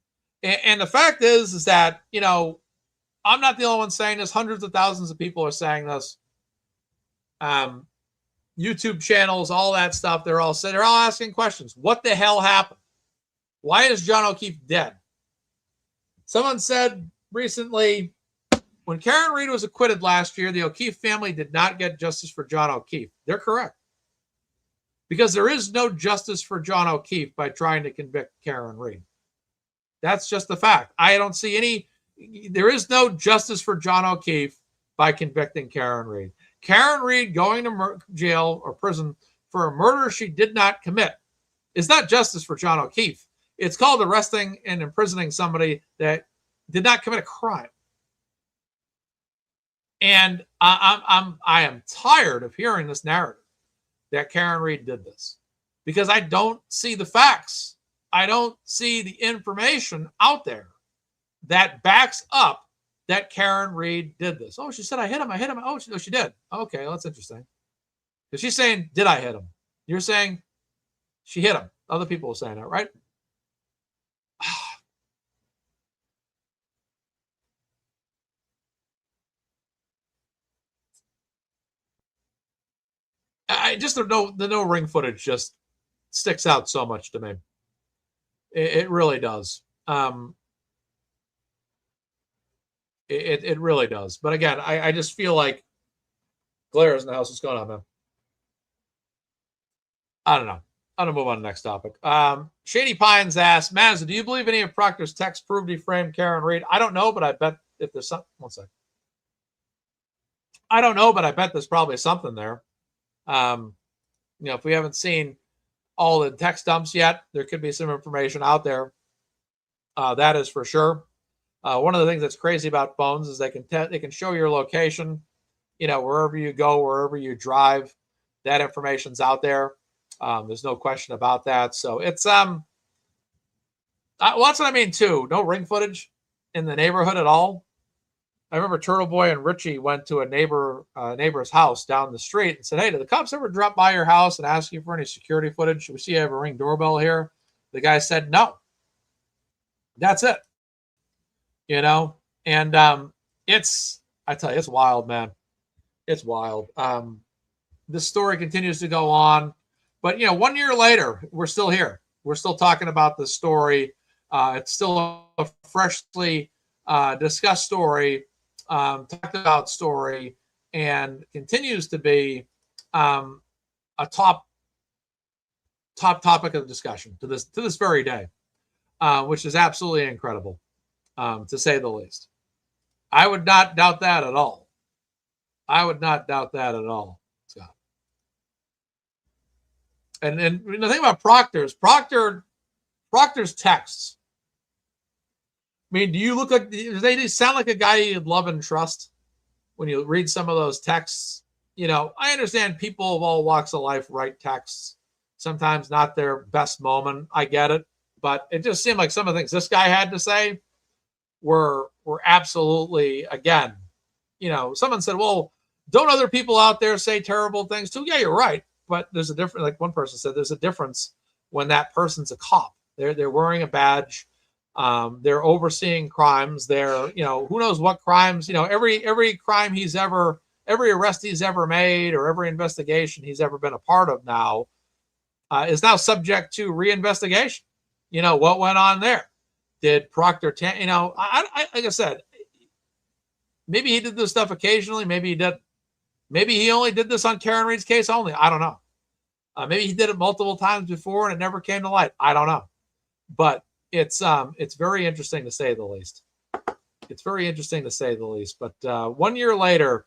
And the fact is that, you know, I'm not the only one saying this. Hundreds of thousands of people are saying this. YouTube channels, all that stuff, they're all asking questions. What the hell happened? Why is John O'Keefe dead? Someone said recently, when Karen Read was acquitted last year, the O'Keefe family did not get justice for John O'Keefe. They're correct. Because there is no justice for John O'Keefe by trying to convict Karen Read. That's just the fact. I don't see any. There is no justice for John O'Keefe by convicting Karen Read. Karen Read going to jail or prison for a murder she did not commit is not justice for John O'Keefe. It's called arresting and imprisoning somebody that did not commit a crime. And I am tired of hearing this narrative that Karen Read did this, because I don't see the facts. I don't see the information out there that backs up that Karen Read did this. Oh, she said, I hit him. Oh, she did. Okay, well, that's interesting. Because she's saying, did I hit him? You're saying she hit him. Other people are saying that, right? I just don't know. The no ring footage just sticks out so much to me. It really does. It really does. But again, I just feel like glares in the house. What's going on, man? I don't know. I'm going to move on to the next topic. Shady Pines asks, Maz, do you believe any of Proctor's text proved he framed Karen Read? I don't know, but I bet if there's something. One second. I don't know, but I bet there's probably something there. You know, if we haven't seen all the text dumps yet, there could be some information out there. That is for sure. One of the things that's crazy about phones is they can show your location, you know, wherever you go, wherever you drive, that information's out there. There's no question about that. So it's well, that's what I mean too. No ring footage in the neighborhood at all. I remember Turtleboy and Richie went to a neighbor's house down the street and said, hey, did the cops ever drop by your house and ask you for any security footage? We see you have a Ring doorbell here. The guy said, no. That's it. You know, and I tell you, it's wild, man. It's wild. This story continues to go on. But, you know, 1 year later, we're still here. We're still talking about this story. It's still a freshly discussed story. Talked about story, and continues to be a top topic of discussion to this very day, which is absolutely incredible, to say the least. I would not doubt that at all. I would not doubt that at all, Scott. And the thing about Proctor's texts. I mean, do you look like, do they sound like a guy you'd love and trust when you read some of those texts? You know, I understand people of all walks of life write texts. Sometimes not their best moment. I get it. But it just seemed like some of the things this guy had to say were absolutely, again, you know, someone said, well, don't other people out there say terrible things too? Yeah, you're right. But there's a difference. Like one person said, there's a difference when that person's a cop. They're wearing a badge. They're overseeing crimes. They're, who knows what crimes, every crime every arrest he's ever made or every investigation he's ever been a part of now is now subject to reinvestigation. What went on there? Did Proctor, like I said, maybe he did this stuff occasionally. Maybe he did. Maybe he only did this on Karen Reed's case only. I don't know. Maybe he did it multiple times before and it never came to light. I don't know. But it's very interesting to say the least. It's very interesting to say the least. But 1 year later,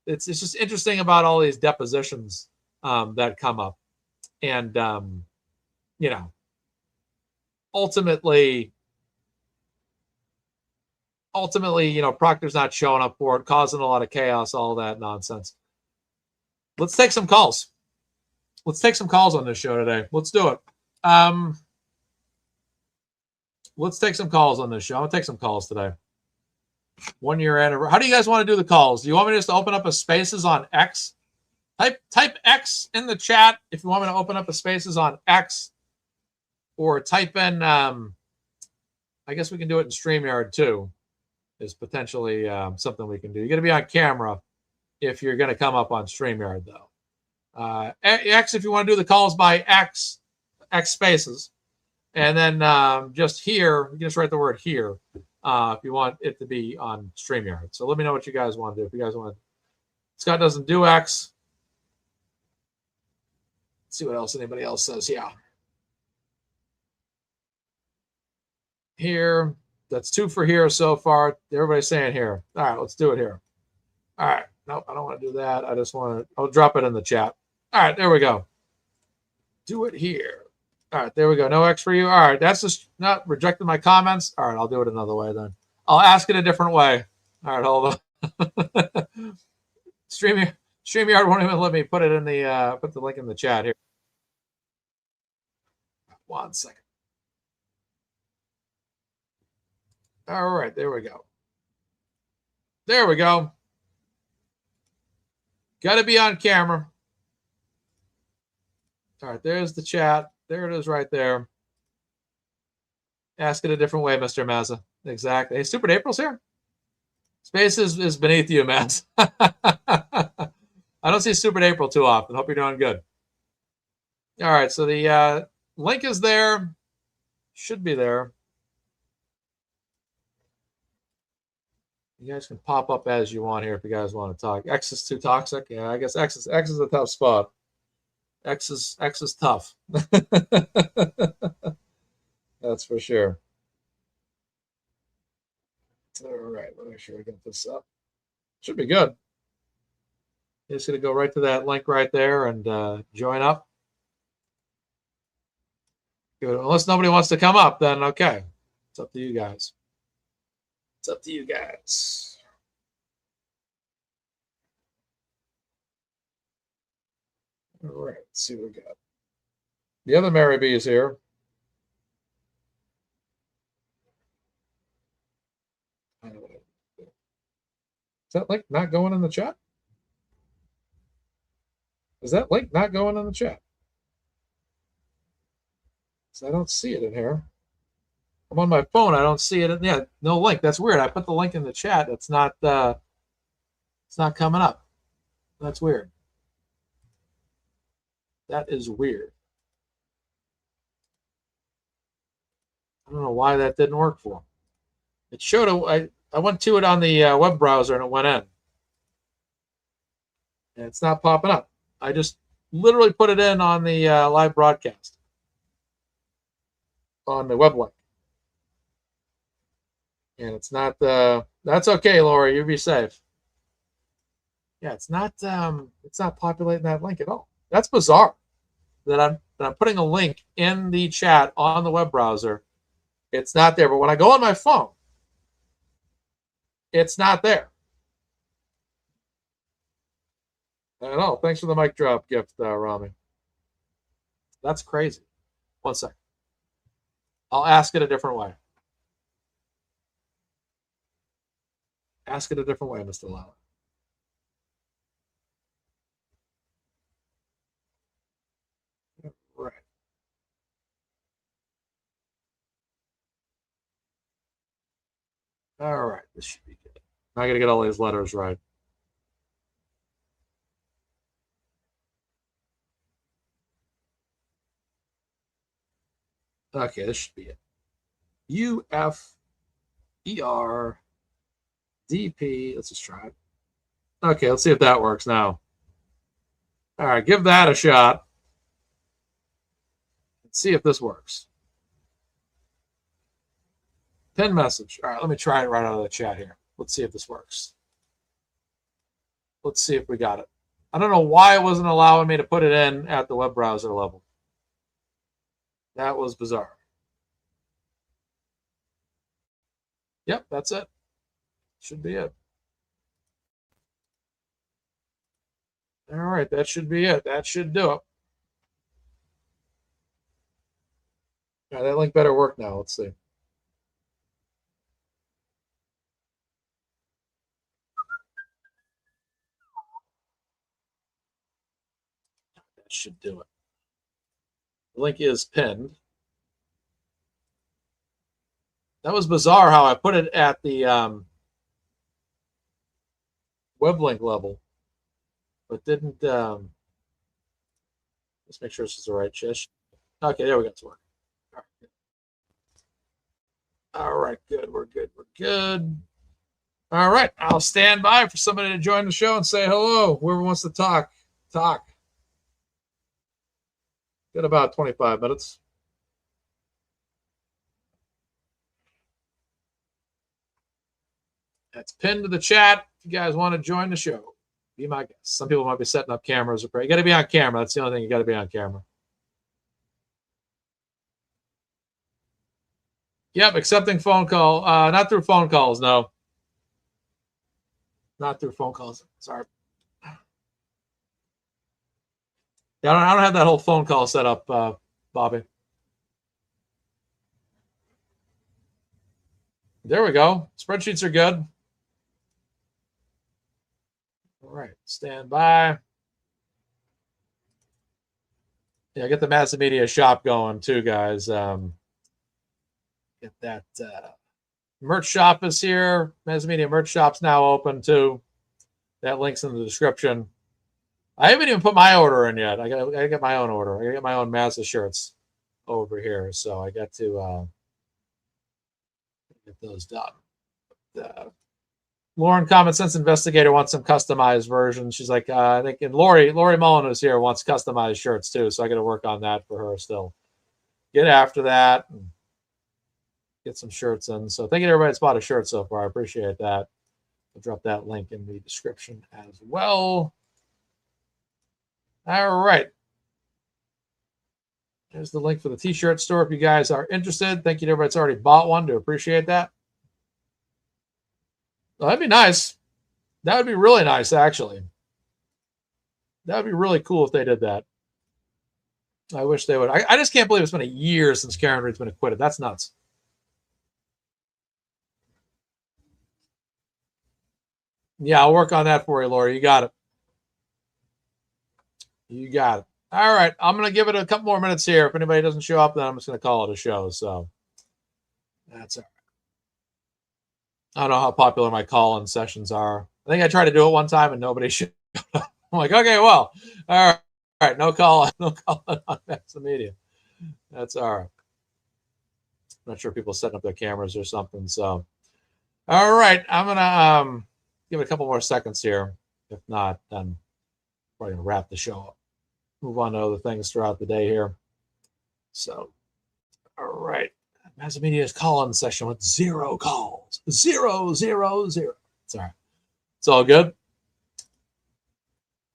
it's just interesting about all these depositions that come up. And, ultimately, Proctor's not showing up for it, causing a lot of chaos, all that nonsense. Let's take some calls. Let's take some calls on this show today. Let's do it. Let's take some calls on this show. I'm going to take some calls today. 1 year anniversary. How do you guys want to do the calls? Do you want me just to open up a spaces on X? Type X in the chat if you want me to open up a spaces on X. Or type in, I guess we can do it in StreamYard too. Is potentially something we can do. You're going to be on camera if you're going to come up on StreamYard, though. X, if you want to do the calls by X spaces. And then just here, you can just write the word here if you want it to be on StreamYard. So let me know what you guys want to do. If you guys want to, Scott doesn't do X. Let's see what else anybody else says. Yeah. Here. That's 2 for here so far. Everybody's saying here. All right, let's do it here. All right. Nope, I don't want to do that. I just want to, I'll drop it in the chat. All right, there we go. Do it here. All right, there we go. No X for you. All right, that's just not rejecting my comments. All right, I'll do it another way then. I'll ask it a different way. All right, hold on. StreamYard won't even let me put it in the put the link in the chat here. 1 second. All right, there we go. There we go. Got to be on camera. All right, there's the chat. There it is right there. Ask it a different way, Mr. Mazza. Exactly. Hey, Super April's here. Space is beneath you, Maz. I don't see Super April too often. Hope you're doing good. All right, so the link is there. Should be there. You guys can pop up as you want here if you guys want to talk. X is too toxic. Yeah, I guess X is a tough spot. X is tough. That's for sure. All right, let me make sure I get this up. Should be good. You're just going to go right to that link right there and join up. Good. Unless nobody wants to come up, then okay. It's up to you guys. It's up to you guys. All right, let's see what we got. The other Mary B is here. Is that link not going in the chat? Is that link not going in the chat? So I don't see it in here. I'm on my phone. I don't see it. Yeah, no link. That's weird. I put the link in the chat. It's not coming up. That's weird. That is weird. I don't know why that didn't work for him. It showed. I went to it on the web browser and it went in. And it's not popping up. I just literally put it in on the live broadcast on the web link. And it's not that's okay, Laura, you be safe. Yeah, it's not populating that link at all. That's bizarre. That I'm putting a link in the chat on the web browser. It's not there. But when I go on my phone, it's not there. I don't know. Thanks for the mic drop gift, Rami. That's crazy. 1 second. I'll ask it a different way. Ask it a different way, Mr. Lala. Right. All right, this should be good. I got to get all these letters right. Okay, this should be it. UFERDP. Let's just try it. Okay, let's see if that works now. All right, give that a shot. Let's see if this works. Pin message. All right, let me try it right out of the chat here. Let's see if this works. Let's see if we got it. I don't know why it wasn't allowing me to put it in at the web browser level. That was bizarre. Yep, that's it. Should be it. All right, that should be it. That should do it. All right, that link better work now. Let's see. That should do it. The link is pinned. That was bizarre how I put it at the web link level, but didn't. Let's make sure this is the right chest. Okay, there we go. It's working. All right, good. We're good. We're good. All right, I'll stand by for somebody to join the show and say hello. Whoever wants to talk. Got about 25 minutes. That's pinned to the chat. If you guys want to join the show, be my guest. Some people might be setting up cameras. You got to be on camera. That's the only thing. You got to be on camera. Yep, accepting phone call. Not through phone calls, no. Not through phone calls. Sorry. Yeah, I don't have that whole phone call set up, Bobby. There we go. Spreadsheets are good. All right, stand by. Yeah, get the Massive Media shop going too, guys. Get that merch shop is here. Massive Media merch shop's now open too. That link's in the description. I haven't even put my order in yet. I gotta get my own order. I gotta get my own Massive shirts over here. So I got to get those done. Lauren, Common Sense Investigator, wants some customized versions. She's like, I think, and Lori Mullen, who's here, wants customized shirts too. So I got to work on that for her still. Get after that and get some shirts in. So thank you to everybody that's bought a shirt so far. I appreciate that. I'll drop that link in the description as well. All right. There's the link for the t-shirt store if you guys are interested. Thank you to everybody that's already bought one. To appreciate that. Well, that'd be nice. That would be really nice, actually. That would be really cool if they did that. I wish they would. I just can't believe it's been a year since Karen Reed's been acquitted. That's nuts. Yeah, I'll work on that for you, Laura. You got it. You got it. All right. I'm going to give it a couple more minutes here. If anybody doesn't show up, then I'm just going to call it a show. So that's all right. I don't know how popular my call-in sessions are. I think I tried to do it one time and nobody showed up. I'm like, okay, well, all right. No call on Massive Media. That's all right. I'm not sure people setting up their cameras or something. So, all right. I'm going to give it a couple more seconds here. If not, then I'm probably going to wrap the show up. Move on to other things throughout the day here. So, all right. Massive Media's call-in session with 0 calls. 0, 0, 0. It's all right. It's all good.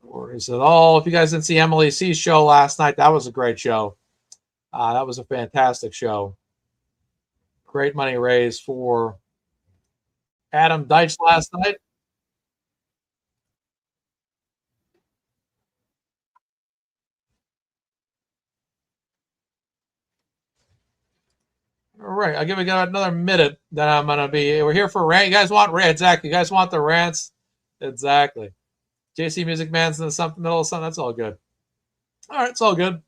No worries at all. If you guys didn't see Emily C's show last night, that was a great show. That was a fantastic show. Great money raised for Adam Deitch last night. All right, I'll give it another minute. Then I'm gonna be. We're here for rant. You guys want rant? Exactly. You guys want the rants? Exactly. JC Music Man's in the middle of something. That's all good. All right, it's all good.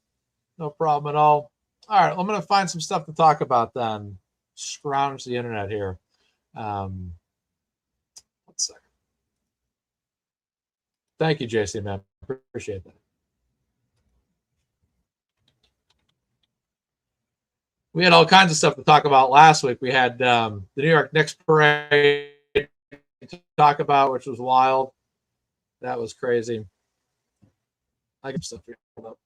No problem at all. All right, I'm gonna find some stuff to talk about then. Scrounge the internet here. One second. Thank you, JC, man. Appreciate that. We had all kinds of stuff to talk about last week. We had the New York Knicks parade to talk about, which was wild. That was crazy. I get stuff here. Hold up.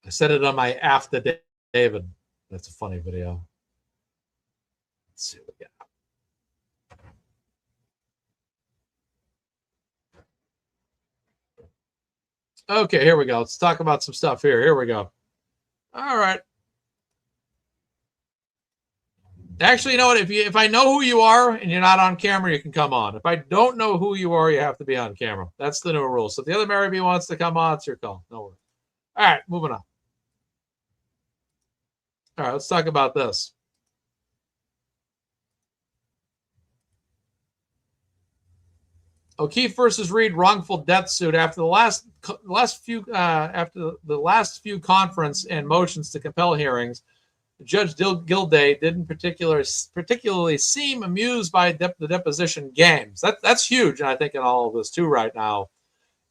I said it on my After David. That's a funny video. Let's see what we got. Okay, here we go. Let's talk about some stuff here. Here we go. All right. Actually, you know what? If I know who you are and you're not on camera, you can come on. If I don't know who you are, you have to be on camera. That's the new rule. So if the other Mary B wants to come on, it's your call. No worries. All right, moving on. All right, let's talk about this. O'Keefe versus Reed wrongful death suit after the last few conference and motions to compel hearings. Judge Gilday didn't particularly seem amused by the deposition games. That's huge, and I think in all of this too right now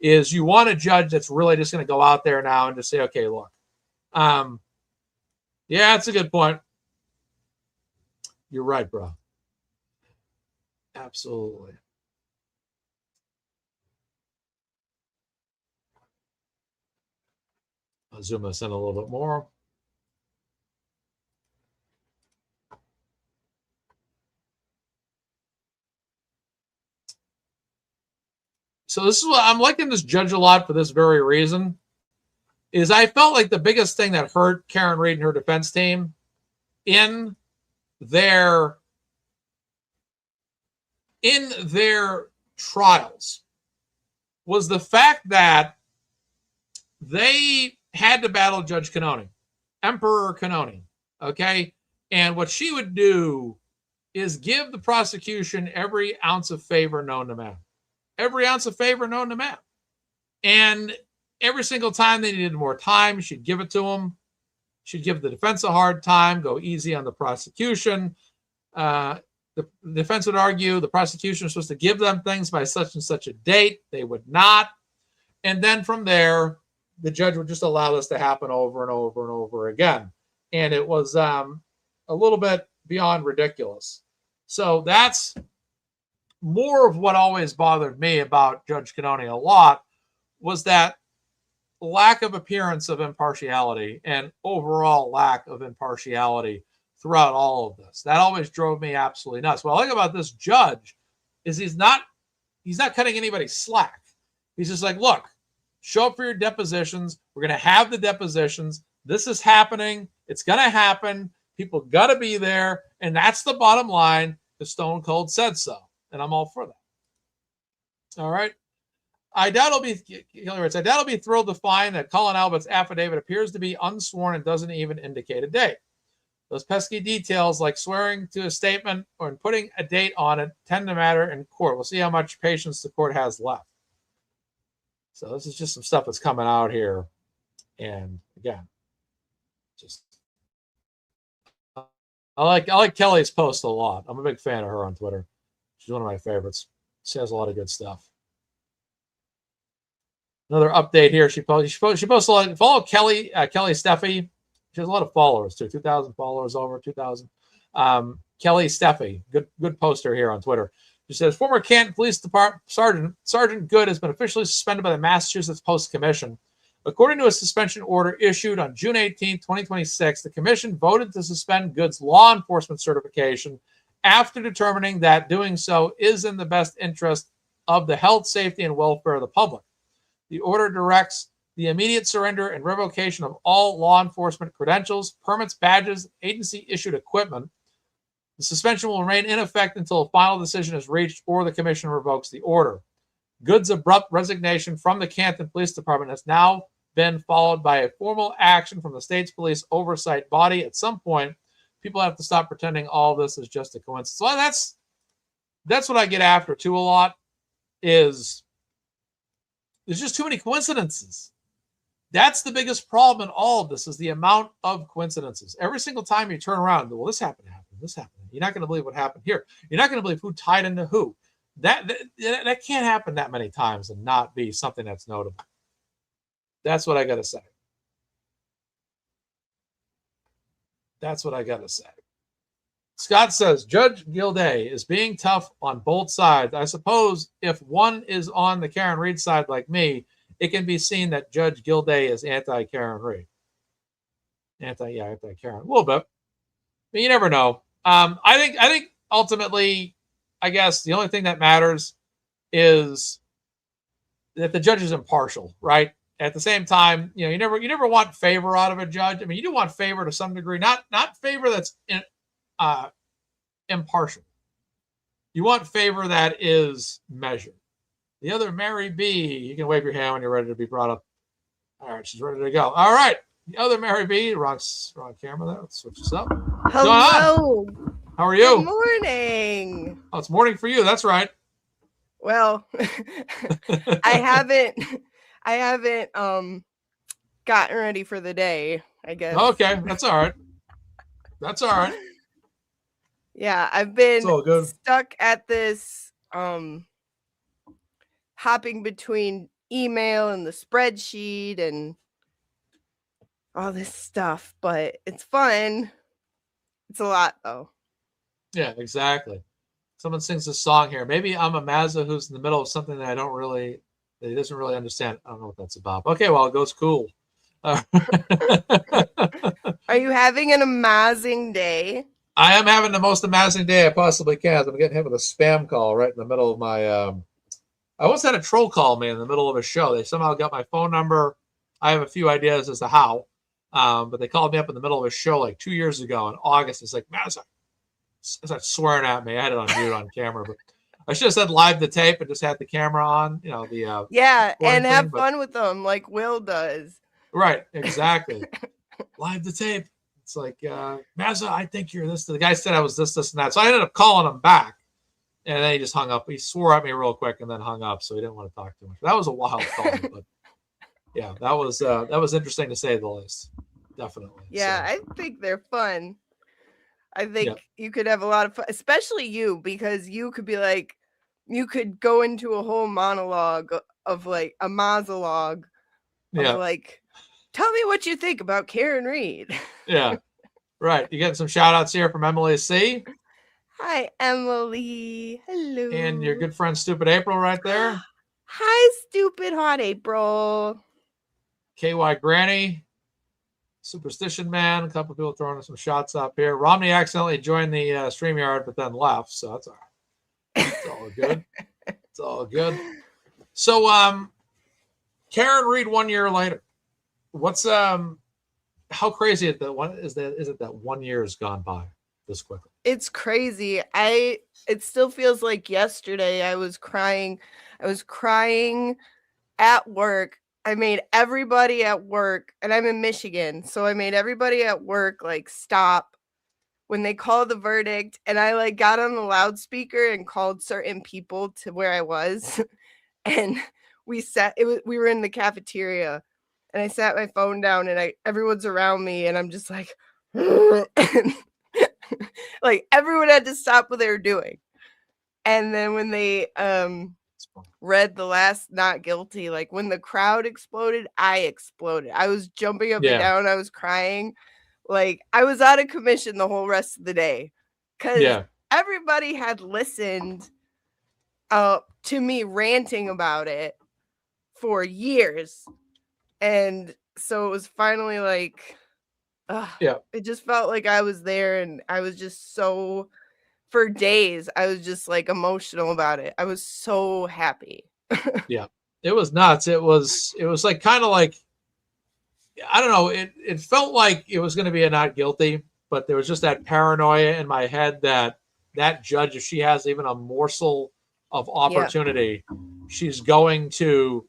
is you want a judge that's really just going to go out there now and just say, okay, look, yeah, that's a good point. You're right, bro. Absolutely. I'll zoom this in a little bit more. So this is what I'm liking this judge a lot for this very reason. Is I felt like the biggest thing that hurt Karen Reed and her defense team in their trials was the fact that they had to battle Judge Canoni, Emperor Canoni, okay? And what she would do is give the prosecution every ounce of favor known to man. Every ounce of favor known to man. And every single time they needed more time, she'd give it to them. She'd give the defense a hard time, go easy on the prosecution. The defense would argue the prosecution was supposed to give them things by such and such a date. They would not. And then from there, the judge would just allow this to happen over and over and over again. And it was a little bit beyond ridiculous. So that's more of what always bothered me about Judge Canoni a lot was that lack of appearance of impartiality and overall lack of impartiality throughout all of this. That always drove me absolutely nuts. What I like about this judge is he's not cutting anybody slack. He's just like, look, show up for your depositions. We're going to have the depositions. This is happening. It's going to happen. People got to be there. And that's the bottom line. The Stone Cold said so. And I'm all for that. All right. I doubt I'll be thrilled to find that Colin Albert's affidavit appears to be unsworn and doesn't even indicate a date. Those pesky details like swearing to a statement or putting a date on it tend to matter in court. We'll see how much patience the court has left. So this is just some stuff that's coming out here. And again, just I like Kelly's post a lot. I'm a big fan of her on Twitter. She's one of my favorites. She has a lot of good stuff. Another update here. She posts a lot. Follow Kelly Steffi. She has a lot of followers too. 2,000 followers, over 2,000. Kelly Steffi, good poster here on Twitter. She says, former Canton Police Department Sergeant Good has been officially suspended by the Massachusetts Post Commission. According to a suspension order issued on June 18, 2026, the commission voted to suspend Good's law enforcement certification after determining that doing so is in the best interest of the health, safety, and welfare of the public. The order directs the immediate surrender and revocation of all law enforcement credentials, permits, badges, agency-issued equipment. The suspension will remain in effect until a final decision is reached or the commission revokes the order. Good's abrupt resignation from the Canton Police Department has now been followed by a formal action from the state's police oversight body. At some point, people have to stop pretending all this is just a coincidence. So that's what I get after too a lot is There's just too many coincidences. That's the biggest problem in all of this, is the amount of coincidences. Every single time you turn around, well, this happened, this happened. You're not going to believe what happened here. You're not going to believe who tied into who. That can't happen that many times and not be something that's notable. That's what I got to say. That's what I got to say. Scott says, Judge Gilday is being tough on both sides. I suppose if one is on the Karen Reed side like me, it can be seen that Judge Gilday is anti-Karen Reed. Anti-Karen. A little bit. But you never know. I think ultimately, I guess the only thing that matters is that the judge is impartial, right? At the same time, you never want favor out of a judge. I mean, you do want favor to some degree, not favor that's impartial. You want favor that is measured. The other Mary B, you can wave your hand when you're ready to be brought up. All right, she's ready to go. All right, the other Mary B, wrong camera there. Let's switch this up. Hello. How are you? Good morning. Oh, it's morning for you. That's right. Well, I haven't gotten ready for the day, I guess. Okay, that's all right. That's all right. Yeah, I've been stuck at this hopping between email and the spreadsheet and all this stuff, but it's fun. It's a lot though. Yeah, exactly. Someone sings a song here. Maybe I'm a Mazza who's in the middle of something that he doesn't really understand. I don't know what that's about. Okay, well, it goes cool. Are you having an amazing day? I am having the most amazing day I possibly can. I'm getting hit with a spam call right in the middle of my. I once had a troll call me in the middle of a show. They somehow got my phone number. I have a few ideas as to how, but they called me up in the middle of a show like 2 years ago in August. It's like, man, started swearing at me. I had it on mute on camera, but I should have said live the tape and just had the camera on. And have fun with them like Will does. Right, exactly. Live the tape. It's like, Mazza, I think you're this. The guy said I was this, and that. So I ended up calling him back, and then he just hung up. He swore at me real quick and then hung up, so he didn't want to talk too much. That was a wild call, but yeah, that was interesting to say the least. Definitely. Yeah, so. I think they're fun. I think you could have a lot of fun, especially you, because you could be like, you could go into a whole monologue of like a monologue of like, tell me what you think about Karen Reed. Yeah, right. You getting some shout outs here from Emily C. Hi, Emily. Hello. And your good friend, Stupid April, right there. Hi, Stupid Hot April. KY Granny. Superstition Man, a couple of people throwing some shots up here. Romney accidentally joined the StreamYard, but then left, so that's all right. It's all good. It's all good. So, Karen Reed 1 year later. What's how crazy is it that 1 year has gone by this quickly? It's crazy. It still feels like yesterday. I was crying at work. I made everybody at work, and I'm in Michigan, so I made everybody at work like stop when they called the verdict, and I like got on the loudspeaker and called certain people to where I was, and we were in the cafeteria, and I sat my phone down, and everyone's around me, and I'm just like, and, like everyone had to stop what they were doing, and then when they read the last not guilty, like when the crowd exploded, I exploded. I was jumping up and down. I was crying. Like I was out of commission the whole rest of the day because everybody had listened to me ranting about it for years. And so it was finally like, it just felt like I was there, and I was just so, for days, I was just like emotional about it. I was so happy. Yeah, it was nuts. It was like kind of like, I don't know. It felt like it was going to be a not guilty, but there was just that paranoia in my head that judge, if she has even a morsel of opportunity, she's going to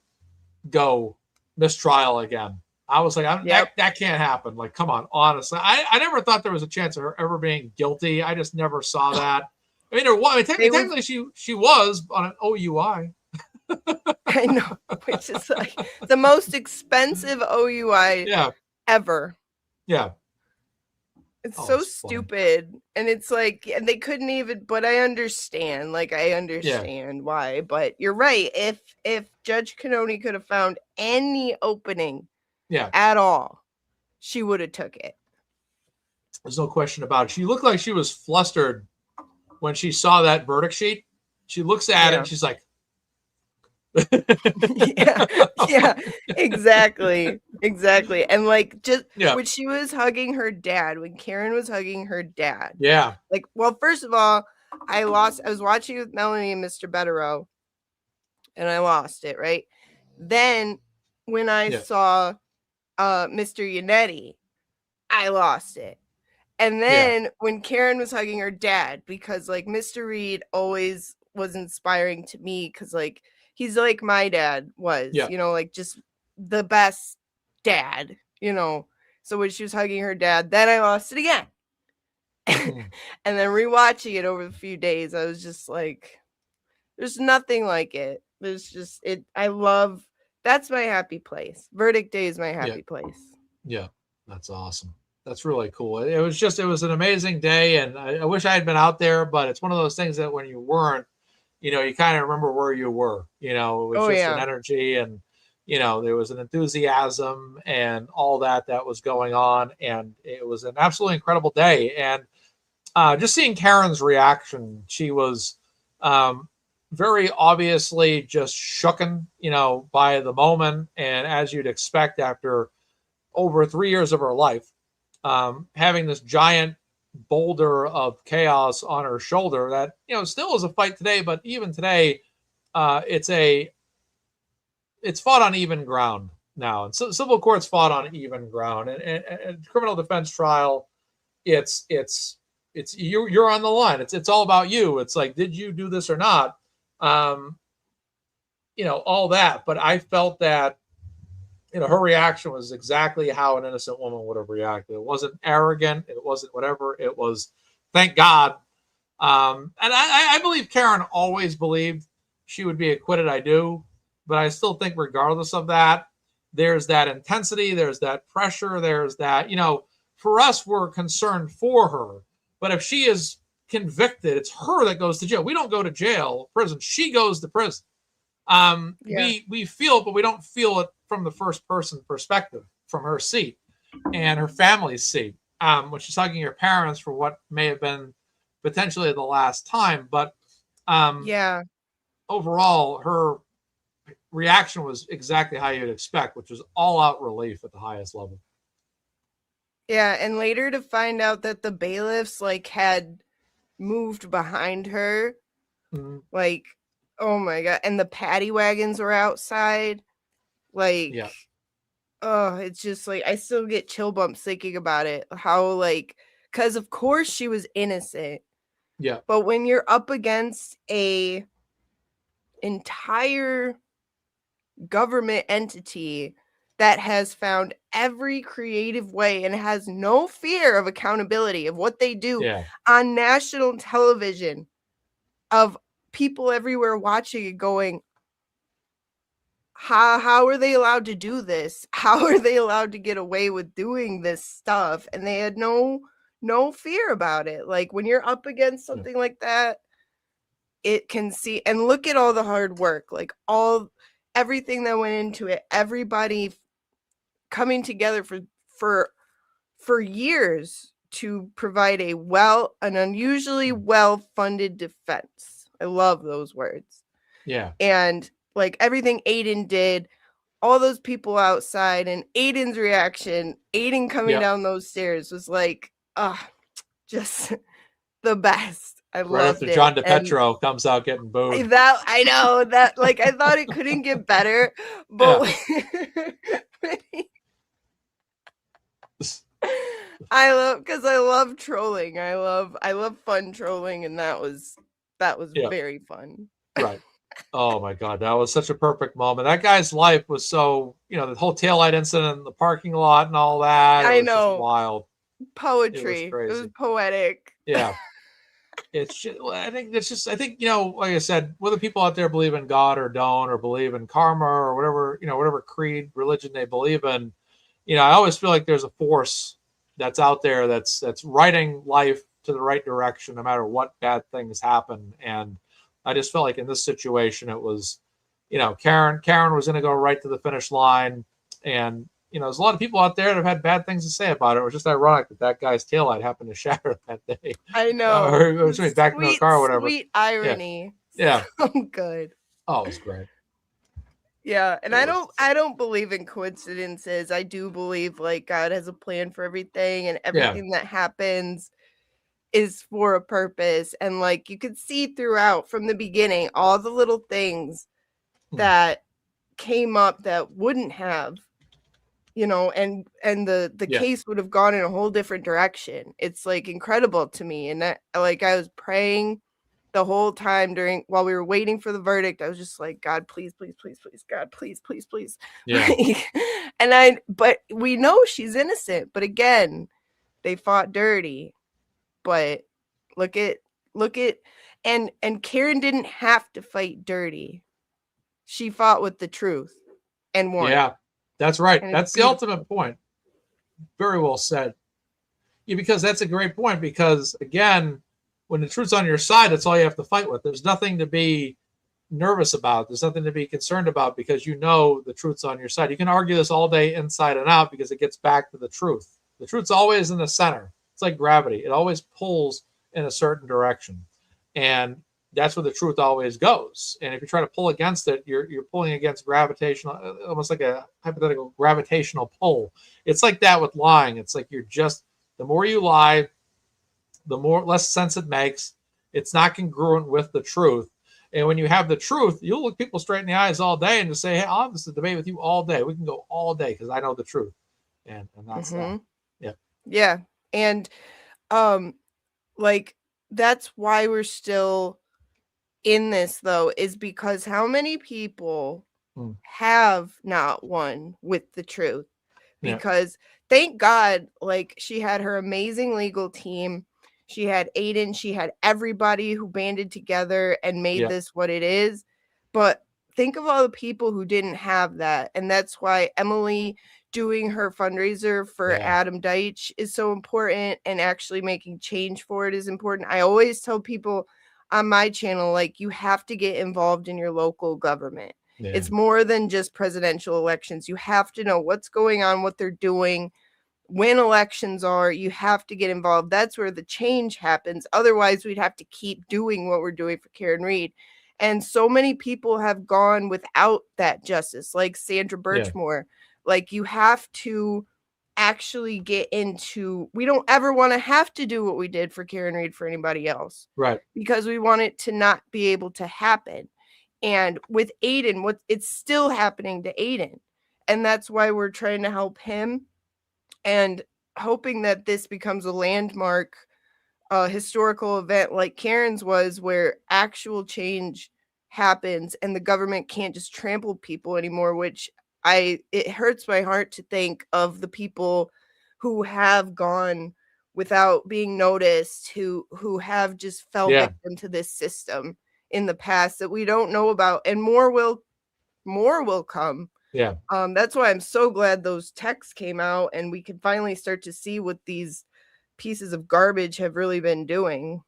go mistrial again. I was like, that can't happen. Like, come on, honestly. I never thought there was a chance of her ever being guilty. I just never saw that. I mean, technically she was on an OUI. I know, which is like the most expensive OUI Yeah. ever. Yeah. It's Oh, so it's funny. stupid. And it's like, and they couldn't even, but I understand. Like, I understand why. But you're right. If Judge Canoni could have found any opening Yeah. at all, she would have took it. There's no question about it. She looked like she was flustered when she saw that verdict sheet. She looks at it and she's like, yeah, exactly. And like, just yeah, when she was hugging her dad, when Karen was hugging her dad, yeah, like, well, first of all, I was watching with Melanie and Mr. Betterow, and I lost it, right? Then when I yeah, saw Mr. Yannetti, I lost it. And yeah, then when Karen was hugging her dad, because like Mr. Reed always was inspiring to me, because like he's like my dad was, yeah, you know, like just the best dad, you know. So when she was hugging her dad, then I lost it again. mm, And then rewatching it over a few days, I was just like, there's nothing like it. There's just it. I love, that's my happy place. Verdict day is my yeah, happy place. yeah. That's awesome. That's really cool. It was an amazing day, and I wish I had been out there, but it's one of those things that when you weren't, you kind of remember where you were. It was Oh just an yeah. energy, and there was an enthusiasm and all that was going on, and it was an absolutely incredible day. And just seeing Karen's reaction, she was um, very obviously just shooken, by the moment, and as you'd expect after over 3 years of her life, having this giant boulder of chaos on her shoulder that still is a fight today, but even today, it's fought on even ground now, and so civil courts fought on even ground, and criminal defense trial, it's you're on the line. It's all about you. It's like, did you do this or not? Um, all that. But I felt that her reaction was exactly how an innocent woman would have reacted. It wasn't arrogant. It wasn't whatever. It was, thank God. And I believe Karen always believed she would be acquitted. I do. But I still think, regardless of that, there's that intensity, there's that pressure, there's that, for us, we're concerned for her. But if she is convicted, it's her that goes to jail. We don't go to jail, prison. She goes to prison. Yeah. We feel it, but we don't feel it from the first person perspective, from her seat and her family's seat, when she's hugging her parents for what may have been potentially the last time. But Yeah. overall, her reaction was exactly how you'd expect, which was all out relief at the highest level. Yeah, and later to find out that the bailiffs like had moved behind her, Mhm. like, oh my god, and the paddy wagons were outside, like, Yeah, oh, it's just like I still get chill bumps thinking about it. How like, because of course she was innocent, yeah, but when you're up against a entire government entity that has found every creative way and has no fear of accountability of what they do yeah, on national television, of people everywhere watching and going, how are they allowed to do this? How are they allowed to get away with doing this stuff? And they had no fear about it. Like when you're up against yeah, something like that, it can see, and look at all the hard work, like everything that went into it, everybody coming together for years to provide an unusually well-funded defense. I love those words. yeah, And like everything Aiden did, all those people outside, and Aiden's reaction, Aiden coming yeah. down those stairs was like, just the best. I Right after loved it. John And DePetro comes out getting booed. that, I know that, like, I thought it couldn't get better, but Yeah. because I love trolling. I love fun trolling, and that was Yeah. very fun. Right. Oh my God, that was such a perfect moment. That guy's life was so, the whole taillight incident in the parking lot and all that. It I was just know. wild. It was Poetry. It was crazy. poetic. Yeah. It's just, I think it's just, I think, like I said, whether people out there believe in God or don't, or believe in karma or whatever, whatever creed, religion they believe in, I always feel like there's a force that's out there that's writing life to the right direction, no matter what bad things happen. And I just felt like in this situation, it was, Karen was going to go right to the finish line. And, there's a lot of people out there that have had bad things to say about it. It was just ironic that guy's taillight happened to shatter that day. I know. Or back in the car or whatever. Sweet irony. Yeah. So good. Oh, it was great. Yeah, and I don't believe in coincidences. I do believe like God has a plan for everything, and everything that happens is for a purpose. And like you could see throughout from the beginning all the little things that came up that wouldn't have, and the case would have gone in a whole different direction. It's like incredible to me. And that, like, I was praying the whole time while we were waiting for the verdict. I was just like, God, please, please, please, please, God, please, please, please. Yeah. But we know she's innocent. But again, they fought dirty. But look at, and Karen didn't have to fight dirty. She fought with the truth and won. Yeah, that's right. That's the ultimate point. Very well said. Yeah, because that's a great point. Because again, when the truth's on your side, that's all you have to fight with. There's nothing to be nervous about. There's nothing to be concerned about, because the truth's on your side. You can argue this all day inside and out, because it gets back to the truth. The truth's always in the center. It's like gravity. It always pulls in a certain direction. And that's where the truth always goes. And if you try to pull against it, you're pulling against gravitational, almost like a hypothetical gravitational pull. It's like that with lying. It's like the more you lie, the less sense it makes. It's not congruent with the truth. And when you have the truth, you'll look people straight in the eyes all day and just say, hey, I'll have this debate with you all day. We can go all day because I know the truth. And that's that. Yeah. Yeah. And like that's why we're still in this, though, is because how many people have not won with the truth? Because thank God, like, she had her amazing legal team. She had Aiden. She had everybody who banded together and made this what it is. But think of all the people who didn't have that. And that's why Emily doing her fundraiser for Adam Deitch is so important, and actually making change for it is important. I always tell people on my channel, like, you have to get involved in your local government. It's more than just presidential elections. You have to know what's going on, what they're doing, when elections are. You have to get involved. That's where the change happens. Otherwise, we'd have to keep doing what we're doing for Karen Reed. And so many people have gone without that justice, like Sandra Birchmore. Like, you have to actually get into, we don't ever want to have to do what we did for Karen Reed for anybody else. Right. Because we want it to not be able to happen. And with Aiden, it's still happening to Aiden. And that's why we're trying to help him, and hoping that this becomes a landmark historical event like Karen's was, where actual change happens and the government can't just trample people anymore, which it hurts my heart to think of the people who have gone without being noticed, who have just fell victim to this system in the past that we don't know about, and more will come. That's why I'm so glad those texts came out and we can finally start to see what these pieces of garbage have really been doing.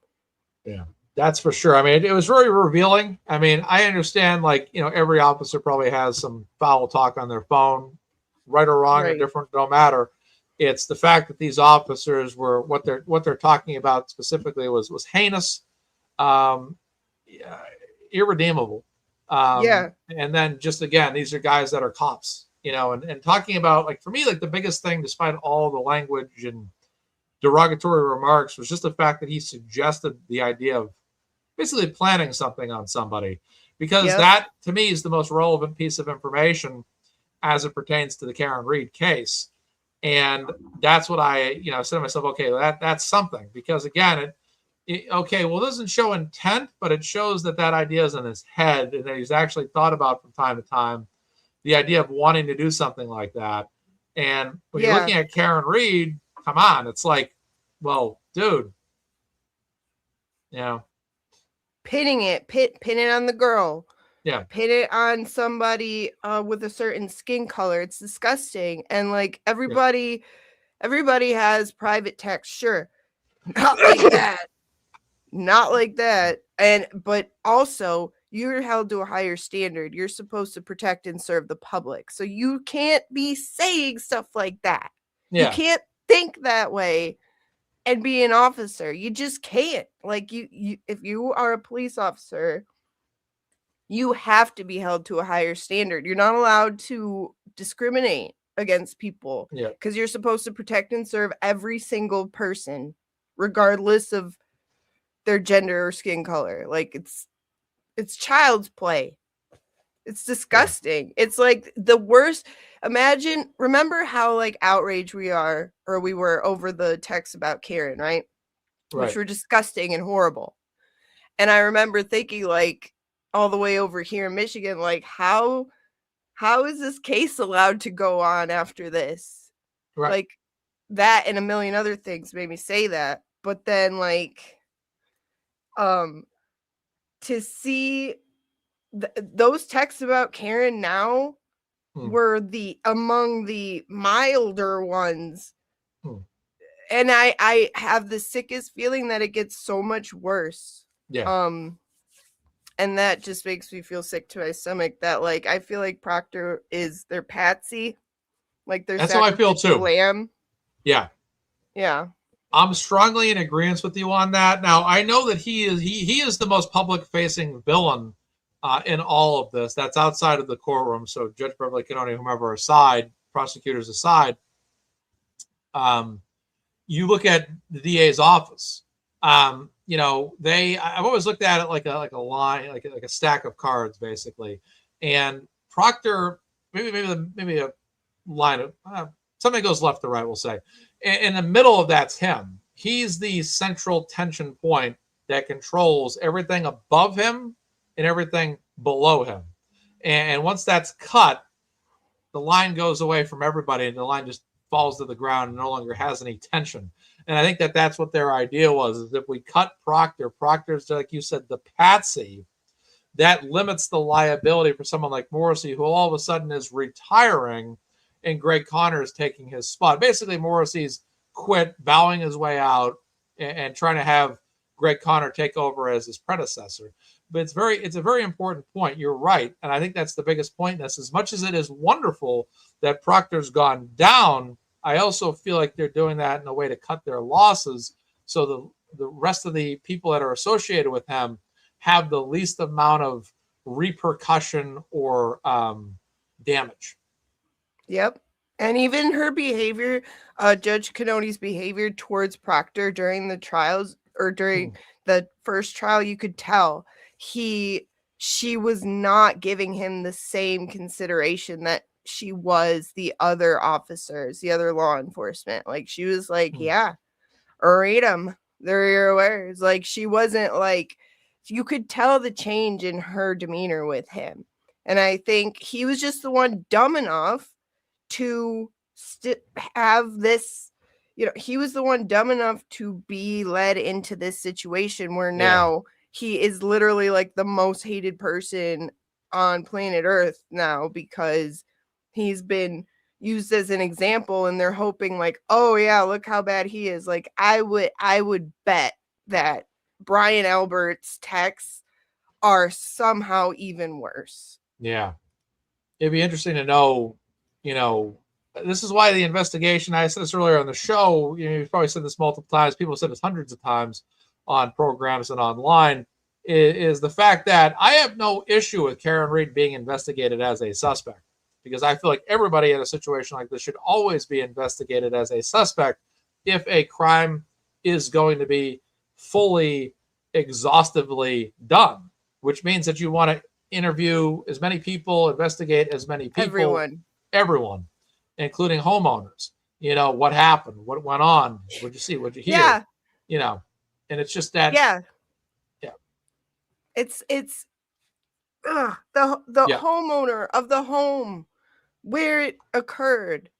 That's for sure. I mean, it was very revealing. I mean, I understand, like, every officer probably has some foul talk on their phone, right or wrong or different, no matter. It's the fact that these officers were, what they're talking about specifically was heinous, irredeemable. And then just, again, these are guys that are cops, and talking about, like, for me, like, the biggest thing, despite all the language and derogatory remarks, was just the fact that he suggested the idea of basically planting something on somebody, because that, to me, is the most relevant piece of information as it pertains to the Karen Reed case. And that's what I, said to myself, okay, that's something, because again, it doesn't show intent, but it shows that idea is in his head and that he's actually thought about from time to time the idea of wanting to do something like that. And when you're looking at Karen Reed, come on, it's like, well, dude, Yeah. Pinning it, pin it on the girl. Yeah. Pin it on somebody with a certain skin color. It's disgusting. And like everybody has private text. Sure. Not like that. Not like that. But also you're held to a higher standard. You're supposed to protect and serve the public. So you can't be saying stuff like that. Yeah. You can't think that way and be an officer. You just can't. Like you if you are a police officer, you have to be held to a higher standard. You're not allowed to discriminate against people because you're supposed to protect and serve every single person, regardless of their gender or skin color. Like it's child's play. It's disgusting. Yeah. It's like the worst. Remember how like outraged we were over the text about Karen, right? Which were disgusting and horrible. And I remember thinking like all the way over here in Michigan, like how is this case allowed to go on after this? Right. Like that and a million other things made me say that. But then like to see those texts about Karen now were among the milder ones. And I have the sickest feeling that it gets so much worse. Yeah. And that just makes me feel sick to my stomach that like I feel like Proctor is their patsy. Like that's how I feel too. Lamb. Yeah. Yeah. I'm strongly in agreement with you on that. Now I know that he is the most public facing villain in all of this. That's outside of the courtroom. So Judge Beverly Canoni, whomever aside, prosecutors aside, you look at the DA's office. You know, I've always looked at it like a line, like a stack of cards, basically. And Proctor, maybe a line of something goes left to right, we'll say. In the middle of that's him. He's the central tension point that controls everything above him and everything below him. And once that's cut, the line goes away from everybody, and the line just falls to the ground and no longer has any tension. And I think that's what their idea was, is if we cut Proctor's, like you said, the patsy, that limits the liability for someone like Morrissey, who all of a sudden is retiring and Greg Conner is taking his spot. Basically, Morrissey's quit, bowing his way out and trying to have Greg Conner take over as his predecessor. But it's a very important point. You're right. And I think that's the biggest point in this. As much as it is wonderful that Proctor's gone down, I also feel like they're doing that in a way to cut their losses so the rest of the people that are associated with him have the least amount of repercussion or damage. Yep. And even her behavior, Judge Canoni's behavior towards Proctor during the trials or during the first trial, you could tell she was not giving him the same consideration that she was the other officers, the other law enforcement. Like she was like, yeah, read them. They're your words. Like she wasn't like, you could tell the change in her demeanor with him. And I think he was just the one dumb enough to have this, he was the one dumb enough to be led into this situation where now he is literally like the most hated person on planet Earth now because he's been used as an example and they're hoping like, oh yeah, look how bad he is. Like I would bet that Brian Albert's texts are somehow even worse. Yeah. It'd be interesting to know, this is why the investigation, I said this earlier on the show, you've probably said this multiple times, people have said this hundreds of times on programs and online, is the fact that I have no issue with Karen Read being investigated as a suspect, because I feel like everybody in a situation like this should always be investigated as a suspect if a crime is going to be fully, exhaustively done, which means that you want to interview as many people, investigate as many people, everyone, including homeowners. What happened, what went on, what'd you see, what'd you hear? And it's just that. Yeah. It's the homeowner of the home where it occurred.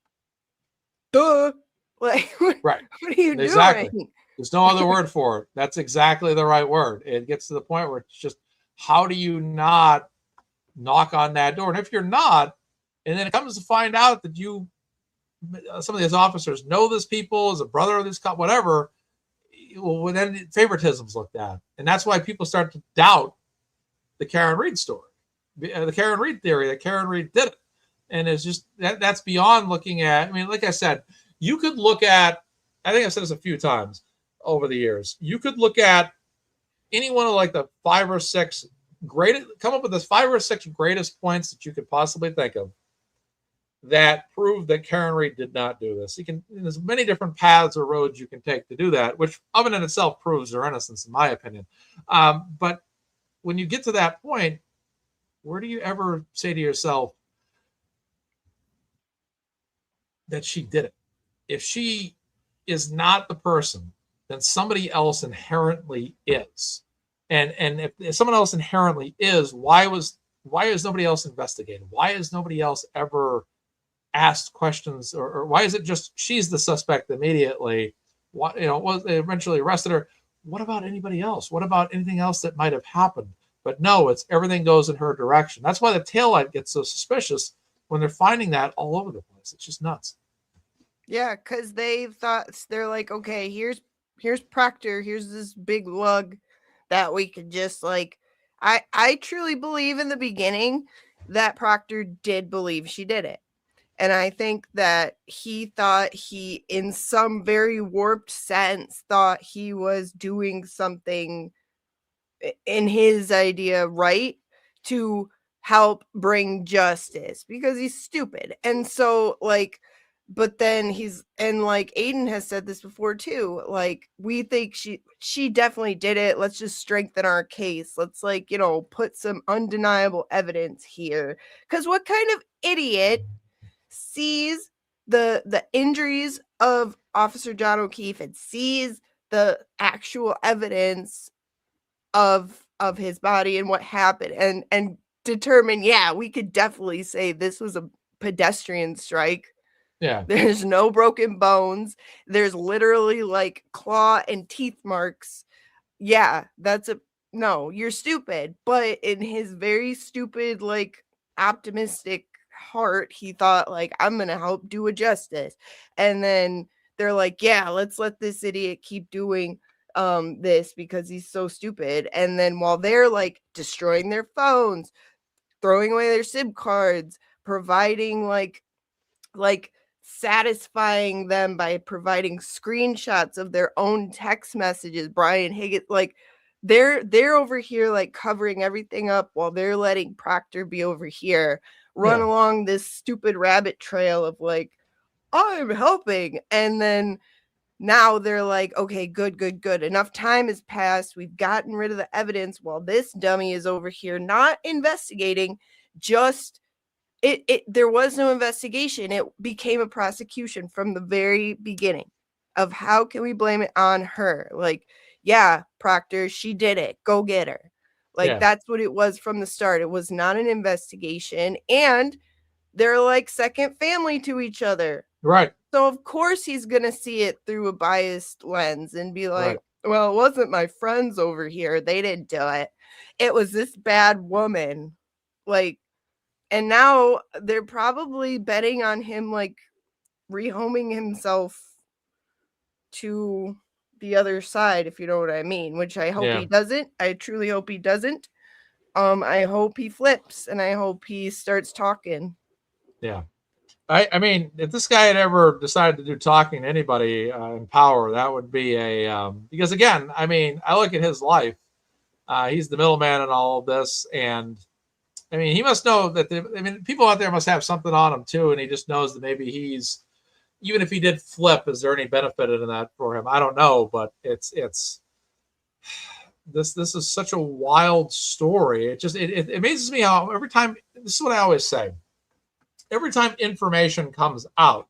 Duh. Like, what Right. are you Exactly. doing? There's no other word for it. That's exactly the right word. It gets to the point where it's just, how do you not knock on that door? And if you're not, and then it comes to find out that some of these officers know this people, as a brother of this cop, whatever, well, then favoritism's looked at. And that's why people start to doubt the Karen Reed story, the Karen Reed theory that Karen Reed did it. And it's just, that's beyond looking at, I mean, like I said, you could look at, I think I've said this a few times over the years, you could look at any one of like the 5 or 6 greatest, come up with the 5 or 6 greatest points that you could possibly think of that prove that Karen Reed did not do this. There's many different paths or roads you can take to do that, which of and in itself proves their innocence, in my opinion. But when you get to that point, where do you ever say to yourself that she did it? If she is not the person, then somebody else inherently is. And if someone else inherently is, why is nobody else investigated? Why is nobody else ever asked questions, or why is it just she's the suspect immediately? What, they eventually arrested her. What about anybody else? What about anything else that might have happened? But no, it's everything goes in her direction. That's why the taillight gets so suspicious when they're finding that all over the place. It's just nuts. Yeah, because they're like, okay, here's Proctor, here's this big lug that we could just like. I truly believe in the beginning that Proctor did believe she did it. And I think that he thought he, in some very warped sense, thought he was doing something in his idea right to help bring justice, because he's stupid. And so like, but then like Aiden has said this before too, like, we think she definitely did it, let's just strengthen our case, let's like, put some undeniable evidence here. Because what kind of idiot sees the injuries of Officer John O'Keefe and sees the actual evidence of his body and what happened, and determine, yeah, we could definitely say this was a pedestrian strike. Yeah. There's no broken bones. There's literally like claw and teeth marks. Yeah, no, you're stupid. But in his very stupid, like, optimistic heart, he thought, like, I'm going to help do a justice. And then they're like, yeah, let's let this idiot keep doing this because he's so stupid. And then while they're like destroying their phones, throwing away their SIM cards, providing like satisfying them by providing screenshots of their own text messages, Brian Higgins, like, they're over here like covering everything up while they're letting Proctor be over here run along this stupid rabbit trail of like, I'm helping. And then now they're like, okay, good. Enough time has passed. We've gotten rid of the evidence while this dummy is over here not investigating. Just there was no investigation. It became a prosecution from the very beginning of how can we blame it on her? Like, yeah, Proctor, she did it. Go get her. Like, that's what it was from the start. It was not an investigation. And they're like second family to each other. Right. So of course he's going to see it through a biased lens and be like, well, it wasn't my friends over here. They didn't do it. It was this bad woman. Like, and now they're probably betting on him, like, rehoming himself to the other side, if you know what I mean, which I hope he doesn't. I truly hope he doesn't. I hope he flips, and I hope he starts talking. Yeah. I mean, if this guy had ever decided to do talking to anybody in power, that would be because again, I mean, I look at his life. He's the middleman in all of this. And I mean, he must know that, people out there must have something on him too. And he just knows that maybe even if he did flip, is there any benefit in that for him? I don't know, but this is such a wild story. It amazes me how every time, this is what I always say, every time information comes out,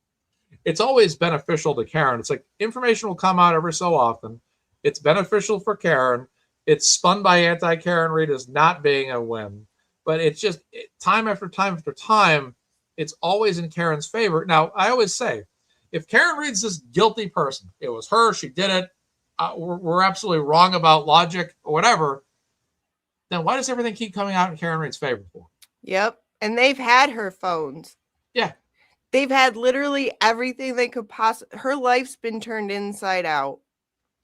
it's always beneficial to Karen. It's like information will come out every so often. It's beneficial for Karen. It's spun by anti-Karen Reed as not being a win. But it's just time after time after time, it's always in Karen's favor. Now, I always say, if Karen Reed's this guilty person, it was her, she did it, we're absolutely wrong about logic or whatever, then why does everything keep coming out in Karen Reed's favor for? Yep. And they've had her phones. Yeah. They've had literally everything they could possibly. Her life's been turned inside out.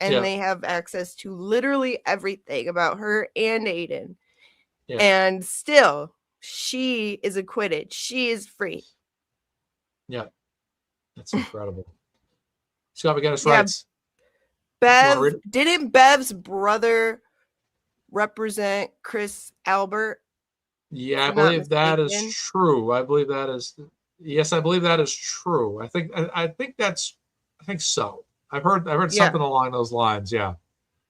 And they have access to literally everything about her and Aiden. Yeah. And still, she is acquitted. She is free. Yeah. That's incredible. Scott McGinnis writes. Didn't Bev's brother represent Chris Albert? Yeah, I believe that is true. I believe that is, yes, I believe that is true. I think so. I've heard something along those lines. Yeah.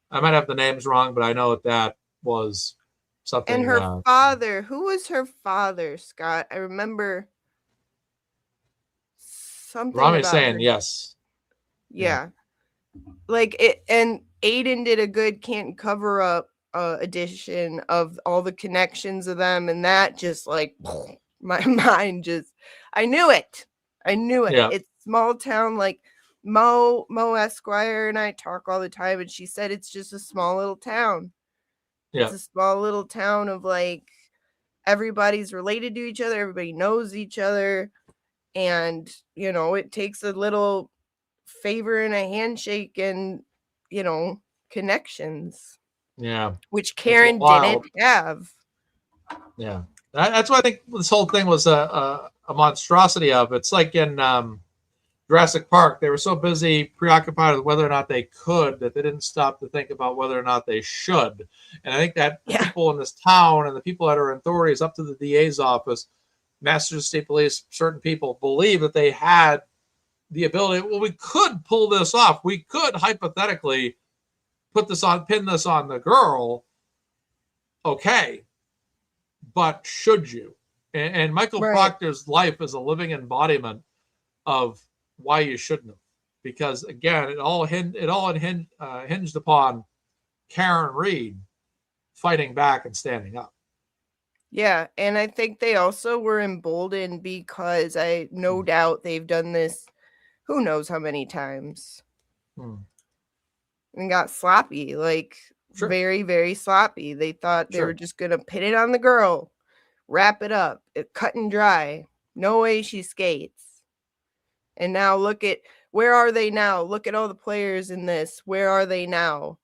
I might have the names wrong, but I know that was something. And her father, who was her father, Scott? I remember something. Rami's saying yes. Yeah. Like it, and Aiden did a good Canton cover up edition of all the connections of them, and that just like my mind just I knew it. Yeah. It's small town. Like Mo Esquire and I talk all the time, and she said it's just a small little town. Yeah. It's a small little town of like everybody's related to each other, everybody knows each other, and it takes a little favor and a handshake and connections. Yeah. Which Karen didn't have. Yeah. That's why I think this whole thing was a monstrosity of. It's like in Jurassic Park, they were so busy preoccupied with whether or not they could that they didn't stop to think about whether or not they should. And I think that people in this town and the people that are in authorities up to the DA's office, Massachusetts State Police, certain people believe that they had the ability. Well, we could pull this off. We could hypothetically pin this on the girl. Okay. But should you? And Michael Proctor's life is a living embodiment of why you shouldn't have, because again, it all hinged upon Karen Reed fighting back and standing up. Yeah, and I think they also were emboldened because I no doubt they've done this who knows how many times. And got sloppy, like very, very sloppy. They thought they were just gonna pin it on the girl, wrap it up, cut and dry. No way she skates. And now where are they now? Look at all the players in this. Where are they now?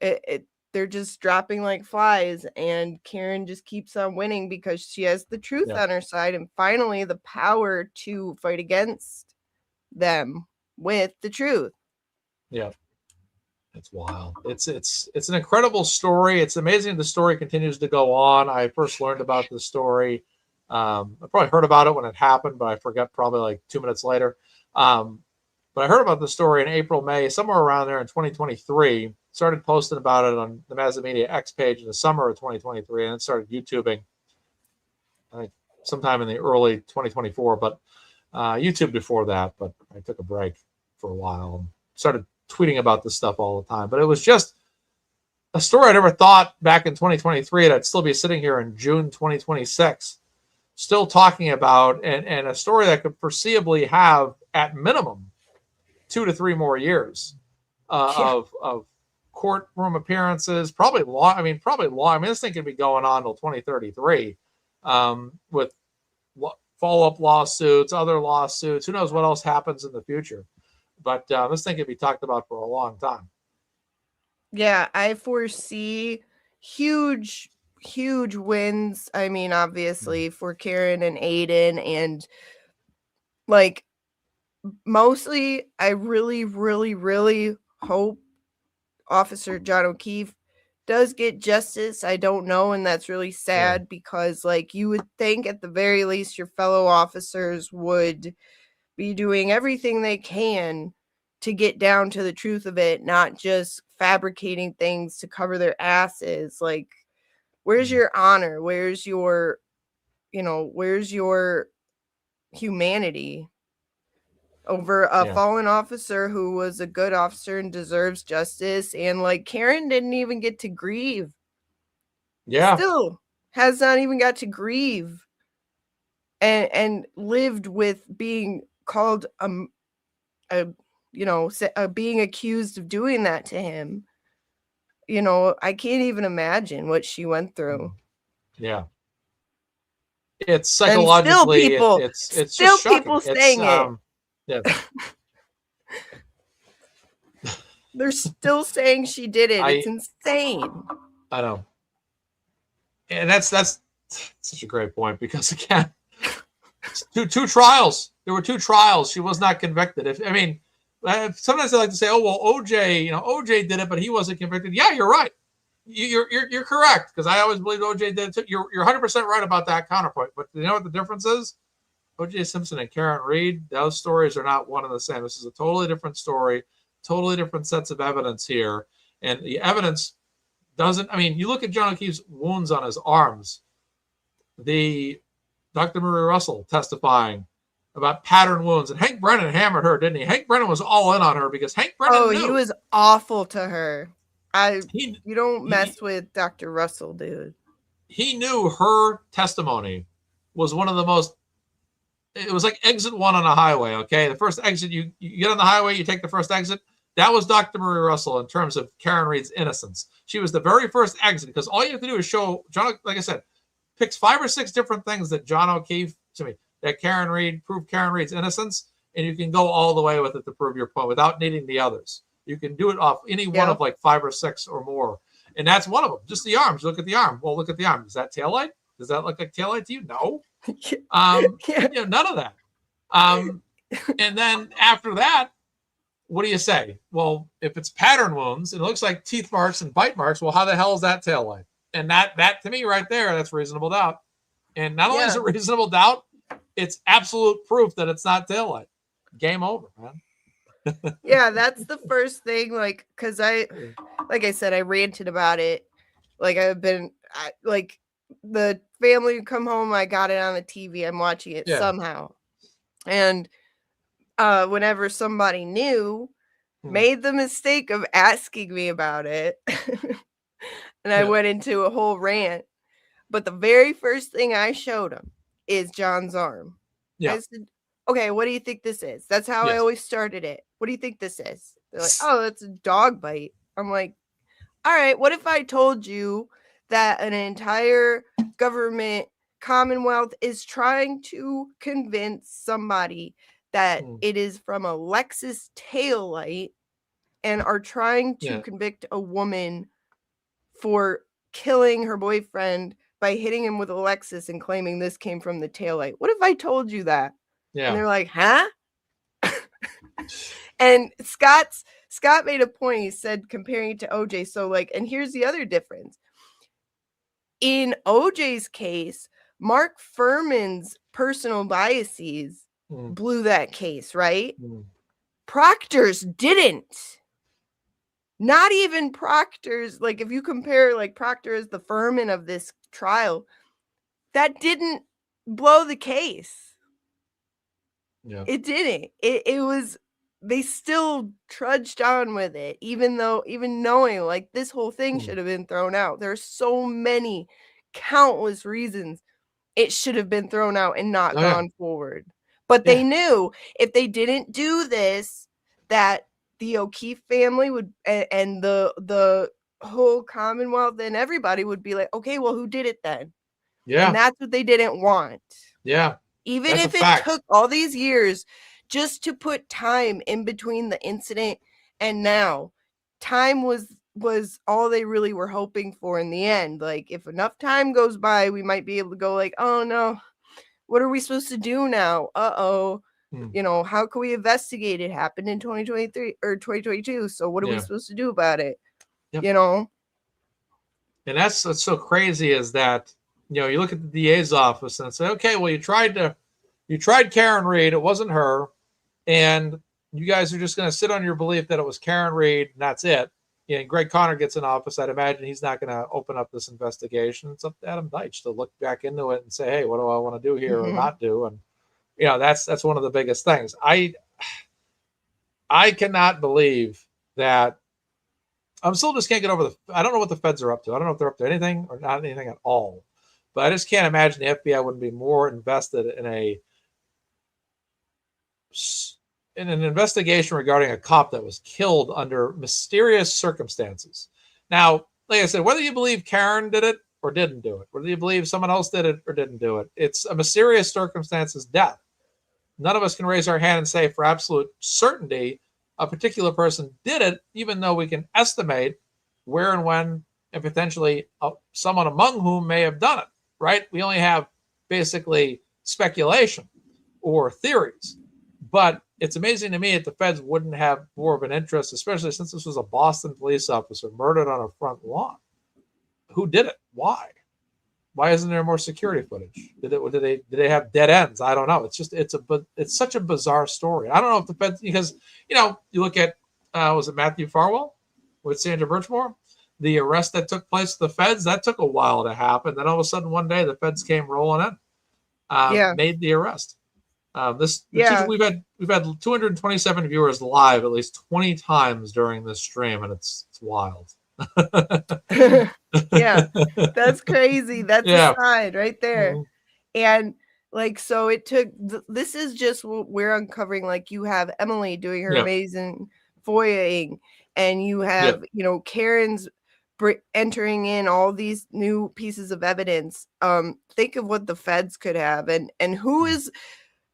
They're just dropping like flies, and Karen just keeps on winning because she has the truth on her side and finally the power to fight against them with the truth. Yeah. It's wild. It's an incredible story. It's amazing the story continues to go on. I first learned about the story. I probably heard about it when it happened, but I forgot probably like 2 minutes later. But I heard about the story in April, May, somewhere around there in 2023. Started posting about it on the Mazda Media X page in the summer of 2023, and then started YouTubing, I think, sometime in the early 2024. But YouTube before that, but I took a break for a while and started tweeting about this stuff all the time. But it was just a story I never thought back in 2023 that I'd still be sitting here in June 2026 still talking about, and a story that could foreseeably have at minimum 2 to 3 more years of courtroom appearances, probably long. I mean, this thing could be going on till 2033 with follow-up lawsuits, other lawsuits. Who knows what else happens in the future? But this thing could be talked about for a long time. Yeah, I foresee huge wins. I mean, obviously for Karen and Aiden, and like mostly I really, really, really hope Officer John O'Keefe does get justice. I don't know, and that's really sad because like you would think at the very least your fellow officers would be doing everything they can to get down to the truth of it, not just fabricating things to cover their asses. Like, where's your honor? Where's your humanity over a fallen officer who was a good officer and deserves justice? And like Karen didn't even get to grieve. Yeah. Still has not even got to grieve and lived with being called being accused of doing that to him. I can't even imagine what she went through. Yeah. It's And still psychologically, it's just shocking. People saying it. Yeah. They're still saying she did it. It's insane. I know. And that's such a great point, because again, two trials. There were 2 trials. She was not convicted. Sometimes I like to say, oh, well, OJ did it, but he wasn't convicted. Yeah, you're right. You're correct, because I always believed OJ did it too. You're 100% right about that counterpoint. But you know what the difference is? OJ Simpson and Karen Reed, those stories are not one and the same. This is a totally different story, totally different sets of evidence here. And the evidence doesn't, you look at John O'Keefe's wounds on his arms, Dr. Marie Russell testifying about pattern wounds, and Hank Brennan hammered her, didn't he? Hank Brennan was all in on her, because Hank Brennan knew. He was awful to her. You don't mess with Dr. Russell, dude. He knew her testimony was one of the most, it was like exit 1 on a highway, okay? The first exit, you get on the highway, you take the first exit. That was Dr. Marie Russell in terms of Karen Reed's innocence. She was the very first exit, because all you have to do is show, John, like I said, picks 5 or 6 different things that that Karen Reed, prove Karen Reed's innocence, and you can go all the way with it to prove your point without needing the others. You can do it off any one of like 5 or 6 or more. And that's one of them. Just the arms. Look at the arm. Well, look at the arm. Is that taillight? Does that look like taillight to you? No. None of that. And then after that, what do you say? Well, if it's pattern wounds, and it looks like teeth marks and bite marks, well, how the hell is that taillight? And that to me right there, that's reasonable doubt. And not only is it reasonable doubt, it's absolute proof that it's not taillight. Game over, man. Yeah, that's the first thing, like, because like I said, I ranted about it. Like, the family would come home, I got it on the TV, I'm watching it somehow. And whenever somebody new made the mistake of asking me about it, and I went into a whole rant, but the very first thing I showed them is John's arm. I said, okay, what do you think this is? That's how I always started it. What do you think this is? They're like, oh, that's a dog bite. I'm like, all right, what if I told you that an entire government commonwealth is trying to convince somebody that it is from a Lexus taillight, and are trying to convict a woman for killing her boyfriend by hitting him with a Lexus and claiming this came from the taillight? What if I told you that? Yeah. And they're like, huh? And Scott made a point. He said, comparing it to OJ. So, like, and here's the other difference. In OJ's case, Mark Furman's personal biases blew that case, right? Proctor's didn't. Not even Proctor's. Like, if you compare, like, Proctor as the Furman of this trial, that didn't blow the case. Yeah. It didn't. It was, they still trudged on with it, even knowing like this whole thing should have been thrown out. There are so many countless reasons it should have been thrown out and not gone forward. But they knew if they didn't do this, that the O'Keefe family would, and the whole Commonwealth and everybody would be like, okay, well, who did it then? Yeah. And that's what they didn't want. Yeah. Even if it took all these years just to put time in between the incident and now, time was all they really were hoping for in the end. Like, if enough time goes by, we might be able to go like, oh no, what are we supposed to do now? Uh-oh. How can we investigate? It happened in 2023 or 2022. So what are we supposed to do about it? Yep. And that's what's so crazy is that, you look at the DA's office and say, okay, well, you tried Karen Reed. It wasn't her. And you guys are just going to sit on your belief that it was Karen Reed and that's it. And Greg Conner gets in office. I'd imagine he's not going to open up this investigation. It's up to Adam Deitch to look back into it and say, hey, what do I want to do here or not do? And, that's one of the biggest things. I cannot believe that. I'm still just can't get over I don't know what the feds are up to. I don't know if they're up to anything or not anything at all. But I just can't imagine the FBI wouldn't be more invested in a in an investigation regarding a cop that was killed under mysterious circumstances. Now, like I said, whether you believe Karen did it or didn't do it, whether you believe someone else did it or didn't do it, it's a mysterious circumstances death. None of us can raise our hand and say for absolute certainty a particular person did it, even though we can estimate where and when and potentially someone among whom may have done it, right? We only have basically speculation or theories. But it's amazing to me that the feds wouldn't have more of an interest, especially since this was a Boston police officer murdered on a front lawn. Who did it? Why? Why isn't there more security footage? Did they have dead ends? I don't know. It's such a bizarre story. I don't know if the feds, because you look at was it Matthew Farwell with Sandra Birchmore, the arrest that took place at the feds, that took a while to happen. Then all of a sudden one day the feds came rolling in, made the arrest. We've had 227 viewers live at least 20 times during this stream, and it's wild. Yeah, that's crazy. That's a sign right there. Mm-hmm. And like, so it took, this is just what we're uncovering. Like, you have Emily doing her amazing FOIAing, and you have, Karen's entering in all these new pieces of evidence. Think of what the feds could have, and who is,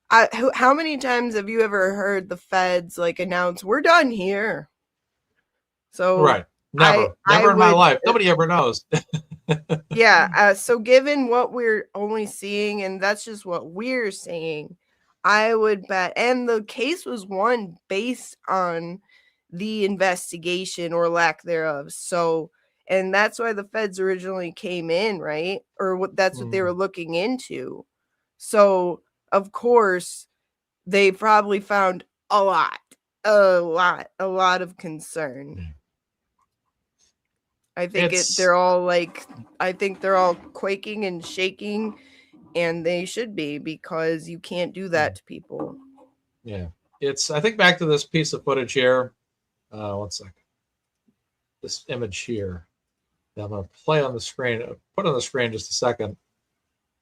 how many times have you ever heard the feds like announce, we're done here? So right. Never in my life. Nobody ever knows. So given what we're only seeing, and that's just what we're seeing, I would bet, and the case was won based on the investigation or lack thereof. So, and that's why the feds originally came in, right? Or that's what they were looking into. So, of course, they probably found a lot of concern. I think they're all quaking and shaking, and they should be, because you can't do that to people. Yeah. I think back to this piece of footage here. 1 second. This image here that I'm going to play on the screen, put on the screen just a second.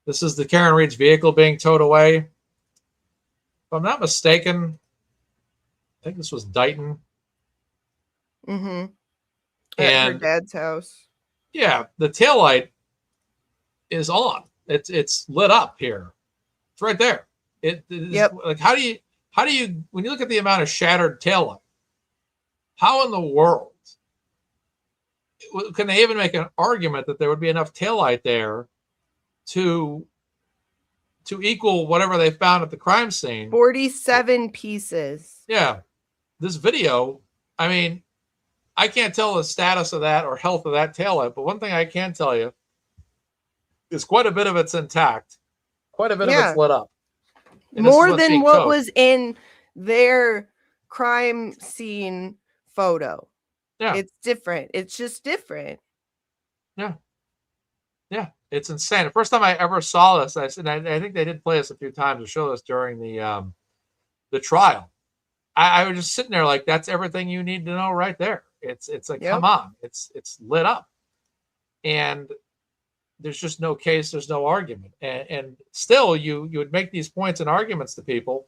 This is the Karen Reed's vehicle being towed away. If I'm not mistaken, I think this was Dighton. Mm-hmm. At her dad's house. Yeah, the taillight is on. It's lit up here. It's right there. Like, how do you when you look at the amount of shattered taillight, how in the world can they even make an argument that there would be enough taillight there to equal whatever they found at the crime scene? 47 pieces. Yeah. This video, I mean, I can't tell the status of that or health of that taillight, but one thing I can tell you is quite a bit of it's intact. Quite a bit of it's lit up. More than what was in their crime scene photo. Yeah. It's different. It's just different. Yeah. Yeah. It's insane. The first time I ever saw this, I think they did play this a few times to show this during the trial. I was just sitting there like, that's everything you need to know right there. It's like, come on, it's lit up, and there's just no case, there's no argument, and still you would make these points and arguments to people,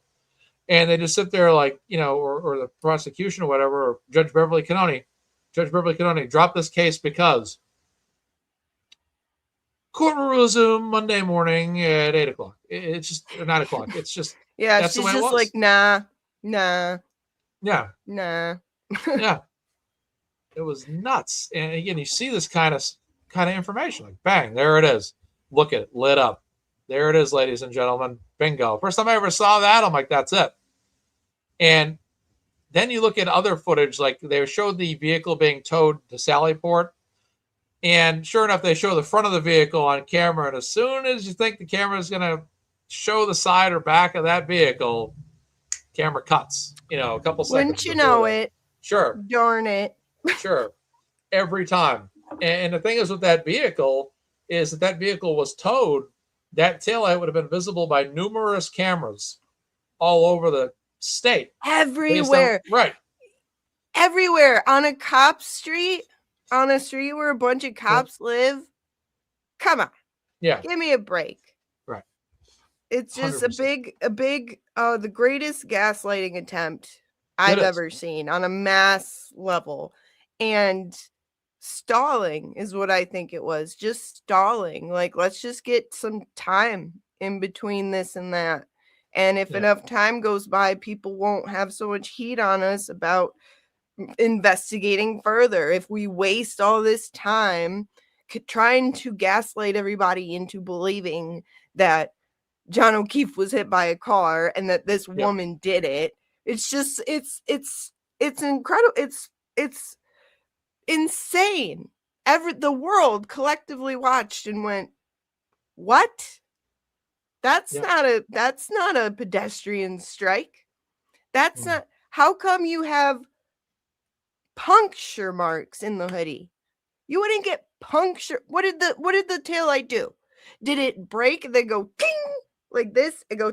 and they just sit there like, or the prosecution or whatever, or Judge Beverly Canoni, drop this case because court will resume Monday morning at 8:00. It's just 9 o'clock. It's just that's the way it was. Like nah. Yeah. Nah. Yeah. It was nuts. And again, you see this kind of information, like bang, there it is. Look at it, lit up. There it is, ladies and gentlemen. Bingo. First time I ever saw that, I'm like, that's it. And then you look at other footage, like they showed the vehicle being towed to Sallyport. And sure enough, they show the front of the vehicle on camera. And as soon as you think the camera is going to show the side or back of that vehicle, camera cuts, a couple seconds. Wouldn't you know it? Sure. Darn it. Sure. Every time. And the thing is with that vehicle is that vehicle was towed. That taillight would have been visible by numerous cameras all over the state. Everywhere. Right. Everywhere. On a cop street, on a street where a bunch of cops live. Come on. Yeah. Give me a break. Right. It's just 100%. the greatest gaslighting attempt I've ever seen on a mass level. And stalling is what I think it was. Just stalling. Like, let's just get some time in between this and that. And if enough time goes by, people won't have so much heat on us about investigating further. If we waste all this time trying to gaslight everybody into believing that John O'Keefe was hit by a car and that this woman did it, it's just it's incredible. It's insane. The world collectively watched and went, what? That's not a pedestrian strike. That's not. How come you have puncture marks in the hoodie? You wouldn't get puncture. What did the taillight do? Did it break and then go ting like this and go?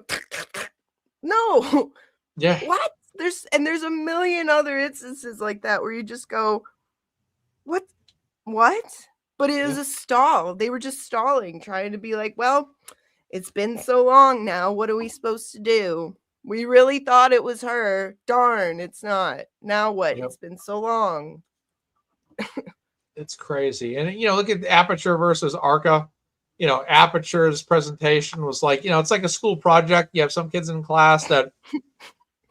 No. Yeah. What? There's a million other instances like that where you just go, what? But it was a stall. They were just stalling, trying to be like, well, it's been so long now. What are we supposed to do? We really thought it was her. Darn, it's not. Now what? It's been so long. It's crazy. And, look at Aperture versus Arca. Aperture's presentation was like, it's like a school project. You have some kids in class that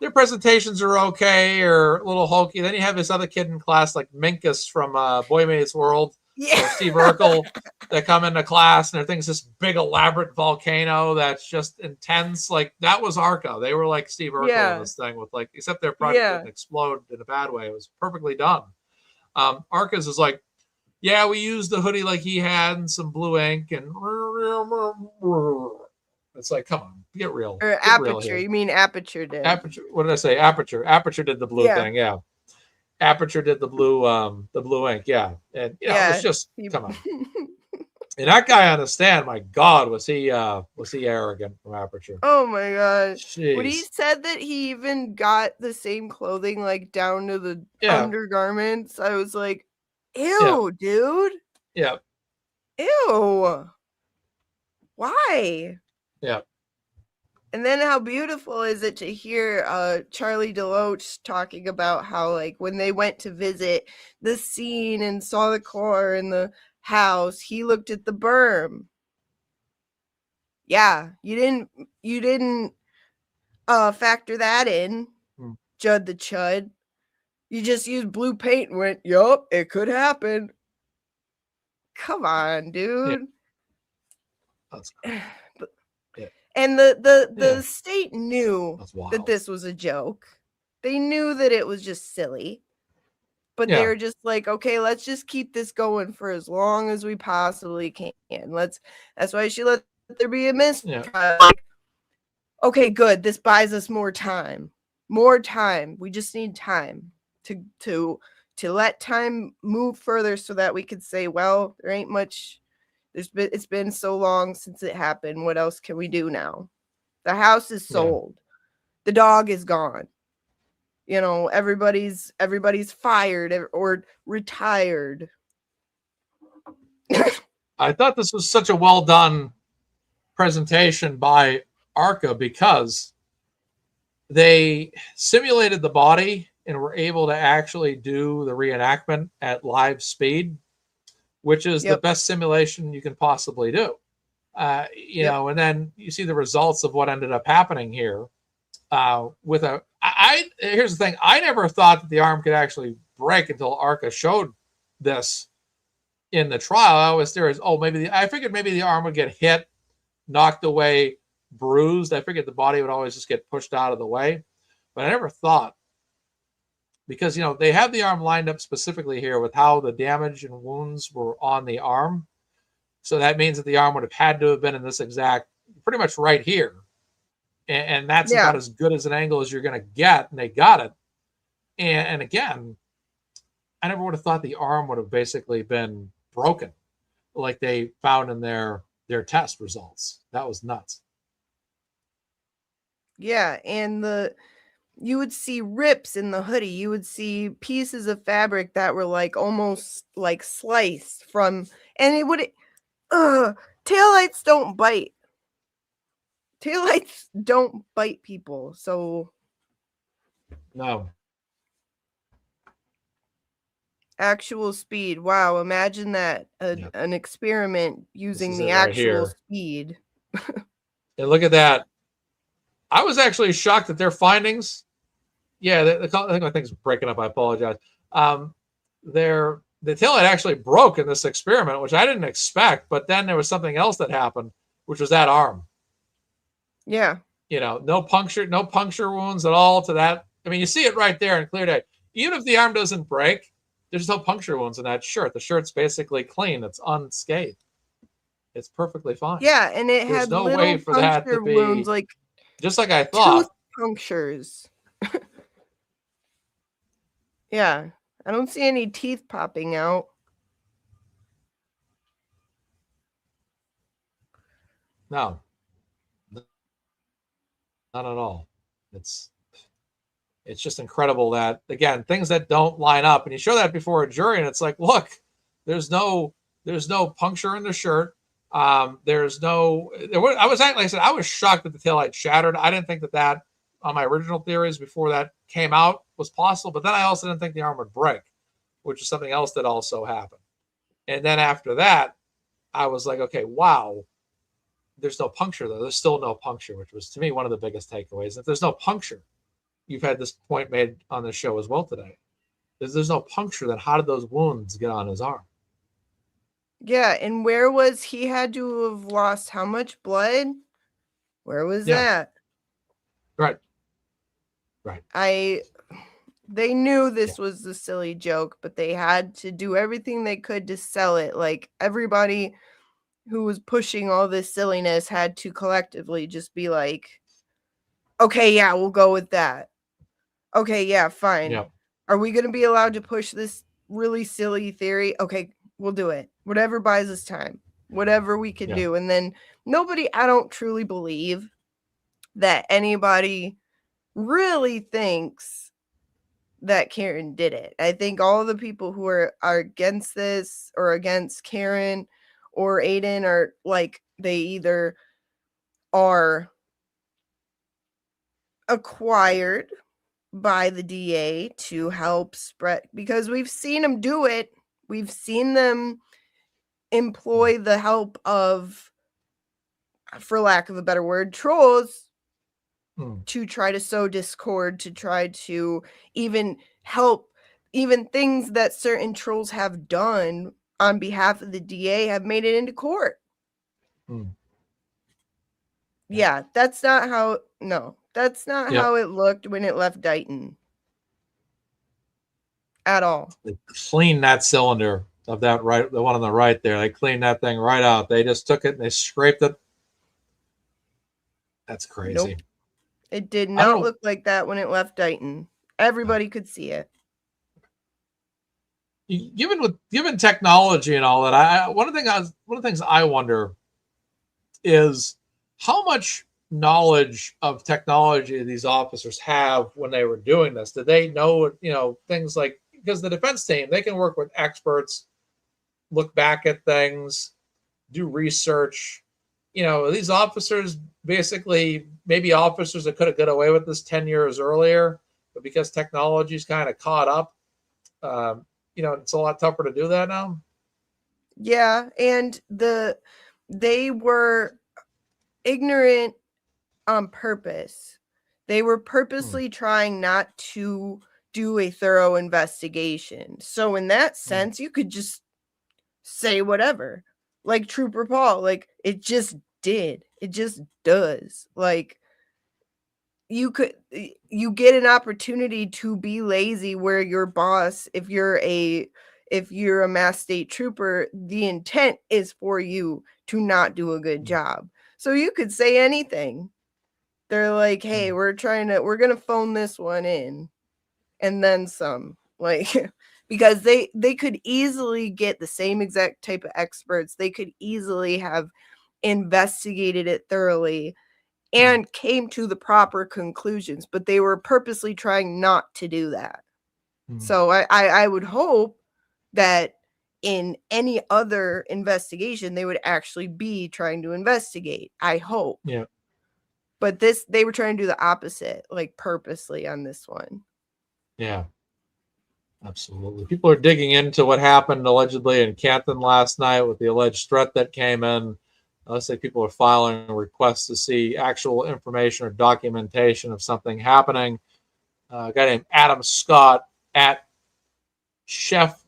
their presentations are okay or a little hokey. Then you have this other kid in class like Minkus from Boy Meets World, or Steve Urkel, that come into class and their thing's this big elaborate volcano that's just intense. Like, that was Arca. They were like Steve Urkel in this thing with like, except their project didn't explode in a bad way. It was perfectly done. Arca's is like, yeah, we used the hoodie like he had and some blue ink and it's like, come on, get real. Or get Aperture. real here. You mean Aperture did. Aperture. What did I say? Aperture. Aperture did the blue thing. Yeah. Aperture did the blue ink. Yeah. And it's just, come on. And that guy on the stand, my God, was he arrogant from Aperture. Oh my gosh. Jeez. When he said that he even got the same clothing like down to the undergarments, I was like, ew, dude. Yeah. Ew. Why? Yeah. And then how beautiful is it to hear Charlie DeLoach talking about how, like, when they went to visit the scene and saw the car in the house, he looked at the berm. Yeah, you didn't factor that in, Judd the Chud. You just used blue paint and went, yup, it could happen. Come on, dude. That's And the state knew that this was a joke. They knew that it was just silly. But they were just like, okay, let's just keep this going for as long as we possibly can. That's why she let there be a mistrial. Like, okay, good. This buys us more time. More time. We just need time to let time move further so that we could say, well, there ain't much. It's been so long since it happened. What else can we do now? The house is sold. The dog is gone. Everybody's fired or retired. I thought this was such a well done presentation by Arca because they simulated the body and were able to actually do the reenactment at live speed, which is the best simulation you can possibly do. And then you see the results of what ended up happening here. Here's the thing. I never thought that the arm could actually break until Arca showed this in the trial. I was there as, I figured maybe the arm would get hit, knocked away, bruised. I figured the body would always just get pushed out of the way, but I never thought, because, they have the arm lined up specifically here with how the damage and wounds were on the arm. So that means that the arm would have had to have been in this exact, pretty much right here. And that's about as good as an angle as you're going to get. And they got it. And again, I never would have thought the arm would have basically been broken like they found in their test results. That was nuts. Yeah. And you would see rips in the hoodie. You would see pieces of fabric that were like almost like sliced from, and it would, taillights don't bite. Taillights don't bite people, so No. actual speed. Wow, imagine that. Yeah. An experiment using is the it right actual here. speed. And look at that. I was actually shocked at their findings. Yeah, I think my thing's breaking up. I apologize. The taillight actually broke in this experiment, which I didn't expect. But then there was something else that happened, which was that arm. Yeah. You know, no puncture wounds at all to that. I mean, you see it right there in clear day. Even if the arm doesn't break, there's no puncture wounds in that shirt. The shirt's basically clean. It's unscathed. It's perfectly fine. Yeah, and it There's had no little way for that to puncture wounds, be like just like I tooth thought. punctures. Yeah, I don't see any teeth popping out. No, not at all. It's just incredible that, again, things that don't line up, and you show that before a jury, and it's like, look, there's no puncture in the shirt. There's no. I was like I said, I was shocked that the taillight shattered. I didn't think that on my original theories before that came out was possible. But then I also didn't think the arm would break, which is something else that also happened. And then after that, I was like, okay, wow. There's no puncture though. There's still no puncture, which was to me one of the biggest takeaways. If there's no puncture, you've had this point made on the show as well today. There's no puncture, then how did those wounds get on his arm? Yeah, and where was he had to have lost how much blood? Where was Yeah. that? Right. They knew this was the silly joke, but they had to do everything they could to sell it. Like everybody who was pushing all this silliness had to collectively just be like, okay, yeah, we'll go with that. Okay, yeah, fine. Yep. Are we going to be allowed to push this really silly theory? Okay, we'll do it. Whatever buys us time, whatever we can do. And then I don't truly believe that anybody really thinks that Karen did it. I think all the people who are against this or against Karen or Aiden are like, they either are acquired by the DA to help spread, because we've seen them do it. We've seen them employ the help of, for lack of a better word, trolls to try to sow discord, to try to even help, even things that certain trolls have done on behalf of the DA have made it into court. Yeah, that's not how it looked when it left Dighton. At all. They cleaned that cylinder of that right, the one on the right there. They cleaned that thing right out. They just took it and they scraped it. That's crazy. Nope. It did not look like that when it left Dighton. Everybody could see it. Given technology and all that, one of the things I wonder is how much knowledge of technology these officers have when they were doing this. Did they know, things like, because the defense team, they can work with experts, look back at things, do research. These officers, basically, maybe officers that could have got away with this 10 years earlier, but because technology's kind of caught up, it's a lot tougher to do that now. Yeah, and they were ignorant on purpose. They were purposely trying not to do a thorough investigation. So in that sense, you could just say whatever. Like Trooper Paul, like it just did. It just does. Like you get an opportunity to be lazy where your boss, if you're a Mass State Trooper, the intent is for you to not do a good job. So you could say anything. They're like, hey, we're going to phone this one in and then some, like, because they could easily get the same exact type of experts. They could easily have investigated it thoroughly and came to the proper conclusions, but they were purposely trying not to do that. So I would hope that in any other investigation, they would actually be trying to investigate. I hope. Yeah. But they were trying to do the opposite, like purposely on this one. Yeah, absolutely. People are digging into what happened allegedly in Canton last night with the alleged threat that came in. Let's say people are filing requests to see actual information or documentation of something happening. A guy named Adam Scott at Chef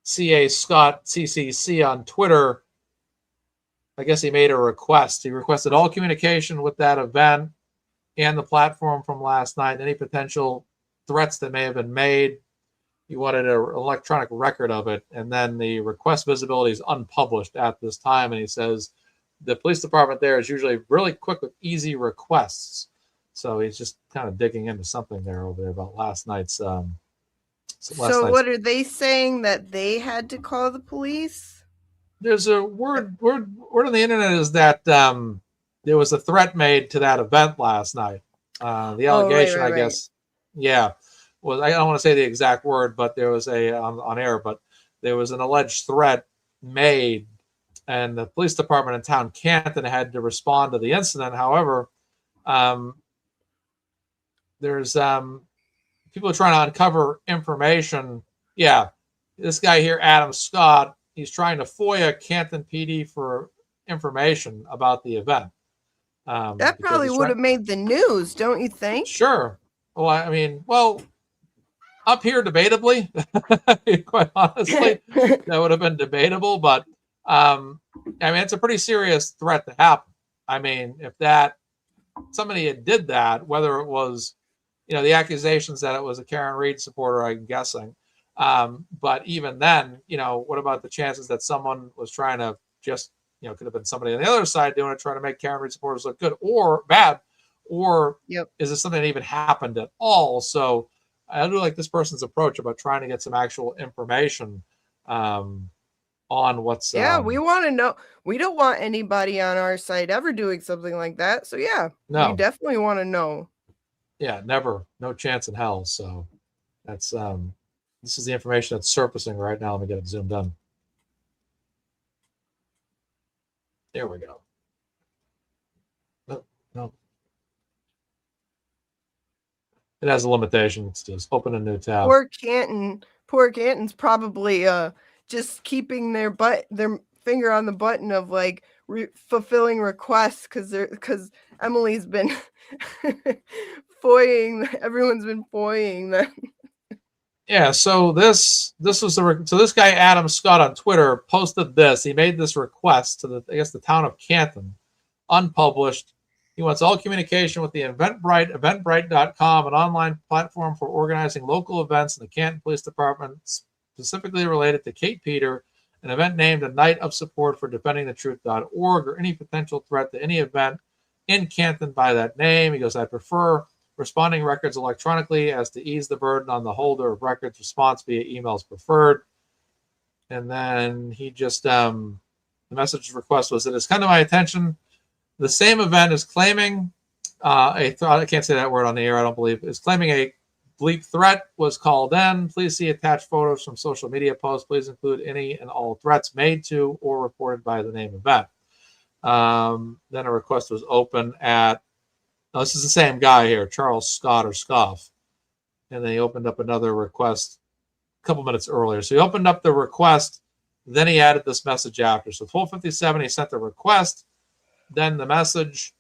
CA Scott CCC on Twitter. I guess he made a request. He requested all communication with that event and the platform from last night, any potential threats that may have been made. He wanted an electronic record of it. And then the request visibility is unpublished at this time. And he says the police department there is usually really quick with easy requests. So he's just kind of digging into something there over there about last night's. So what are they saying, that they had to call the police? There's a word on the internet is that there was a threat made to that event last night. The allegation, I guess, yeah, was, I don't want to say the exact word, but there was a on air, but there was an alleged threat made, and the police department in town Canton had to respond to the incident. However, there's people are trying to uncover information. Yeah, this guy here, Adam Scott, he's trying to FOIA Canton PD for information about the event. That probably would have made the news, don't you think? Sure. Well, I mean, up here, debatably, quite honestly, that would have been debatable. But I mean, it's a pretty serious threat to happen. I mean, if somebody had did that, whether it was, the accusations that it was a Karen Reed supporter, I'm guessing. But even then, what about the chances that someone was trying to just, could have been somebody on the other side doing it, trying to make Karen Reed supporters look good or bad, or is this something that even happened at all? So I do like this person's approach about trying to get some actual information on what's. Yeah, we want to know. We don't want anybody on our side ever doing something like that. So yeah, we definitely want to know. Yeah, never, no chance in hell. So that's this is the information that's surfacing right now. Let me get it zoomed in. There we go. No. It has a limitation. It's just open a new tab. Poor Canton's probably just keeping their finger on the button of like fulfilling requests because Emily's been everyone's been foying them. Yeah, so this was this guy Adam Scott on Twitter posted this. He made this request to the town of Canton, unpublished. He wants all communication with the Eventbrite, eventbrite.com, an online platform for organizing local events in the Canton Police Department, specifically related to Kate Peter, an event named A Night of Support for DefendingTheTruth.org, or any potential threat to any event in Canton by that name. He goes, I prefer responding records electronically as to ease the burden on the holder of records. Response via emails preferred. And then he just, the message request was, it has come to my attention the same event is claiming I can't say that word on the air, I don't believe, is claiming a bleep threat was called in. Please see attached photos from social media posts. Please include any and all threats made to or reported by the name event. Then a request was open at, this is the same guy here, Charles Scott or Scoff. And then he opened up another request a couple minutes earlier. So he opened up the request, then he added this message after. So 12:57, he sent the request, then the message,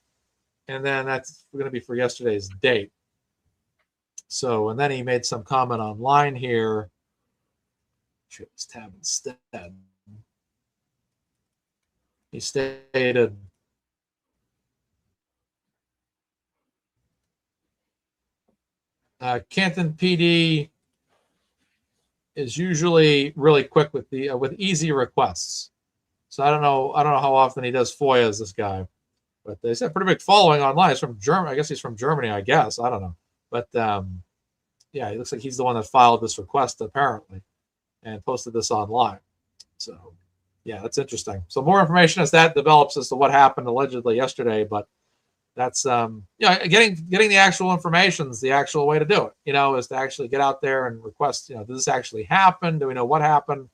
and then that's going to be for yesterday's date. So, and then he made some comment online here. Share this tab instead. He stated, Canton PD is usually really quick with with easy requests. So I don't know how often he does FOIAs, this guy, but they said pretty big following online. He's from Germany. I guess he's from Germany. I guess I don't know, but yeah, it looks like he's the one that filed this request apparently, and posted this online. So yeah, that's interesting. So more information as that develops as to what happened allegedly yesterday, but that's getting the actual information is the actual way to do it. Is to actually get out there and request. Does this actually happen? Do we know what happened,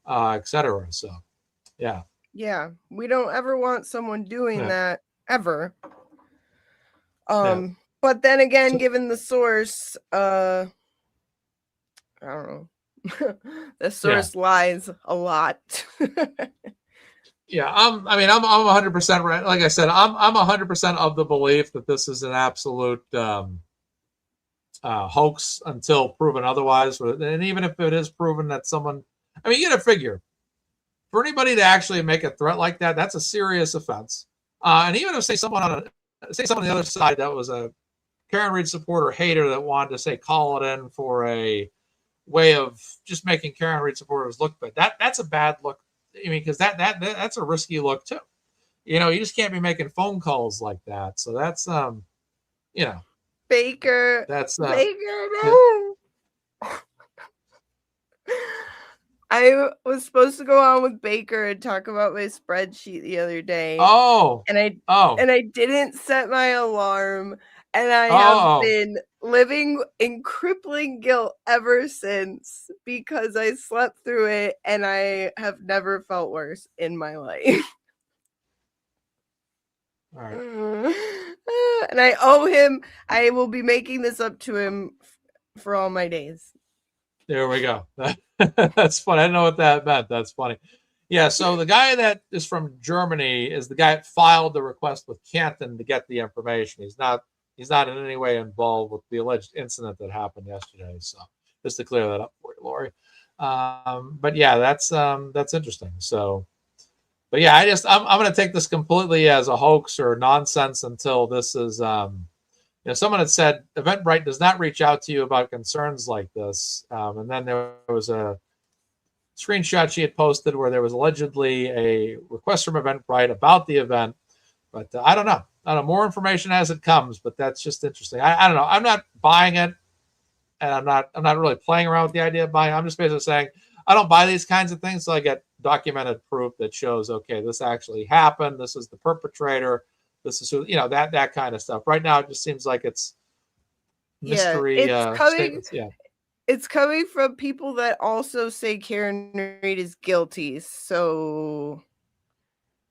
etc. So. Yeah. Yeah. We don't ever want someone doing that ever. Yeah. But then again, So, given the source, I don't know. The source lies a lot. yeah, I'm 100% right. Like I said, I'm 100% of the belief that this is an absolute hoax until proven otherwise. And even if it is proven that someone, I mean, you got to figure for anybody to actually make a threat like that, that's a serious offense. And even if say someone on the other side that was a Karen Reed supporter hater that wanted to say call it in for a way of just making Karen Reed supporters look bad. That's a bad look. I mean, because that's a risky look too. You know, you just can't be making phone calls like that. So that's you know, Baker. that's Baker, yeah. no. I was supposed to go on with Baker and talk about my spreadsheet the other day. Oh, And oh, I didn't set my alarm, and I have oh. been living in crippling guilt ever since because I slept through it and I have never felt worse in my life. All right. And I owe him. I will be making this up to him for all my days. There we go. That's funny. I didn't know what that meant. That's funny. Yeah, so the guy that is from Germany is the guy that filed the request with Canton to get the information. He's not in any way involved with the alleged incident that happened yesterday. So just to clear that up for you, Lori. But yeah, that's interesting. So, but yeah, I'm going to take this completely as a hoax or nonsense until this is someone had said Eventbrite does not reach out to you about concerns like this, and then there was a screenshot she had posted where there was allegedly a request from Eventbrite about the event, but I don't know. I don't know, more information as it comes, but that's just interesting. I don't know. I'm not buying it, and I'm not really playing around with the idea of buying. I'm just basically saying I don't buy these kinds of things until I get documented proof that shows, okay, this actually happened. This is the perpetrator. This is who, that kind of stuff. Right now, it just seems like it's mystery statements. Yeah. It's coming from people that also say Karen Reed is guilty. So,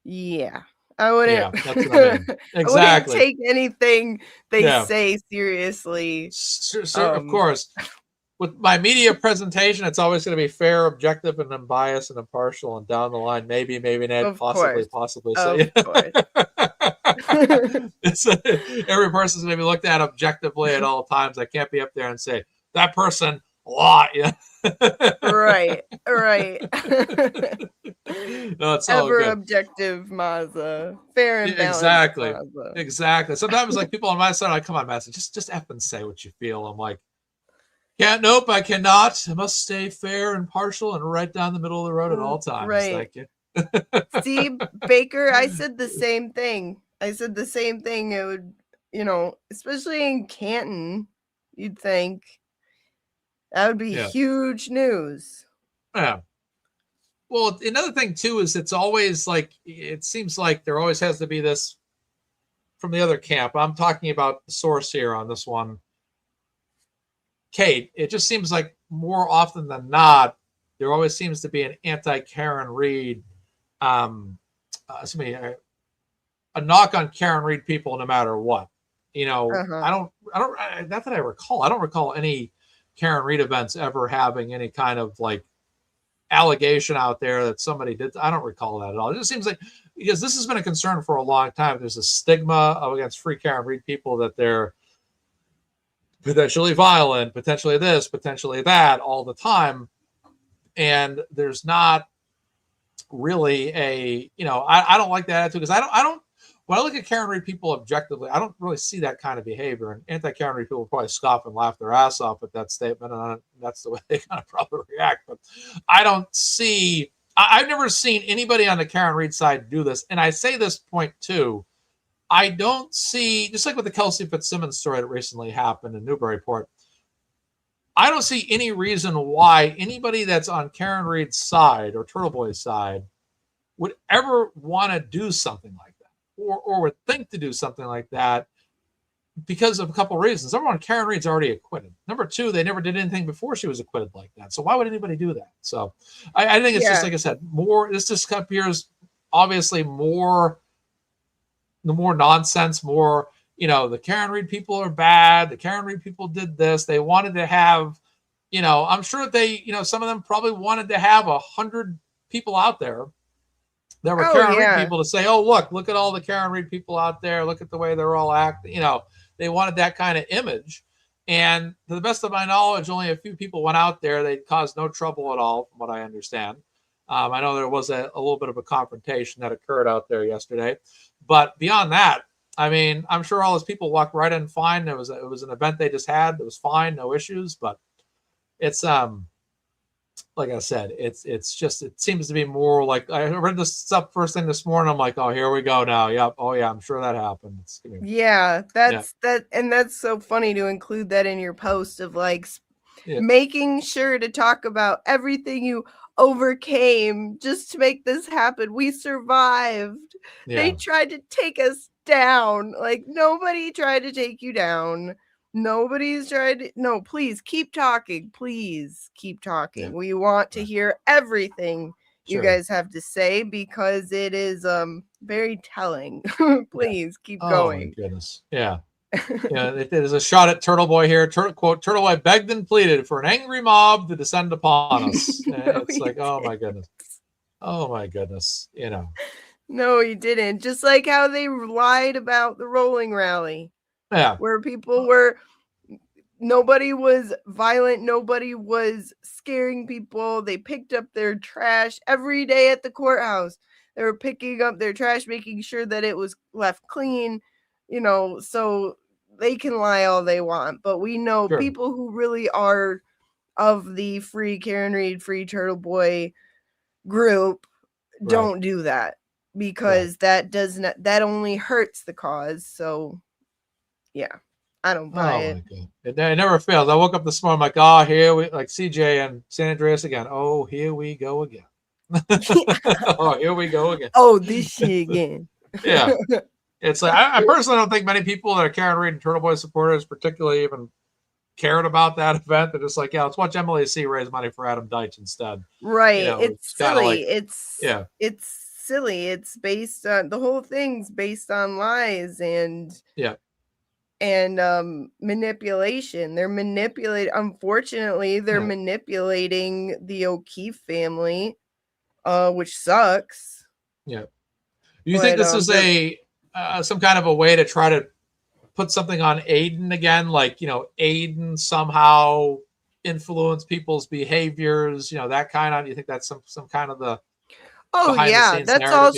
yeah. I wouldn't. Yeah, that's what I mean. I wouldn't Exactly. take anything they Yeah. say seriously. Of course. With my media presentation, it's always going to be fair, objective, and unbiased and impartial. And down the line, maybe not, Of possibly. course. So, Of course. Every person's going to be looked at objectively at all times. I can't be up there and say that person a lot. Yeah. Right. No, it's all Ever good. objective Mazza. Fair and balanced. Exactly. Mazza. Exactly. Sometimes like people on my side, like, come on, Master, just F and say what you feel. I'm like, nope, I cannot. I must stay fair and partial and right down the middle of the road at all times. Right. Thank you. See, Baker, I said the same thing. It would, especially in Canton, you'd think that would be huge news. Yeah. Well, another thing too is it's always like, it seems like there always has to be this from the other camp. I'm talking about the source here on this one. Kate, it just seems like more often than not, there always seems to be an anti-Karen Reed, a knock on Karen Reed people no matter what. I don't, not that I recall. I don't recall any Karen Reed events ever having any kind of like allegation out there that somebody did. I don't recall that at all. It just seems like, because this has been a concern for a long time, there's a stigma against free Karen Reed people that they're potentially violent, potentially this, potentially that all the time. And there's not really I don't like that attitude, because I don't, when I look at Karen Reed people objectively, I don't really see that kind of behavior. And anti-Karen Reed people probably scoff and laugh their ass off at that statement, and that's the way they kind of probably react. But I don't see, I've never seen anybody on the Karen Reed side do this. And I say this point too, I don't see, just like with the Kelsey Fitzsimmons story that recently happened in Newburyport, I don't see any reason why anybody that's on Karen Reed's side or Turtleboy's side would ever want to do something like that, or would think to do something like that, because of a couple of reasons. Number one, Karen Reed's already acquitted. Number two, they never did anything before she was acquitted like that. So why would anybody do that? So I think it's just, like I said, this just appears obviously more the more nonsense, more, the Karen Reed people are bad. The Karen Reed people did this. They wanted to have, I'm sure they, some of them probably wanted to have 100 people out there that were Oh Karen Reed yeah. people to say, oh, look at all the Karen Reed people out there. Look at the way they're all acting. They wanted that kind of image. And to the best of my knowledge, only a few people went out there. They caused no trouble at all, from what I understand. I know there was a little bit of a confrontation that occurred out there yesterday. But beyond that, I mean, I'm sure all those people walked right in fine. It was an event they just had. It was fine, no issues. But it's like I said, it's just, it seems to be more like, I read this stuff first thing this morning. I'm like, oh, here we go now. Yep. Oh yeah, I'm sure that happened. Yeah, Yeah. that's so funny to include that in your post of like Yeah. making sure to talk about everything you overcame just to make this happen. We survived. They Yeah. tried to take us down. Like nobody tried to take you down. Nobody's tried to, no, please keep talking. Please keep talking. Yeah. We want to hear everything you Sure. guys have to say because it is very telling. Please keep Oh my going. goodness. Yeah. Yeah, it is a shot at Turtleboy here. Quote, Turtleboy begged and pleaded for an angry mob to descend upon us. No, It's like, oh my goodness. Oh my goodness. No, he didn't. Just like how they lied about the rolling rally, Yeah. where people were, nobody was violent, nobody was scaring people. They picked up their trash every day at the courthouse. They were picking up their trash, making sure that it was left clean, so they can lie all they want. But we know Sure. people who really are of the Free Karen Reed, Free Turtleboy group don't do that, because that only hurts the cause. So yeah, I don't buy it. My God. It never fails. I woke up this morning, I'm like, oh, here we, like CJ and San Andreas again. Oh, here we go again. Oh, here we go again. Oh, this shit again. Yeah. It's like, I personally don't think many people that are Karen Reed and Turtleboy supporters particularly even cared about that event. They're just like, yeah, let's watch Emily C raise money for Adam Deitch instead. Right. It's silly. Like, it's silly. It's based on, the whole thing's based on lies and manipulation. They're manipulating, unfortunately, they're manipulating the O'Keefe family, which sucks. Yeah. Do you think this is some kind of a way to try to put something on Aiden again? Like, Aiden somehow influence people's behaviors, that kind of, do you think that's some kind of the yeah, that's narrative? all.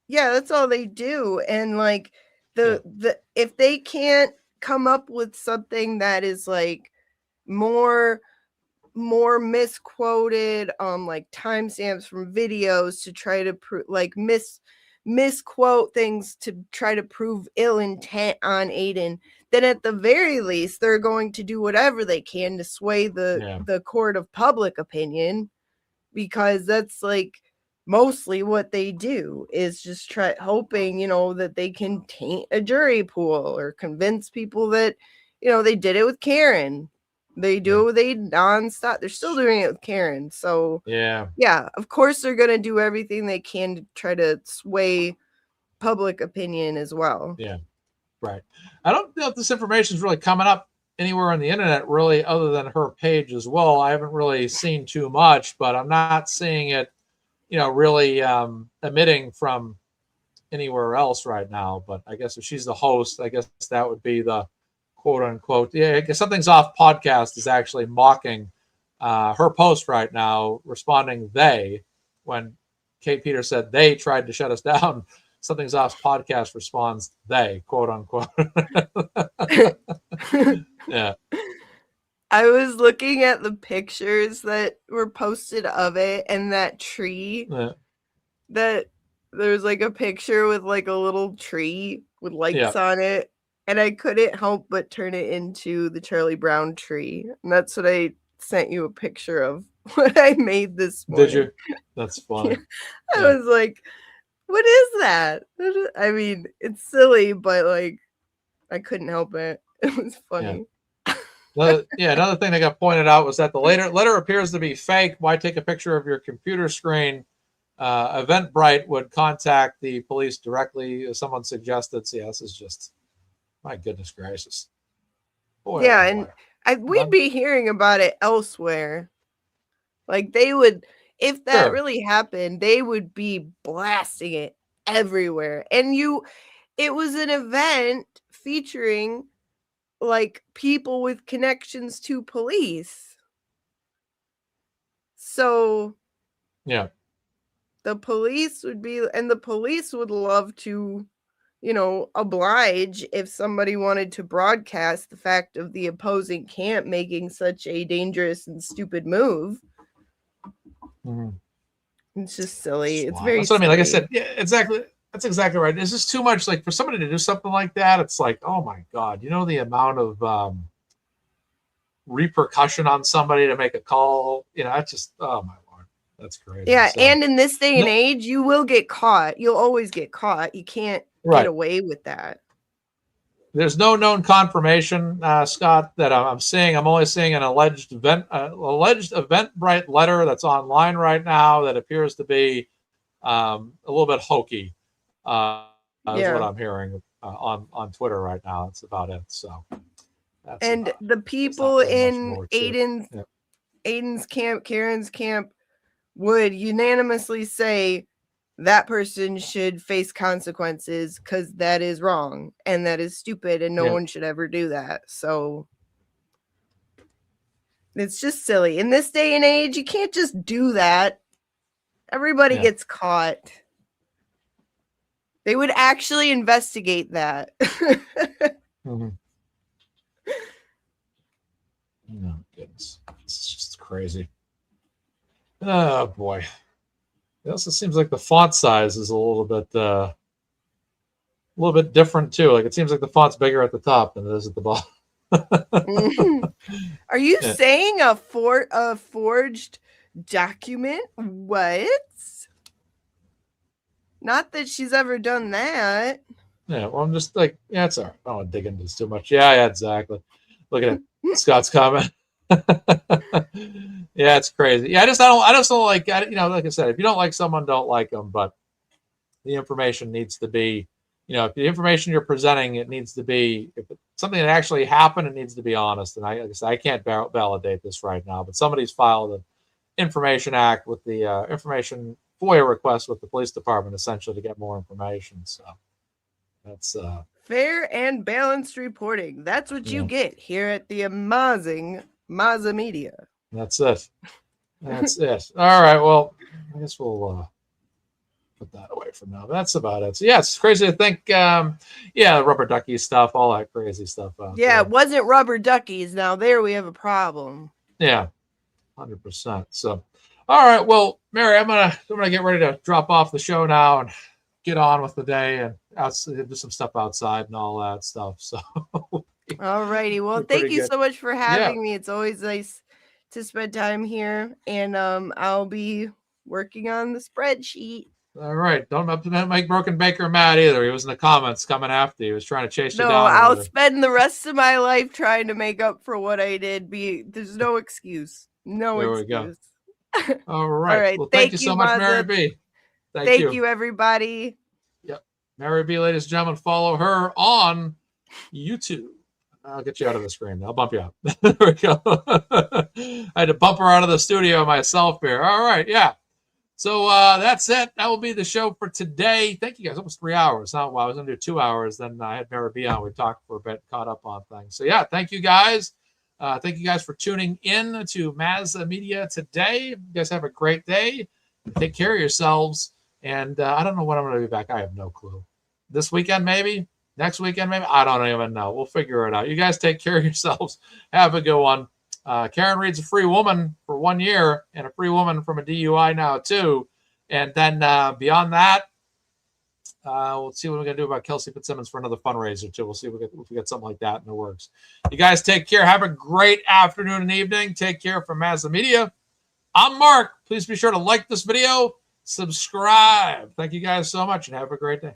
Yeah, that's all they do. And like the if they can't come up with something that is like more misquoted, like timestamps from videos to try to like misquote things to try to prove ill intent on Aiden, then at the very least they're going to do whatever they can to sway the court of public opinion, because that's like mostly what they do, is just hoping, that they can taint a jury pool or convince people that, they did it with Karen. They do they nonstop. They're still doing it with Karen. So yeah, of course they're gonna do everything they can to try to sway public opinion as well. Yeah, right. I don't know if this information is really coming up anywhere on the internet, really, other than her page as well. I haven't really seen too much, but I'm not seeing it, really emitting from anywhere else right now. But I guess if she's the host, I guess that would be the quote unquote, I guess Something's Off podcast is actually mocking her post right now, responding they, when Kate Peter said they tried to shut us down. Something's Off podcast responds they, quote unquote. Yeah. I was looking at the pictures that were posted of it, and that tree, that there's like a picture with like a little tree with lights on it, and I couldn't help but turn it into the Charlie Brown tree. And that's what I sent you a picture of what I made this morning. Did you? That's funny. I was like, what is that? I mean, it's silly, but like, I couldn't help it. It was funny. Another thing that got pointed out was that the letter appears to be fake. Why take a picture of your computer screen Eventbrite would contact the police directly. Someone suggested. So, yeah, this is just, my goodness gracious. Boy, Yeah, oh and boy. we'd be hearing about it elsewhere. Like they would, if that Sure. really happened, they would be blasting it everywhere. And it was an event featuring like people with connections to police. So Yeah. the police would love to, oblige if somebody wanted to broadcast the fact of the opposing camp making such a dangerous and stupid move. Mm-hmm. It's just silly. It's Wow. very That's what I mean. Like I silly. said, yeah, exactly. That's exactly right. It's just too much. Like for somebody to do something like that, it's like, oh my God, the amount of repercussion on somebody to make a call. That's just, oh my Lord, that's crazy. Yeah, So, and in this day and age, you will get caught. You'll always get caught. You can't right. get away with that. There's no known confirmation, Scott, that I'm seeing. I'm only seeing an alleged Eventbrite letter that's online right now that appears to be a little bit hokey. Is what I'm hearing on Twitter right now. That's about it. So, and the people really in Aiden's camp, Karen's camp, would unanimously say that person should face consequences because that is wrong and that is stupid and no one should ever do that. So it's just silly. In this day and age, you can't just do that. Everybody gets caught. They would actually investigate that. Mm-hmm. No goodness, this is just crazy. Oh boy. It also seems like the font size is a little bit different too. Like it seems like the font's bigger at the top than it is at the bottom. Are you saying a forged document? What? Not that she's ever done that. Yeah, well, I'm just like, yeah, it's all right. I don't want to dig into this too much. Yeah, exactly. Look at it. Scott's comment. Yeah, it's crazy. Yeah, I just don't like, like I said, if you don't like someone, don't like them. But the information needs to be, if the information you're presenting, it needs to be, if it's something that actually happened, it needs to be honest. And like I said, I can't validate this right now, but somebody's filed an Information Act with the information FOIA request with the police department, essentially to get more information. So that's fair and balanced reporting. That's what you get here at the amazing Maza Media. That's it. That's it. All right. Well, I guess we'll put that away for now. That's about it. So yeah, it's crazy to think. Rubber ducky stuff, all that crazy stuff. It wasn't rubber duckies. Now there we have a problem. Yeah, 100%. So, all right. Well, Mary, I'm gonna get ready to drop off the show now and get on with the day and do some stuff outside and all that stuff. So, all righty. Well, thank you so much for having me. It's always nice to spend time here, and I'll be working on the spreadsheet. All right. Don't make Broken Baker mad either. He was in the comments coming after you. He was trying to chase you down. No, I'll spend the rest of my life trying to make up for what I did. There's no excuse. No excuse. There we go. All right. Well, thank you so much, Mary B. Thank you, everybody. Yep. Mary B, ladies and gentlemen, follow her on YouTube. I'll get you out of the screen. I'll bump you out. There we go. I had to bump her out of the studio myself here. All right. Yeah. So that's it. That will be the show for today. Thank you guys. Almost 3 hours. I was going to do 2 hours. Then I had Mary B on. We talked for a bit, caught up on things. So yeah, thank you guys. Thank you guys for tuning in to Maza Media today. You guys have a great day. Take care of yourselves. And I don't know when I'm going to be back. I have no clue. This weekend, maybe? Next weekend, maybe? I don't even know. We'll figure it out. You guys take care of yourselves. Have a good one. Karen Reed's a free woman for 1 year and a free woman from a DUI now, too. And then beyond that, we'll see what we're going to do about Kelsey Fitzsimmons for another fundraiser, too. We'll see if we get something like that in the works. You guys take care. Have a great afternoon and evening. Take care from Maza Media. I'm Mark. Please be sure to like this video, subscribe. Thank you guys so much, and have a great day.